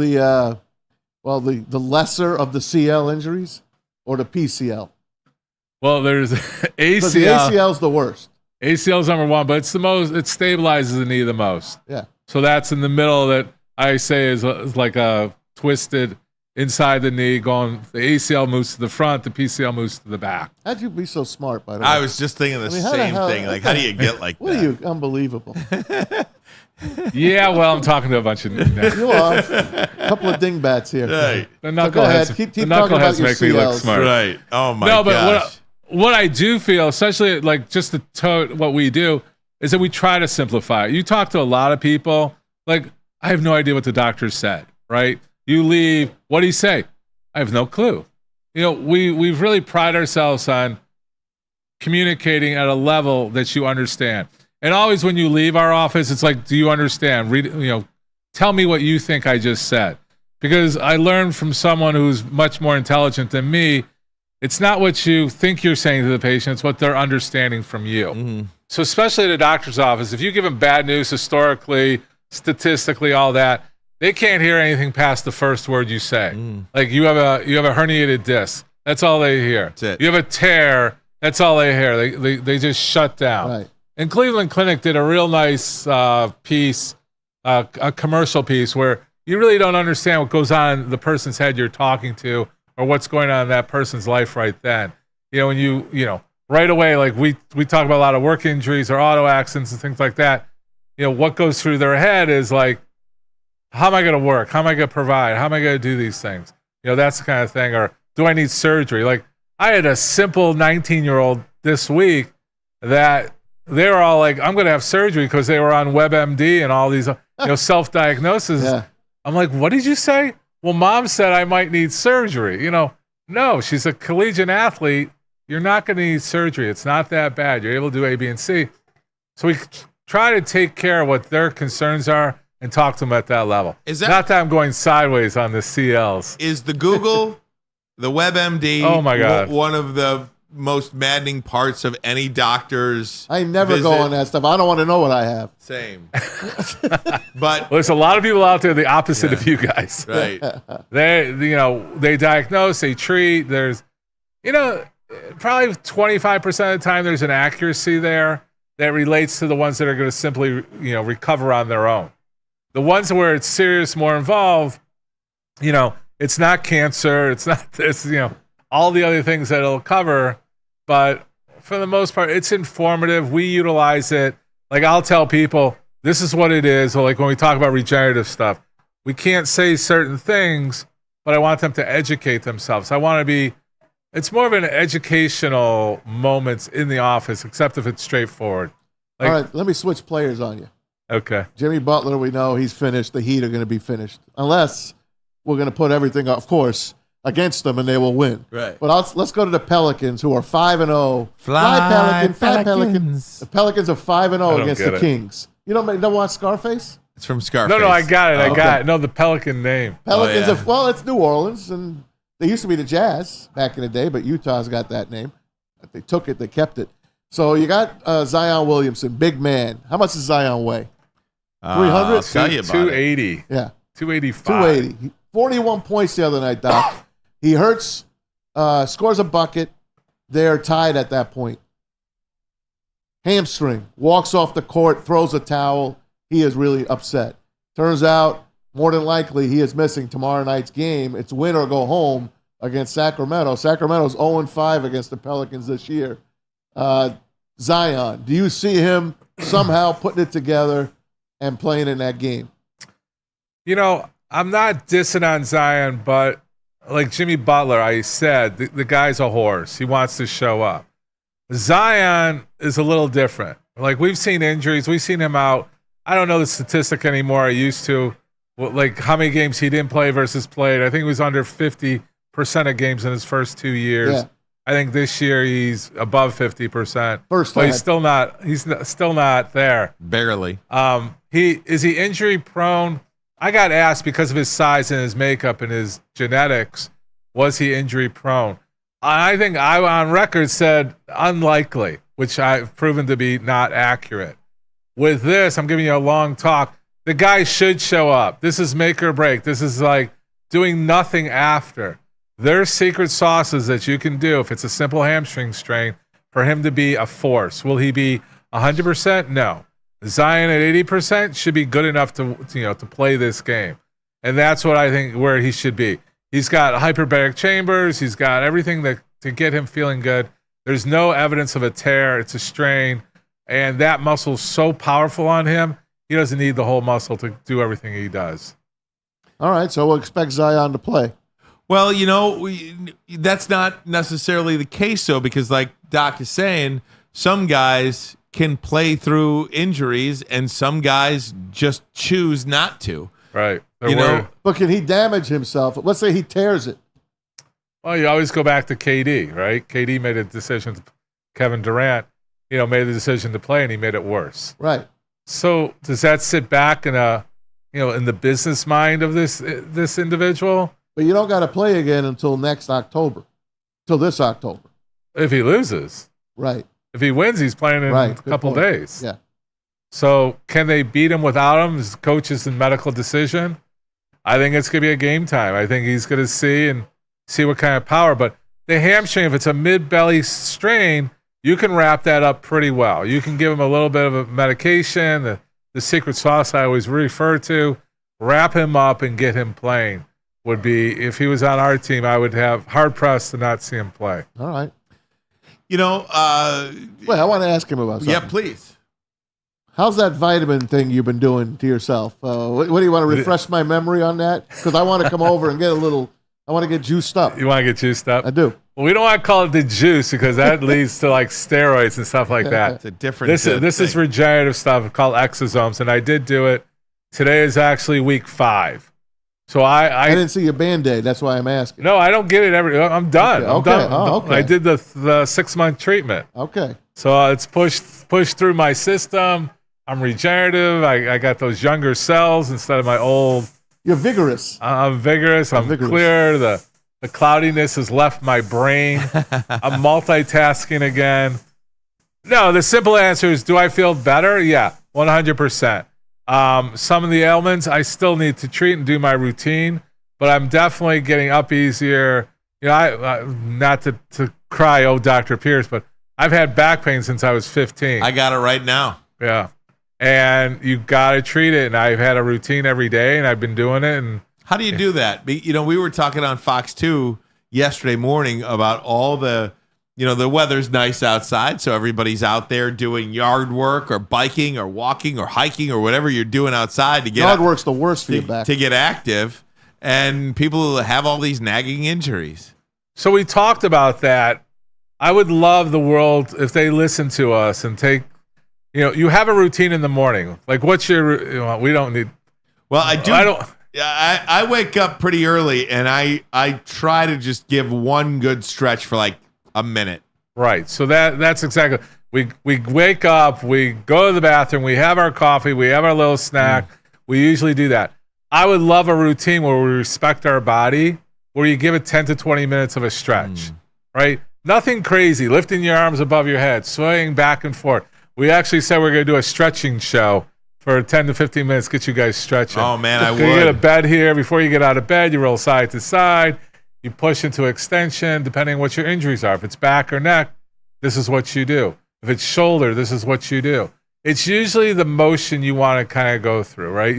the lesser of the CL injuries, or the PCL? Well, there's ACL. Because the ACL is the worst. ACL is number 1, but it's the most. It stabilizes the knee the most. Yeah. So that's in the middle that I say is like a twisted inside the knee going. The ACL moves to the front. The PCL moves to the back. How'd you be so smart, by the way? I was just thinking the same thing. Like, how do you get like what that? Are you unbelievable? Yeah, well, I'm talking to a bunch of. You are. A couple of dingbats here. Right. The So go ahead. knuckleheads. Keep The talking about knuckleheads your make me look CLs. smart. Right. Oh my No, but gosh. what I do feel, especially like just what we do, is that we try to simplify it. You talk to a lot of people, like, I have no idea what the doctor said, right? You leave, what do you say? I have no clue. We've really pride ourselves on communicating at a level that you understand. And always when you leave our office, it's like, do you understand? Tell me what you think I just said. Because I learned from someone who's much more intelligent than me, it's not what you think you're saying to the patient, it's what they're understanding from you. Mm-hmm. So especially at a doctor's office, if you give them bad news historically, statistically, all that, they can't hear anything past the first word you say. Like you have a herniated disc. That's all they hear. That's it. You have a tear. That's all they hear. They just shut down. Right. And Cleveland Clinic did a real nice piece, a commercial piece where you really don't understand what goes on in the person's head you're talking to or what's going on in that person's life right then. When you right away, like we talk about a lot of work injuries or auto accidents and things like that. What goes through their head is like, how am I going to work? How am I going to provide? How am I going to do these things? That's the kind of thing. Or do I need surgery? Like I had a simple 19-year-old this week that they were all like, I'm going to have surgery because they were on WebMD and all these self-diagnoses. Yeah. I'm like, what did you say? Well, mom said I might need surgery. No, she's a collegiate athlete. You're not going to need surgery. It's not that bad. You're able to do A, B, and C. So we try to take care of what their concerns are and talk to them at that level. Not that I'm going sideways on the CLs. Is the Google, the WebMD, oh my God, one of the most maddening parts of any doctor's I never go visit. on that stuff. I don't want to know what I have. Same. But there's a lot of people out there the opposite of you guys. Right. They diagnose, they treat. There's, probably 25% of the time there's an accuracy there that relates to the ones that are going to simply, recover on their own. The ones where it's serious, more involved, it's not cancer. It's not this, all the other things that it'll cover. But for the most part, it's informative. We utilize it. Like I'll tell people, this is what it is. Or like when we talk about regenerative stuff, we can't say certain things, but I want them to educate themselves. It's more of an educational moment in the office, except if it's straightforward. All right, let me switch players on you. Okay. Jimmy Butler, we know he's finished. The Heat are going to be finished. Unless we're going to put everything, of course, against them and they will win. Right. But let's go to the Pelicans, who are 5-0. Fly, Pelicans. The Pelicans are 5-0 against the it. Kings. You don't want Scarface? It's from Scarface. No, I got it. Oh, got it. No, the Pelican name. Pelicans it's New Orleans, and they used to be the Jazz back in the day, but Utah's got that name. They took it, they kept it. So you got Zion Williamson, big man. How much does Zion weigh? 300? I'll tell you about 280. Yeah. 285. 280. 41 points the other night, Doc. He hurts, scores a bucket. They're tied at that point. Hamstring. Walks off the court, throws a towel. He is really upset. Turns out, more than likely, he is missing tomorrow night's game. It's win or go home against Sacramento. Sacramento's 0-5 against the Pelicans this year. Zion, do you see him somehow putting it together and playing in that game? I'm not dissing on Zion, but like Jimmy Butler, I said, the guy's a horse. He wants to show up. Zion is a little different. Like we've seen injuries. We've seen him out. I don't know the statistic anymore. I used to. Like how many games he didn't play versus played. I think he was under 50% of games in his first 2 years. Yeah. I think this year he's above 50%. But he's still not. He's still not there. Barely. Is he injury prone? I got asked because of his size and his makeup and his genetics. Was he injury prone? I think I on record said unlikely, which I've proven to be not accurate. With this, I'm giving you a long talk. The guy should show up. This is make or break. This is like doing nothing after. There's secret sauces that you can do if it's a simple hamstring strain for him to be a force. Will he be 100%? No. Zion at 80% should be good enough to play this game. And that's what I think where he should be. He's got hyperbaric chambers. He's got everything to get him feeling good. There's no evidence of a tear. It's a strain. And that muscle's so powerful on him, he doesn't need the whole muscle to do everything he does. All right, so we'll expect Zion to play. Well, that's not necessarily the case, though, because like Doc is saying, some guys can play through injuries and some guys just choose not to. Right. But can he damage himself? Let's say he tears it. Well, you always go back to KD, right? KD made a decision. Kevin Durant, made the decision to play, and he made it worse. Right. So does that sit back in in the business mind of this individual? But you don't got to play again until next October, till this October. If he loses. Right. If he wins, he's playing in a couple days. Yeah. So can they beat him without him? His coach's and medical decision. I think it's going to be a game time. I think he's going to see what kind of power. But the hamstring, if it's a mid-belly strain, you can wrap that up pretty well. You can give him a little bit of a medication, the secret sauce I always refer to, wrap him up and get him playing. Would be, if he was on our team, I would have hard-pressed to not see him play. All right. Wait, I want to ask him about something. Yeah, please. How's that vitamin thing you've been doing to yourself? What do you want to refresh my memory on that? Because I want to come over and I want to get juiced up. You want to get juiced up? I do. Well, we don't want to call it the juice because that leads to like steroids and stuff like that. It's a different This is regenerative stuff called exosomes, and I did do it. Today is actually week 5. So I didn't see your Band-Aid. That's why I'm asking. No, I don't get it I'm done. Okay. I'm done. Oh, okay. I did the 6-month treatment. Okay. So it's pushed through my system. I'm regenerative. I got those younger cells instead of my old. You're vigorous. I'm vigorous. I'm vigorous. clear. The The cloudiness has left my brain. I'm multitasking again. No, the simple answer is, do I feel better? Yeah, 100%. Some of the ailments I still need to treat and do my routine, but I'm definitely getting up easier. You know, I not to cry, oh, Dr. Pierce, but I've had back pain since I was 15. I got it right now. Yeah. And you got to treat it. And I've had a routine every day, and I've been doing it. And how do you do that? You know, we were talking on Fox 2 yesterday morning about all the, you know, the weather's nice outside, so everybody's out there doing yard work or biking or walking or hiking or whatever you're doing outside to get yard work's the worst for your back. To get active, and people have all these nagging injuries. So we talked about that. I would love the world if they listen to us and take, you know, you have a routine in the morning. Like, what's your, you know, we don't need. Well, I wake up pretty early, and I try to just give one good stretch for like a minute. Right. So that's exactly. We wake up, we go to the bathroom, we have our coffee, we have our little snack. We usually do that. I would love a routine where we respect our body, where you give it 10 to 20 minutes of a stretch, right? Nothing crazy, lifting your arms above your head, swaying back and forth. We actually said we're going to do a stretching show for 10 to 15 minutes, get you guys stretching. Oh, man, I would. You get a bed here. Before you get out of bed, you roll side to side. You push into extension, depending on what your injuries are. If it's back or neck, this is what you do. If it's shoulder, this is what you do. It's usually the motion you want to kind of go through, right?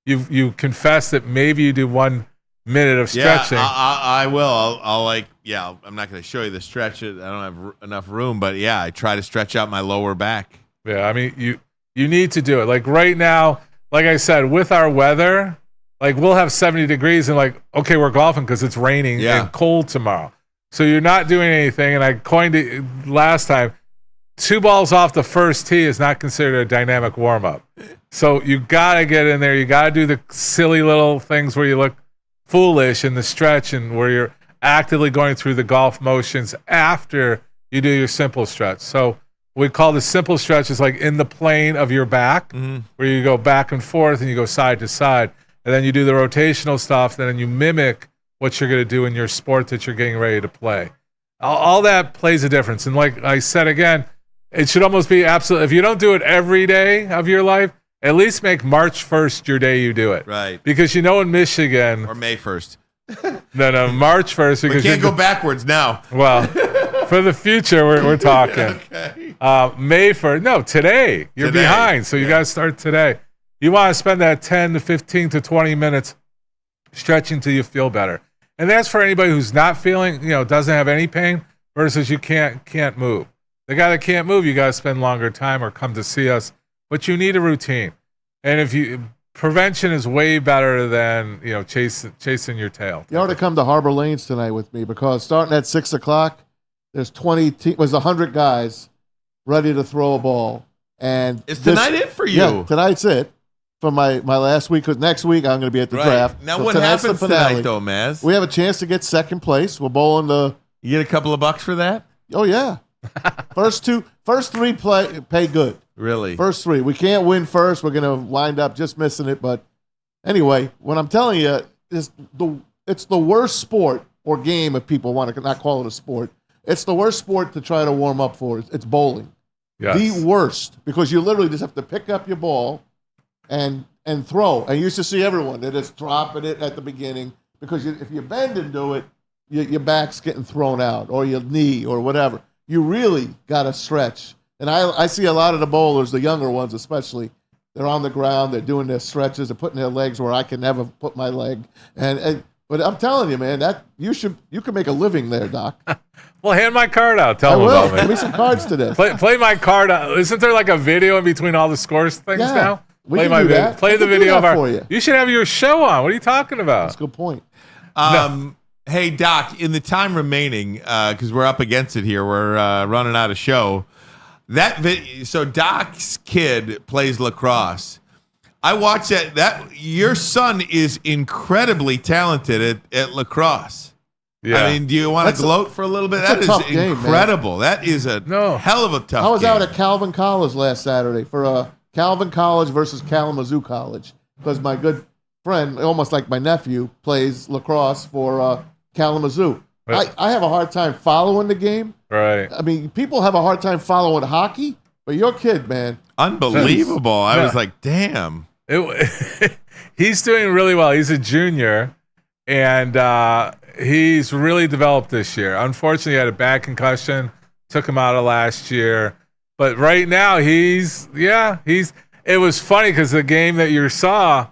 You confess that maybe you do 1 minute of stretching. Yeah, I will. I'll like, yeah, I'm not going to show you the stretch. I don't have enough room, but yeah, I try to stretch out my lower back. Yeah, I mean, you need to do it. Like right now, like I said, with our weather, like we'll have 70 degrees and like, okay, we're golfing because it's raining and cold tomorrow. So you're not doing anything. And I coined it last time, 2 balls off the first tee is not considered a dynamic warm-up. So you got to get in there. You got to do the silly little things where you look foolish in the stretch and where you're actively going through the golf motions after you do your simple stretch. So we call the simple stretch is like in the plane of your back, where you go back and forth and you go side to side. And then you do the rotational stuff, then you mimic what you're going to do in your sport that you're getting ready to play. All that plays a difference. And like I said again, it should almost be absolute. If you don't do it every day of your life, at least make March 1st your day you do it. Right. Because you know in Michigan. Or May 1st. No, March 1st. Because we can't go backwards now. Well, for the future, we're talking. Okay. May 1st. No, today. You're behind, so you got to start today. You want to spend that 10 to 15 to 20 minutes stretching till you feel better. And that's for anybody who's not feeling, doesn't have any pain versus you can't move. The guy that can't move, you got to spend longer time or come to see us. But you need a routine. And prevention is way better than, chasing your tail. You ought to come to Harbor Lanes tonight with me because starting at 6 o'clock, there's 100 guys ready to throw a ball. And is tonight it for you? Yeah, tonight's it. For my last week, because next week I'm going to be at the draft. Now, so what happens tonight, though, Maz? We have a chance to get second place. We're bowling the. You get a couple of bucks for that? Oh yeah, first three pay good. Really? First 3. We can't win first. We're going to wind up just missing it. But anyway, what I'm telling you is it's the worst sport or game if people want to not call it a sport. It's the worst sport to try to warm up for. It's bowling. Yes. The worst because you literally just have to pick up your ball. And throw. I used to see everyone. They're just dropping it at the beginning because if you bend and do it, your back's getting thrown out or your knee or whatever. You really got to stretch. And I see a lot of the bowlers, the younger ones especially, they're on the ground. They're doing their stretches. They're putting their legs where I can never put my leg. But I'm telling you, man, that you can make a living there, Doc. Well, hand my card out. Tell them about me. Give me some cards today. Play my card out. Isn't there like a video in between all the scores things now? Play my video. Play the video of our. You should have your show on. What are you talking about? That's a good point. Hey, Doc, in the time remaining, because we're up against it here, we're running out of show. So Doc's kid plays lacrosse. I watched that. Your son is incredibly talented at lacrosse. Yeah. I mean, do you want to gloat for a little bit? That is incredible. Game, that is a hell of a tough game. I was out at Calvin College last Saturday for Calvin College versus Kalamazoo College because my good friend, almost like my nephew, plays lacrosse for Kalamazoo. I have a hard time following the game. Right. I mean, people have a hard time following hockey, but your kid, man. Unbelievable. I was like, damn. He's doing really well. He's a junior, and he's really developed this year. Unfortunately, he had a bad concussion, took him out of last year. But right now, it was funny because the game that you saw,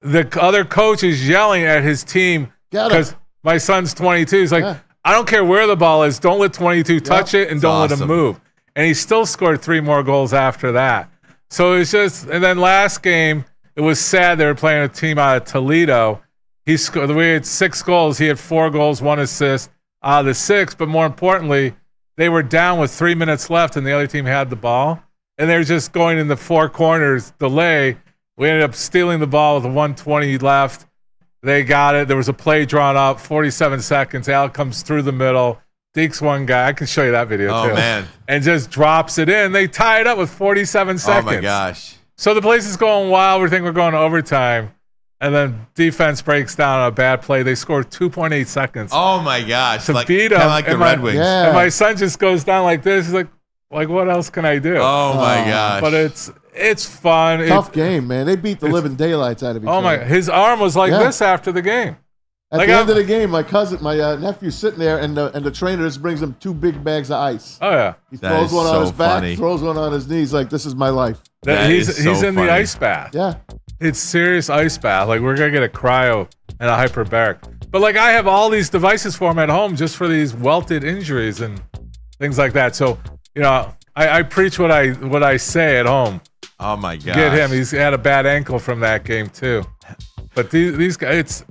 the other coach is yelling at his team because my son's 22. He's like, I don't care where the ball is. Don't let 22 touch it and don't let him move. And he still scored 3 more goals after that. So it's just, and then last game, it was sad. They were playing a team out of Toledo. He had 6 goals. He had 4 goals, 1 assist out of the 6. But more importantly, they were down with 3 minutes left and the other team had the ball. And they were just going in the 4 corners delay. We ended up stealing the ball with 1:20 left. They got it. There was a play drawn up, 47 seconds. Al comes through the middle, dekes one guy. I can show you that video too. Oh, man. And just drops it in. They tie it up with 47 seconds. Oh, my gosh. So the place is going wild. We think we're going to overtime. And then defense breaks down on a bad play. They scored 2.8 seconds. Oh, my gosh. To beat them. Like the Red Wings. And my son just goes down like this. He's like, what else can I do? Oh, my gosh. But it's fun. Tough game, man. They beat the living daylights out of each other. Oh, my. His arm was like this after the game. At the end of the game, my nephew's sitting there, and the trainer just brings him 2 big bags of ice. Oh, yeah. He throws one on his back, throws one on his knees, like, this is my life. He's in the ice bath. Yeah. It's serious ice bath. Like, we're going to get a cryo and a hyperbaric. But, like, I have all these devices for him at home just for these welted injuries and things like that. So, I preach what I say at home. Oh, my God. Get him. He's had a bad ankle from that game, too. But these guys,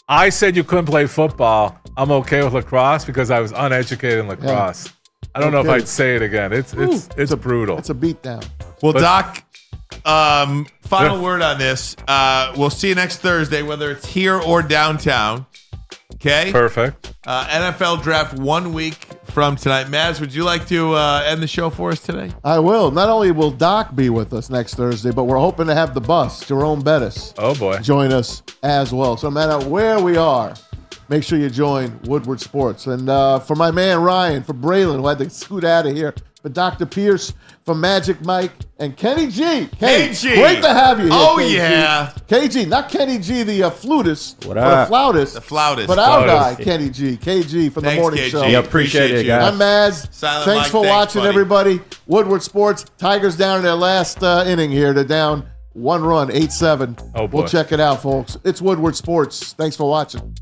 I said you couldn't play football. I'm okay with lacrosse because I was uneducated in lacrosse. Yeah. I don't know if I'd say it again. It's brutal. It's a beatdown. Well, Doc, final word on this. We'll see you next Thursday, whether it's here or downtown. Okay? Perfect. NFL draft 1 week from tonight. Maz, would you like to end the show for us today? I will. Not only will Doc be with us next Thursday, but we're hoping to have the bus, Jerome Bettis, join us as well. So no matter where we are, make sure you join Woodward Sports. And for my man Ryan, for Braylon, who had to scoot out of here, for Dr. Pierce, for Magic Mike, and Kenny G. KG. Great to have you here, Oh, KG. yeah. KG, not Kenny G, the flutist. What or up? the flautist. The flautist. But our guy, Kenny G. KG from the morning KG. show. Yeah, appreciate it, guys. I'm Maz. Silent Thanks Mike, for watching, buddy. everybody. Woodward Sports. Tigers down in their last inning here. They're down 1 run, 8-7. Oh, boy. We'll check it out, folks. It's Woodward Sports. Thanks for watching.